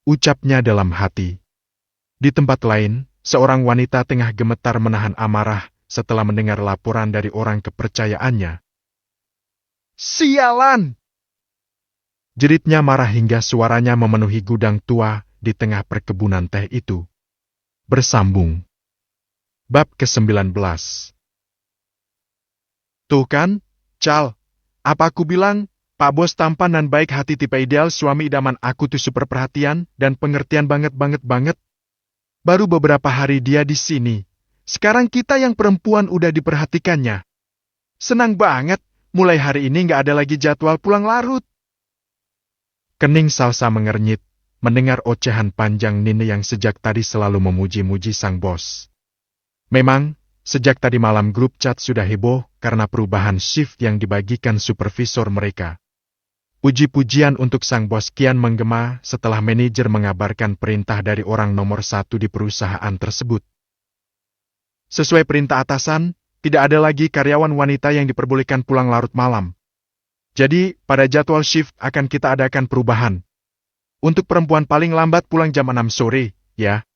Ucapnya dalam hati. Di tempat lain, seorang wanita tengah gemetar menahan amarah setelah mendengar laporan dari orang kepercayaannya. Sialan! Jeritnya marah hingga suaranya memenuhi gudang tua di tengah perkebunan teh itu. Bersambung. Bab ke-19. Tuh kan, Cal, apa aku bilang, Pak Bos tampan dan baik hati tipe ideal suami idaman aku tuh super perhatian dan pengertian banget. Baru beberapa hari dia di sini. Sekarang kita yang perempuan udah diperhatikannya. Senang banget, mulai hari ini nggak ada lagi jadwal pulang larut. Kening Salsa mengernyit, mendengar ocehan panjang Nini yang sejak tadi selalu memuji-muji sang bos. Memang, sejak tadi malam grup chat sudah heboh karena perubahan shift yang dibagikan supervisor mereka. Puji-pujian untuk sang bos kian menggema setelah manajer mengabarkan perintah dari orang nomor 1 di perusahaan tersebut. Sesuai perintah atasan, tidak ada lagi karyawan wanita yang diperbolehkan pulang larut malam. Jadi, pada jadwal shift akan kita adakan perubahan. Untuk perempuan paling lambat pulang jam 6 sore, ya.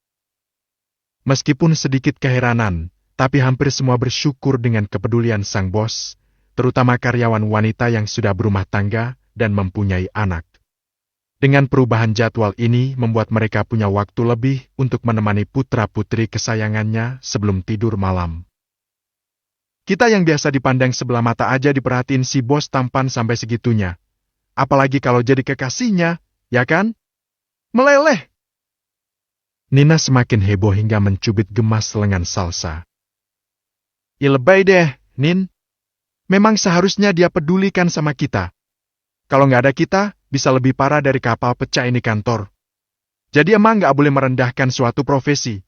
Meskipun sedikit keheranan, tapi hampir semua bersyukur dengan kepedulian sang bos, terutama karyawan wanita yang sudah berumah tangga dan mempunyai anak. Dengan perubahan jadwal ini membuat mereka punya waktu lebih untuk menemani putra-putri kesayangannya sebelum tidur malam. Kita yang biasa dipandang sebelah mata aja diperhatiin si bos tampan sampai segitunya. Apalagi kalau jadi kekasihnya, ya kan? Meleleh! Nina semakin heboh hingga mencubit gemas lengan Salsa. Ya lebay deh, Nin. Memang seharusnya dia pedulikan sama kita. Kalau nggak ada kita, bisa lebih parah dari kapal pecah ini kantor. Jadi emang nggak boleh merendahkan suatu profesi.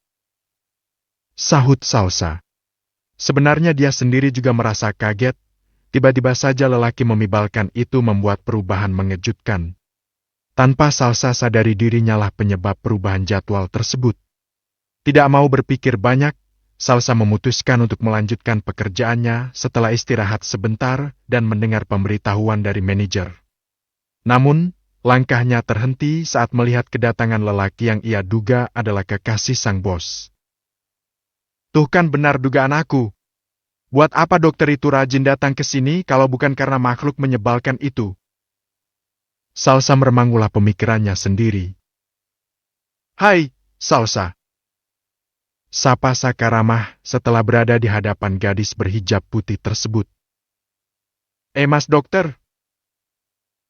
Sahut Salsa. Sebenarnya dia sendiri juga merasa kaget. Tiba-tiba saja lelaki memibalkan itu membuat perubahan mengejutkan. Tanpa Salsa sadari dirinya lah penyebab perubahan jadwal tersebut. Tidak mau berpikir banyak, Salsa memutuskan untuk melanjutkan pekerjaannya setelah istirahat sebentar dan mendengar pemberitahuan dari manajer. Namun, langkahnya terhenti saat melihat kedatangan lelaki yang ia duga adalah kekasih sang bos. Tuh kan benar dugaan aku. Buat apa dokter itu rajin datang ke sini kalau bukan karena makhluk menyebalkan itu? Salsa meremangulah pemikirannya sendiri. Hai, Salsa. Sapa Saka ramah setelah berada di hadapan gadis berhijab putih tersebut. Mas dokter.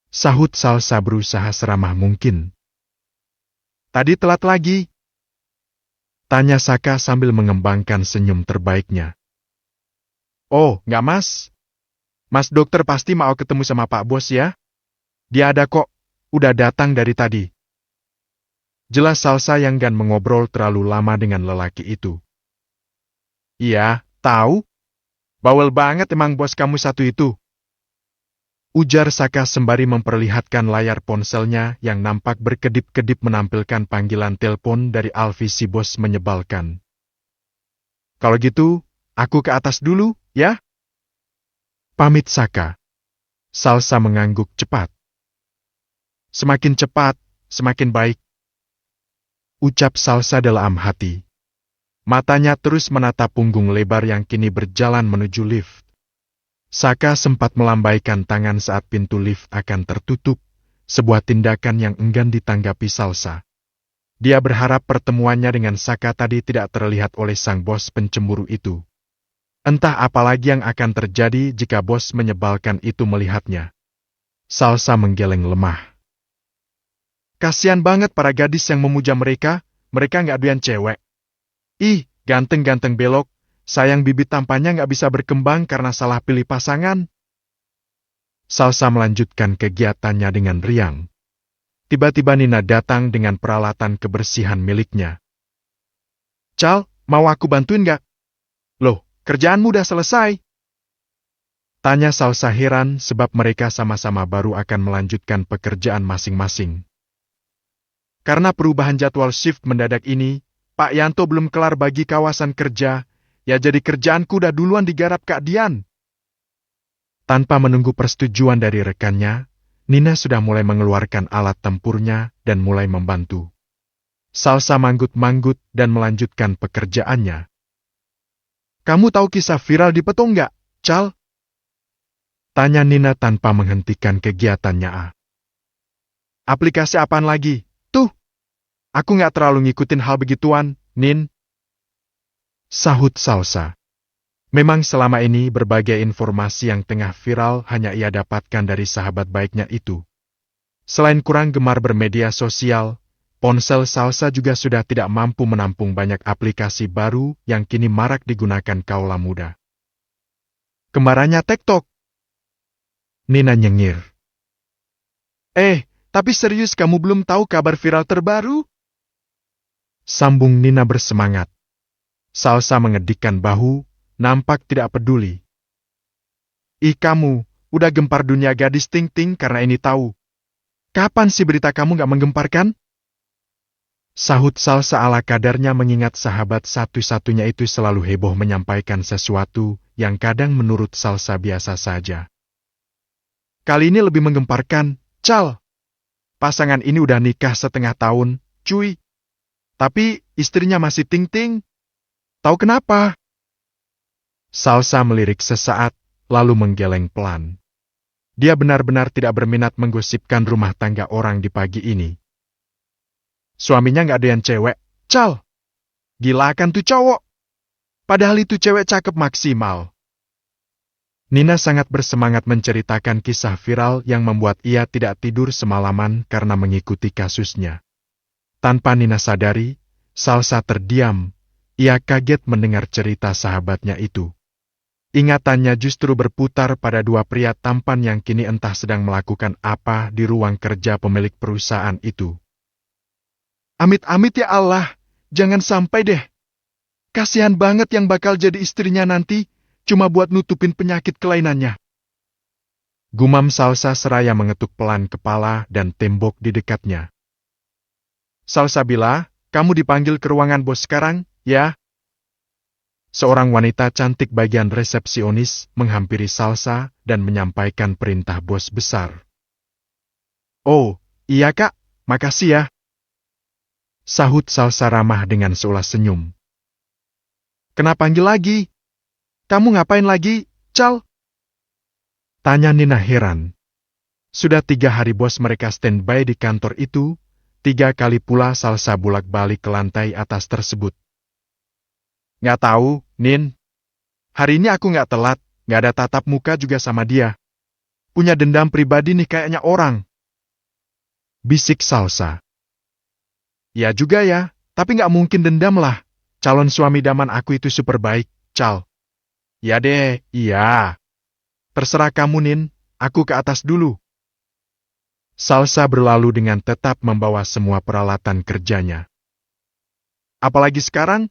Sahut Salsa berusaha seramah mungkin. Tadi telat lagi. Tanya Saka sambil mengembangkan senyum terbaiknya. Oh, nggak mas. Mas dokter pasti mau ketemu sama Pak Bos ya? Dia ada kok, udah datang dari tadi. Jelas Salsa yang enggan mengobrol terlalu lama dengan lelaki itu. Iya, tahu? Bawel banget emang bos kamu satu itu. Ujar Saka sembari memperlihatkan layar ponselnya yang nampak berkedip-kedip menampilkan panggilan telepon dari Alfi si bos menyebalkan. Kalau gitu, aku ke atas dulu, ya? Pamit Saka. Salsa mengangguk cepat. Semakin cepat, semakin baik. Ucap Salsa dalam hati. Matanya terus menatap punggung lebar yang kini berjalan menuju lift. Saka sempat melambaikan tangan saat pintu lift akan tertutup, sebuah tindakan yang enggan ditanggapi Salsa. Dia berharap pertemuannya dengan Saka tadi tidak terlihat oleh sang bos pencemburu itu. Entah apa lagi yang akan terjadi jika bos menyebalkan itu melihatnya. Salsa menggeleng lemah. Kasian banget para gadis yang memuja mereka nggak doyan cewek. Ih, ganteng-ganteng belok. Sayang bibit tampannya nggak bisa berkembang karena salah pilih pasangan. Salsa melanjutkan kegiatannya dengan riang. Tiba-tiba Nina datang dengan peralatan kebersihan miliknya. Cal, mau aku bantuin nggak? Loh, kerjaanmu udah selesai? Tanya Salsa heran sebab mereka sama-sama baru akan melanjutkan pekerjaan masing-masing. Karena perubahan jadwal shift mendadak ini, Pak Yanto belum kelar bagi kawasan kerja. Ya jadi kerjaanku udah duluan digarap Kak Dian. Tanpa menunggu persetujuan dari rekannya, Nina sudah mulai mengeluarkan alat tempurnya dan mulai membantu. Salsa manggut-manggut dan melanjutkan pekerjaannya. Kamu tahu kisah viral di Petung nggak, Cal? Tanya Nina tanpa menghentikan kegiatannya. Aplikasi apaan lagi? Tuh, aku nggak terlalu ngikutin hal begituan, Nin. Sahut Salsa. Memang selama ini berbagai informasi yang tengah viral hanya ia dapatkan dari sahabat baiknya itu. Selain kurang gemar bermedia sosial, ponsel Salsa juga sudah tidak mampu menampung banyak aplikasi baru yang kini marak digunakan kaula muda. Kembarannya TikTok. Nina nyengir. Tapi serius kamu belum tahu kabar viral terbaru? Sambung Nina bersemangat. Salsa mengedikkan bahu, nampak tidak peduli. Ih kamu, udah gempar dunia gadis ting-ting karena ini tahu. Kapan sih berita kamu gak menggemparkan? Sahut Salsa ala kadarnya mengingat sahabat satu-satunya itu selalu heboh menyampaikan sesuatu yang kadang menurut Salsa biasa saja. Kali ini lebih menggemparkan, Cal. Pasangan ini udah nikah setengah tahun, cuy. Tapi istrinya masih ting-ting. Tahu kenapa? Salsa melirik sesaat, lalu menggeleng pelan. Dia benar-benar tidak berminat menggosipkan rumah tangga orang di pagi ini. Suaminya nggak doyan cewek, Cal. Gila kan tuh cowok. Padahal itu cewek cakep maksimal. Nina sangat bersemangat menceritakan kisah viral yang membuat ia tidak tidur semalaman karena mengikuti kasusnya. Tanpa Nina sadari, Salsa terdiam. Ia kaget mendengar cerita sahabatnya itu. Ingatannya justru berputar pada dua pria tampan yang kini entah sedang melakukan apa di ruang kerja pemilik perusahaan itu. Amit-amit ya Allah, jangan sampai deh. Kasihan banget yang bakal jadi istrinya nanti, cuma buat nutupin penyakit kelainannya. Gumam Salsa seraya mengetuk pelan kepala dan tembok di dekatnya. Salsabila, kamu dipanggil ke ruangan bos sekarang, ya? Seorang wanita cantik bagian resepsionis menghampiri Salsa dan menyampaikan perintah bos besar. Oh, iya kak, makasih ya. Sahut Salsa ramah dengan seolah senyum. Kenapa panggil lagi? Kamu ngapain lagi, Cal? Tanya Nina heran. Sudah 3 hari bos mereka standby di kantor itu, 3 kali pula Salsa bolak-balik ke lantai atas tersebut. Nggak tahu, Nin. Hari ini aku nggak telat, nggak ada tatap muka juga sama dia. Punya dendam pribadi nih kayaknya orang. Bisik Salsa. Ya juga ya, tapi nggak mungkin dendam lah. Calon suami daman aku itu super baik, Cal. Ya deh, iya. Terserah kamu, Nin. Aku ke atas dulu. Salsa berlalu dengan tetap membawa semua peralatan kerjanya. Apalagi sekarang?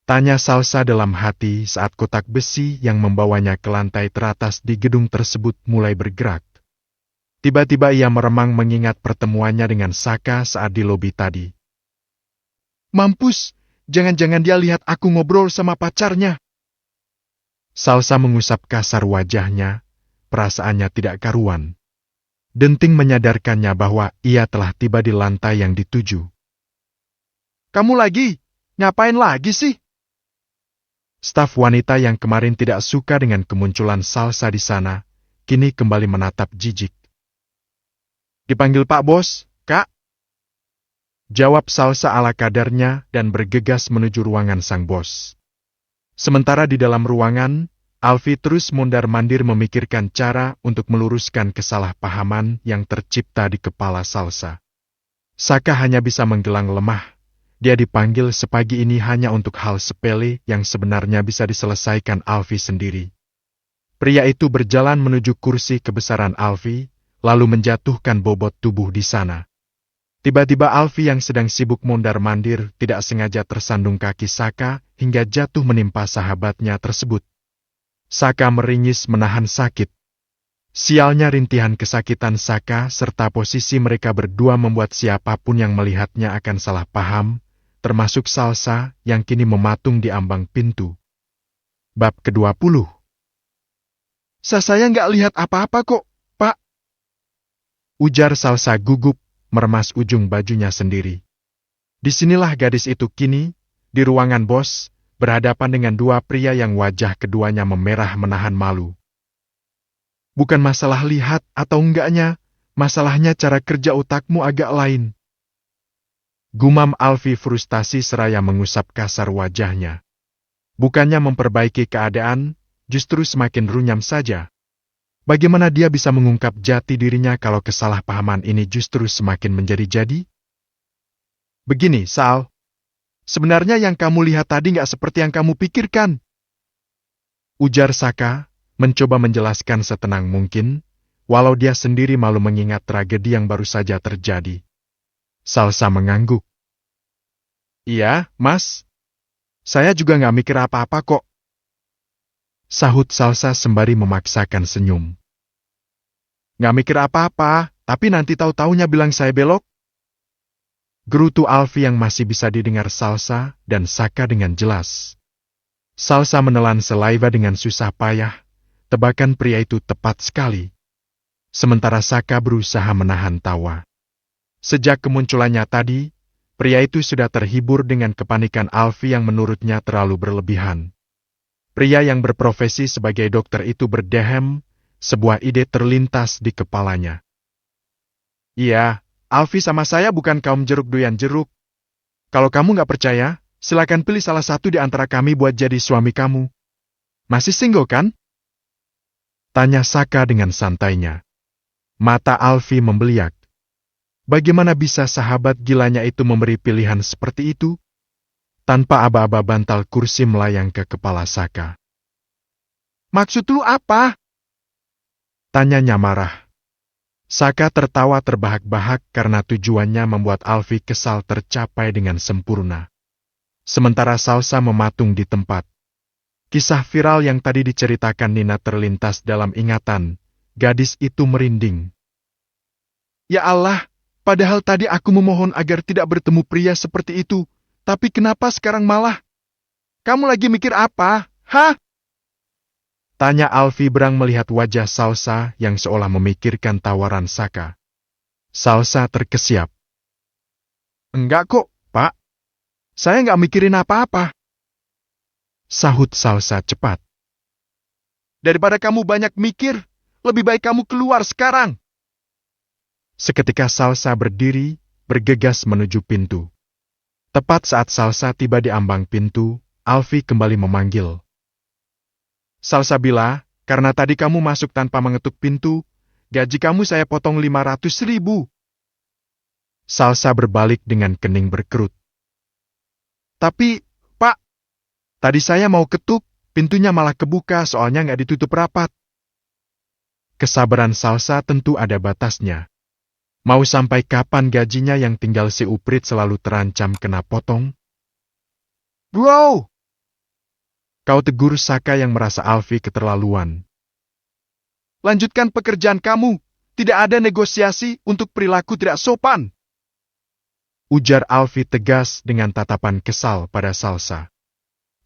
Tanya Salsa dalam hati saat kotak besi yang membawanya ke lantai teratas di gedung tersebut mulai bergerak. Tiba-tiba ia meremang mengingat pertemuannya dengan Saka saat di lobi tadi. Mampus, jangan-jangan dia lihat aku ngobrol sama pacarnya. Salsa mengusap kasar wajahnya, perasaannya tidak karuan. Denting menyadarkannya bahwa ia telah tiba di lantai yang dituju. Kamu lagi? Ngapain lagi sih? Staf wanita yang kemarin tidak suka dengan kemunculan Salsa di sana, kini kembali menatap jijik. Dipanggil Pak Bos, Kak? Jawab Salsa ala kadarnya dan bergegas menuju ruangan sang bos. Sementara di dalam ruangan, Alfi terus mondar-mandir memikirkan cara untuk meluruskan kesalahpahaman yang tercipta di kepala Salsa. Saka hanya bisa menggelang lemah. Dia dipanggil sepagi ini hanya untuk hal sepele yang sebenarnya bisa diselesaikan Alfi sendiri. Pria itu berjalan menuju kursi kebesaran Alfi, lalu menjatuhkan bobot tubuh di sana. Tiba-tiba Alfi yang sedang sibuk mondar-mandir tidak sengaja tersandung kaki Saka hingga jatuh menimpa sahabatnya tersebut. Saka meringis menahan sakit. Sialnya rintihan kesakitan Saka serta posisi mereka berdua membuat siapapun yang melihatnya akan salah paham, termasuk Salsa yang kini mematung di ambang pintu. Bab ke-20. Saya nggak lihat apa-apa kok, Pak. Ujar Salsa gugup, meremas ujung bajunya sendiri. Disinilah gadis itu kini, di ruangan bos, berhadapan dengan dua pria yang wajah keduanya memerah menahan malu. Bukan masalah lihat atau enggaknya, masalahnya cara kerja otakmu agak lain. Gumam Alfi frustasi seraya mengusap kasar wajahnya. Bukannya memperbaiki keadaan, justru semakin runyam saja. Bagaimana dia bisa mengungkap jati dirinya kalau kesalahpahaman ini justru semakin menjadi-jadi? Begini, Sal. Sebenarnya yang kamu lihat tadi nggak seperti yang kamu pikirkan. Ujar Saka, mencoba menjelaskan setenang mungkin, walau dia sendiri malu mengingat tragedi yang baru saja terjadi. Salsa mengangguk. Iya, Mas. Saya juga nggak mikir apa-apa kok. Sahut Salsa sembari memaksakan senyum. Nggak mikir apa-apa, tapi nanti tahu-taunya bilang saya belok. Gerutu Alfi yang masih bisa didengar Salsa dan Saka dengan jelas. Salsa menelan saliva dengan susah payah, tebakan pria itu tepat sekali. Sementara Saka berusaha menahan tawa. Sejak kemunculannya tadi, pria itu sudah terhibur dengan kepanikan Alfi yang menurutnya terlalu berlebihan. Pria yang berprofesi sebagai dokter itu berdehem, sebuah ide terlintas di kepalanya. Iya, Alfi sama saya bukan kaum jeruk doyan jeruk. Kalau kamu nggak percaya, silakan pilih salah satu di antara kami buat jadi suami kamu. Masih single kan? Tanya Saka dengan santainya. Mata Alfi membeliak. Bagaimana bisa sahabat gilanya itu memberi pilihan seperti itu? Tanpa aba-aba bantal kursi melayang ke kepala Saka. Maksud lu apa? Tanyanya marah. Saka tertawa terbahak-bahak karena tujuannya membuat Alfi kesal tercapai dengan sempurna. Sementara Salsa mematung di tempat. Kisah viral yang tadi diceritakan Nina terlintas dalam ingatan. Gadis itu merinding. Ya Allah, padahal tadi aku memohon agar tidak bertemu pria seperti itu. Tapi kenapa sekarang malah? Kamu lagi mikir apa? Hah? Tanya Alfi berang melihat wajah Salsa yang seolah memikirkan tawaran Saka. Salsa terkesiap. Enggak kok, Pak. Saya nggak mikirin apa-apa. Sahut Salsa cepat. Daripada kamu banyak mikir, lebih baik kamu keluar sekarang. Seketika Salsa berdiri, bergegas menuju pintu. Tepat saat Salsa tiba di ambang pintu, Alfi kembali memanggil. Salsabila, karena tadi kamu masuk tanpa mengetuk pintu, gaji kamu saya potong 500.000. Salsa berbalik dengan kening berkerut. Tapi, Pak, tadi saya mau ketuk, pintunya malah kebuka soalnya nggak ditutup rapat. Kesabaran Salsa tentu ada batasnya. Mau sampai kapan gajinya yang tinggal si Uprit selalu terancam kena potong? Bro! Kau tegur Saka yang merasa Alfi keterlaluan. Lanjutkan pekerjaan kamu. Tidak ada negosiasi untuk perilaku tidak sopan. Ujar Alfi tegas dengan tatapan kesal pada Salsa.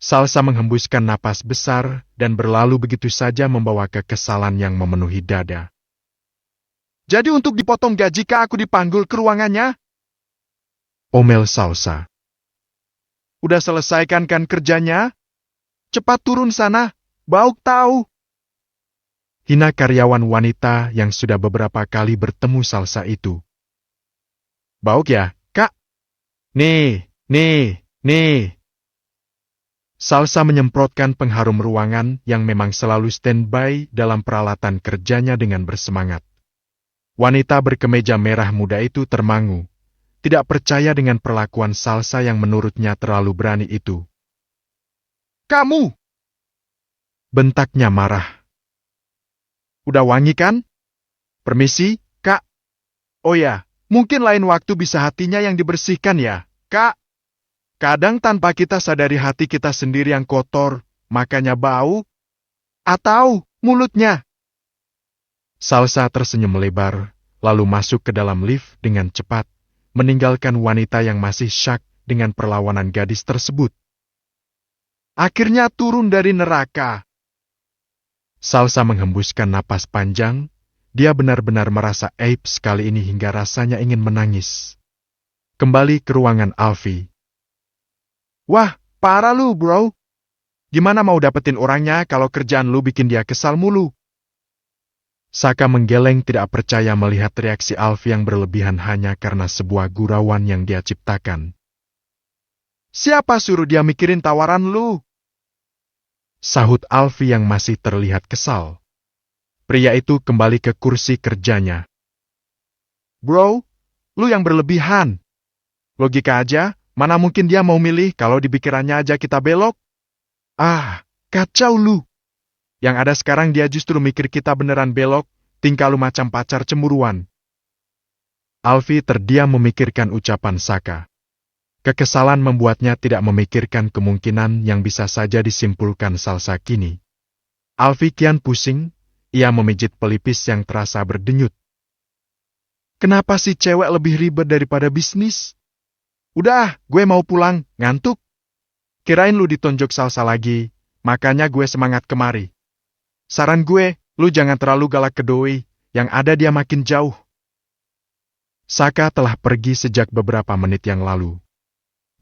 Salsa menghembuskan napas besar dan berlalu begitu saja membawa kekesalan yang memenuhi dada. Jadi untuk dipotong gaji kah aku dipanggil ke ruangannya? Omel Salsa. Udah selesaikan kan kerjanya? Cepat turun sana, Bauk tahu. Hina karyawan wanita yang sudah beberapa kali bertemu Salsa itu. Bauk ya, Kak? Nih. Salsa menyemprotkan pengharum ruangan yang memang selalu standby dalam peralatan kerjanya dengan bersemangat. Wanita berkemeja merah muda itu termangu, tidak percaya dengan perlakuan Salsa yang menurutnya terlalu berani itu. Kamu! Bentaknya marah. Udah wangi kan? Permisi, Kak. Oh ya, mungkin lain waktu bisa hatinya yang dibersihkan ya, Kak. Kadang tanpa kita sadari hati kita sendiri yang kotor, makanya bau. Atau mulutnya. Salsa tersenyum lebar, lalu masuk ke dalam lift dengan cepat, meninggalkan wanita yang masih syak dengan perlawanan gadis tersebut. Akhirnya turun dari neraka. Salsa menghembuskan napas panjang, dia benar-benar merasa aib sekali ini hingga rasanya ingin menangis. Kembali ke ruangan Alfi. Wah, parah lu bro. Gimana mau dapetin orangnya kalau kerjaan lu bikin dia kesal mulu? Saka menggeleng tidak percaya melihat reaksi Alfie yang berlebihan hanya karena sebuah gurauan yang dia ciptakan. Siapa suruh dia mikirin tawaran lu? Sahut Alfie yang masih terlihat kesal. Pria itu kembali ke kursi kerjanya. Bro, lu yang berlebihan. Logika aja, mana mungkin dia mau milih kalau di pikirannya aja kita belok? Ah, kacau lu. Yang ada sekarang dia justru mikir kita beneran belok, tingkah lu macam pacar cemburuan. Alfie terdiam memikirkan ucapan Saka. Kekesalan membuatnya tidak memikirkan kemungkinan yang bisa saja disimpulkan Salsa kini. Alfie kian pusing, ia memijit pelipis yang terasa berdenyut. Kenapa sih cewek lebih ribet daripada bisnis? Udah, gue mau pulang, ngantuk. Kirain lu ditonjok Salsa lagi, makanya gue semangat kemari. Saran gue, lu jangan terlalu galak ke doi, yang ada dia makin jauh. Saka telah pergi sejak beberapa menit yang lalu.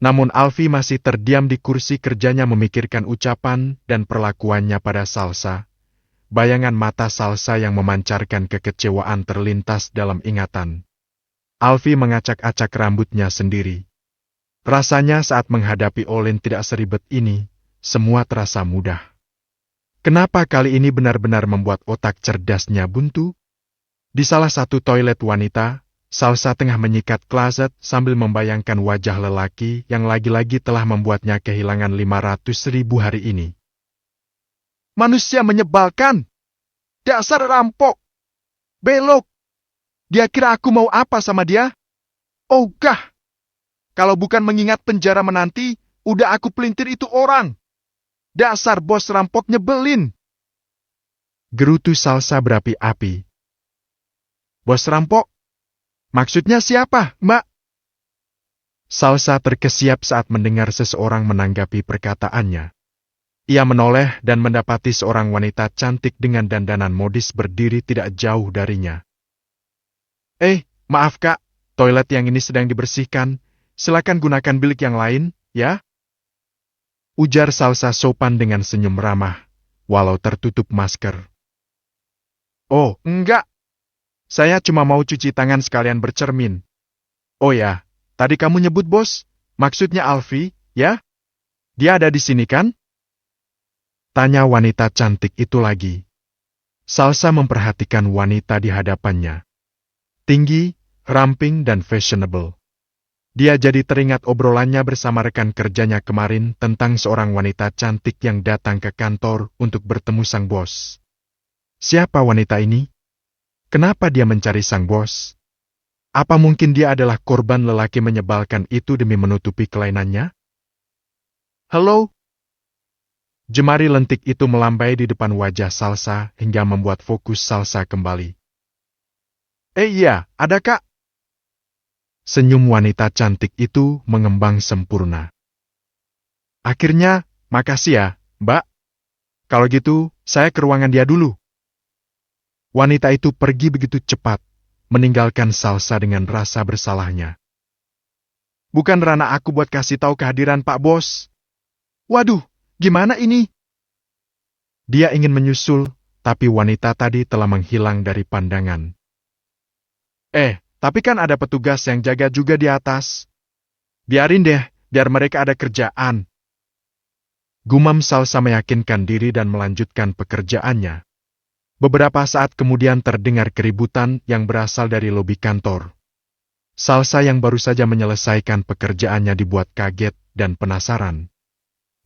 Namun Alfie masih terdiam di kursi kerjanya memikirkan ucapan dan perlakuannya pada Salsa. Bayangan mata Salsa yang memancarkan kekecewaan terlintas dalam ingatan. Alfie mengacak-acak rambutnya sendiri. Rasanya saat menghadapi Olin tidak seribet ini, semua terasa mudah. Kenapa kali ini benar-benar membuat otak cerdasnya buntu? Di salah satu toilet wanita, Salsa tengah menyikat kloset sambil membayangkan wajah lelaki yang lagi-lagi telah membuatnya kehilangan 500.000 hari ini. Manusia menyebalkan. Dasar rampok. Belok. Dia kira aku mau apa sama dia? Ogah. Kalau bukan mengingat penjara menanti, udah aku pelintir itu orang. Dasar bos rampok nyebelin. Gerutu Salsa berapi-api. Bos rampok? Maksudnya siapa, Mbak? Salsa terkesiap saat mendengar seseorang menanggapi perkataannya. Ia menoleh dan mendapati seorang wanita cantik dengan dandanan modis berdiri tidak jauh darinya. Maaf kak, toilet yang ini sedang dibersihkan. Silakan gunakan bilik yang lain, ya? Ujar Salsa sopan dengan senyum ramah, walau tertutup masker. Oh, enggak. Saya cuma mau cuci tangan sekalian bercermin. Oh ya, tadi kamu nyebut bos, maksudnya Alfie, ya? Dia ada di sini kan? Tanya wanita cantik itu lagi. Salsa memperhatikan wanita di hadapannya. Tinggi, ramping dan fashionable. Dia jadi teringat obrolannya bersama rekan kerjanya kemarin tentang seorang wanita cantik yang datang ke kantor untuk bertemu sang bos. Siapa wanita ini? Kenapa dia mencari sang bos? Apa mungkin dia adalah korban lelaki menyebalkan itu demi menutupi kelainannya? Halo? Jemari lentik itu melambai di depan wajah Salsa hingga membuat fokus Salsa kembali. Iya, ada kak. Senyum wanita cantik itu mengembang sempurna. Akhirnya, makasih ya, Mbak. Kalau gitu, saya ke ruangan dia dulu. Wanita itu pergi begitu cepat, meninggalkan Salsa dengan rasa bersalahnya. Bukan ranah aku buat kasih tahu kehadiran Pak Bos. Waduh, gimana ini? Dia ingin menyusul, tapi wanita tadi telah menghilang dari pandangan. Tapi kan ada petugas yang jaga juga di atas. Biarin deh, biar mereka ada kerjaan. Gumam Salsa meyakinkan diri dan melanjutkan pekerjaannya. Beberapa saat kemudian terdengar keributan yang berasal dari lobi kantor. Salsa yang baru saja menyelesaikan pekerjaannya dibuat kaget dan penasaran.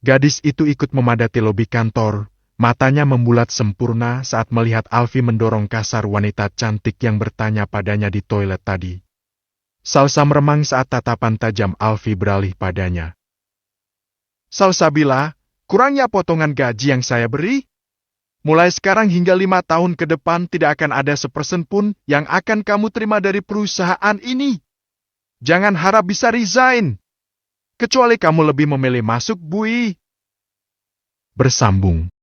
Gadis itu ikut memadati lobi kantor, matanya membulat sempurna saat melihat Alfie mendorong kasar wanita cantik yang bertanya padanya di toilet tadi. Salsa meremang saat tatapan tajam Alfie beralih padanya. Salsabila, kurangnya potongan gaji yang saya beri? Mulai sekarang hingga 5 tahun ke depan tidak akan ada sepersen pun yang akan kamu terima dari perusahaan ini. Jangan harap bisa resign. Kecuali kamu lebih memilih masuk, Bui. Bersambung.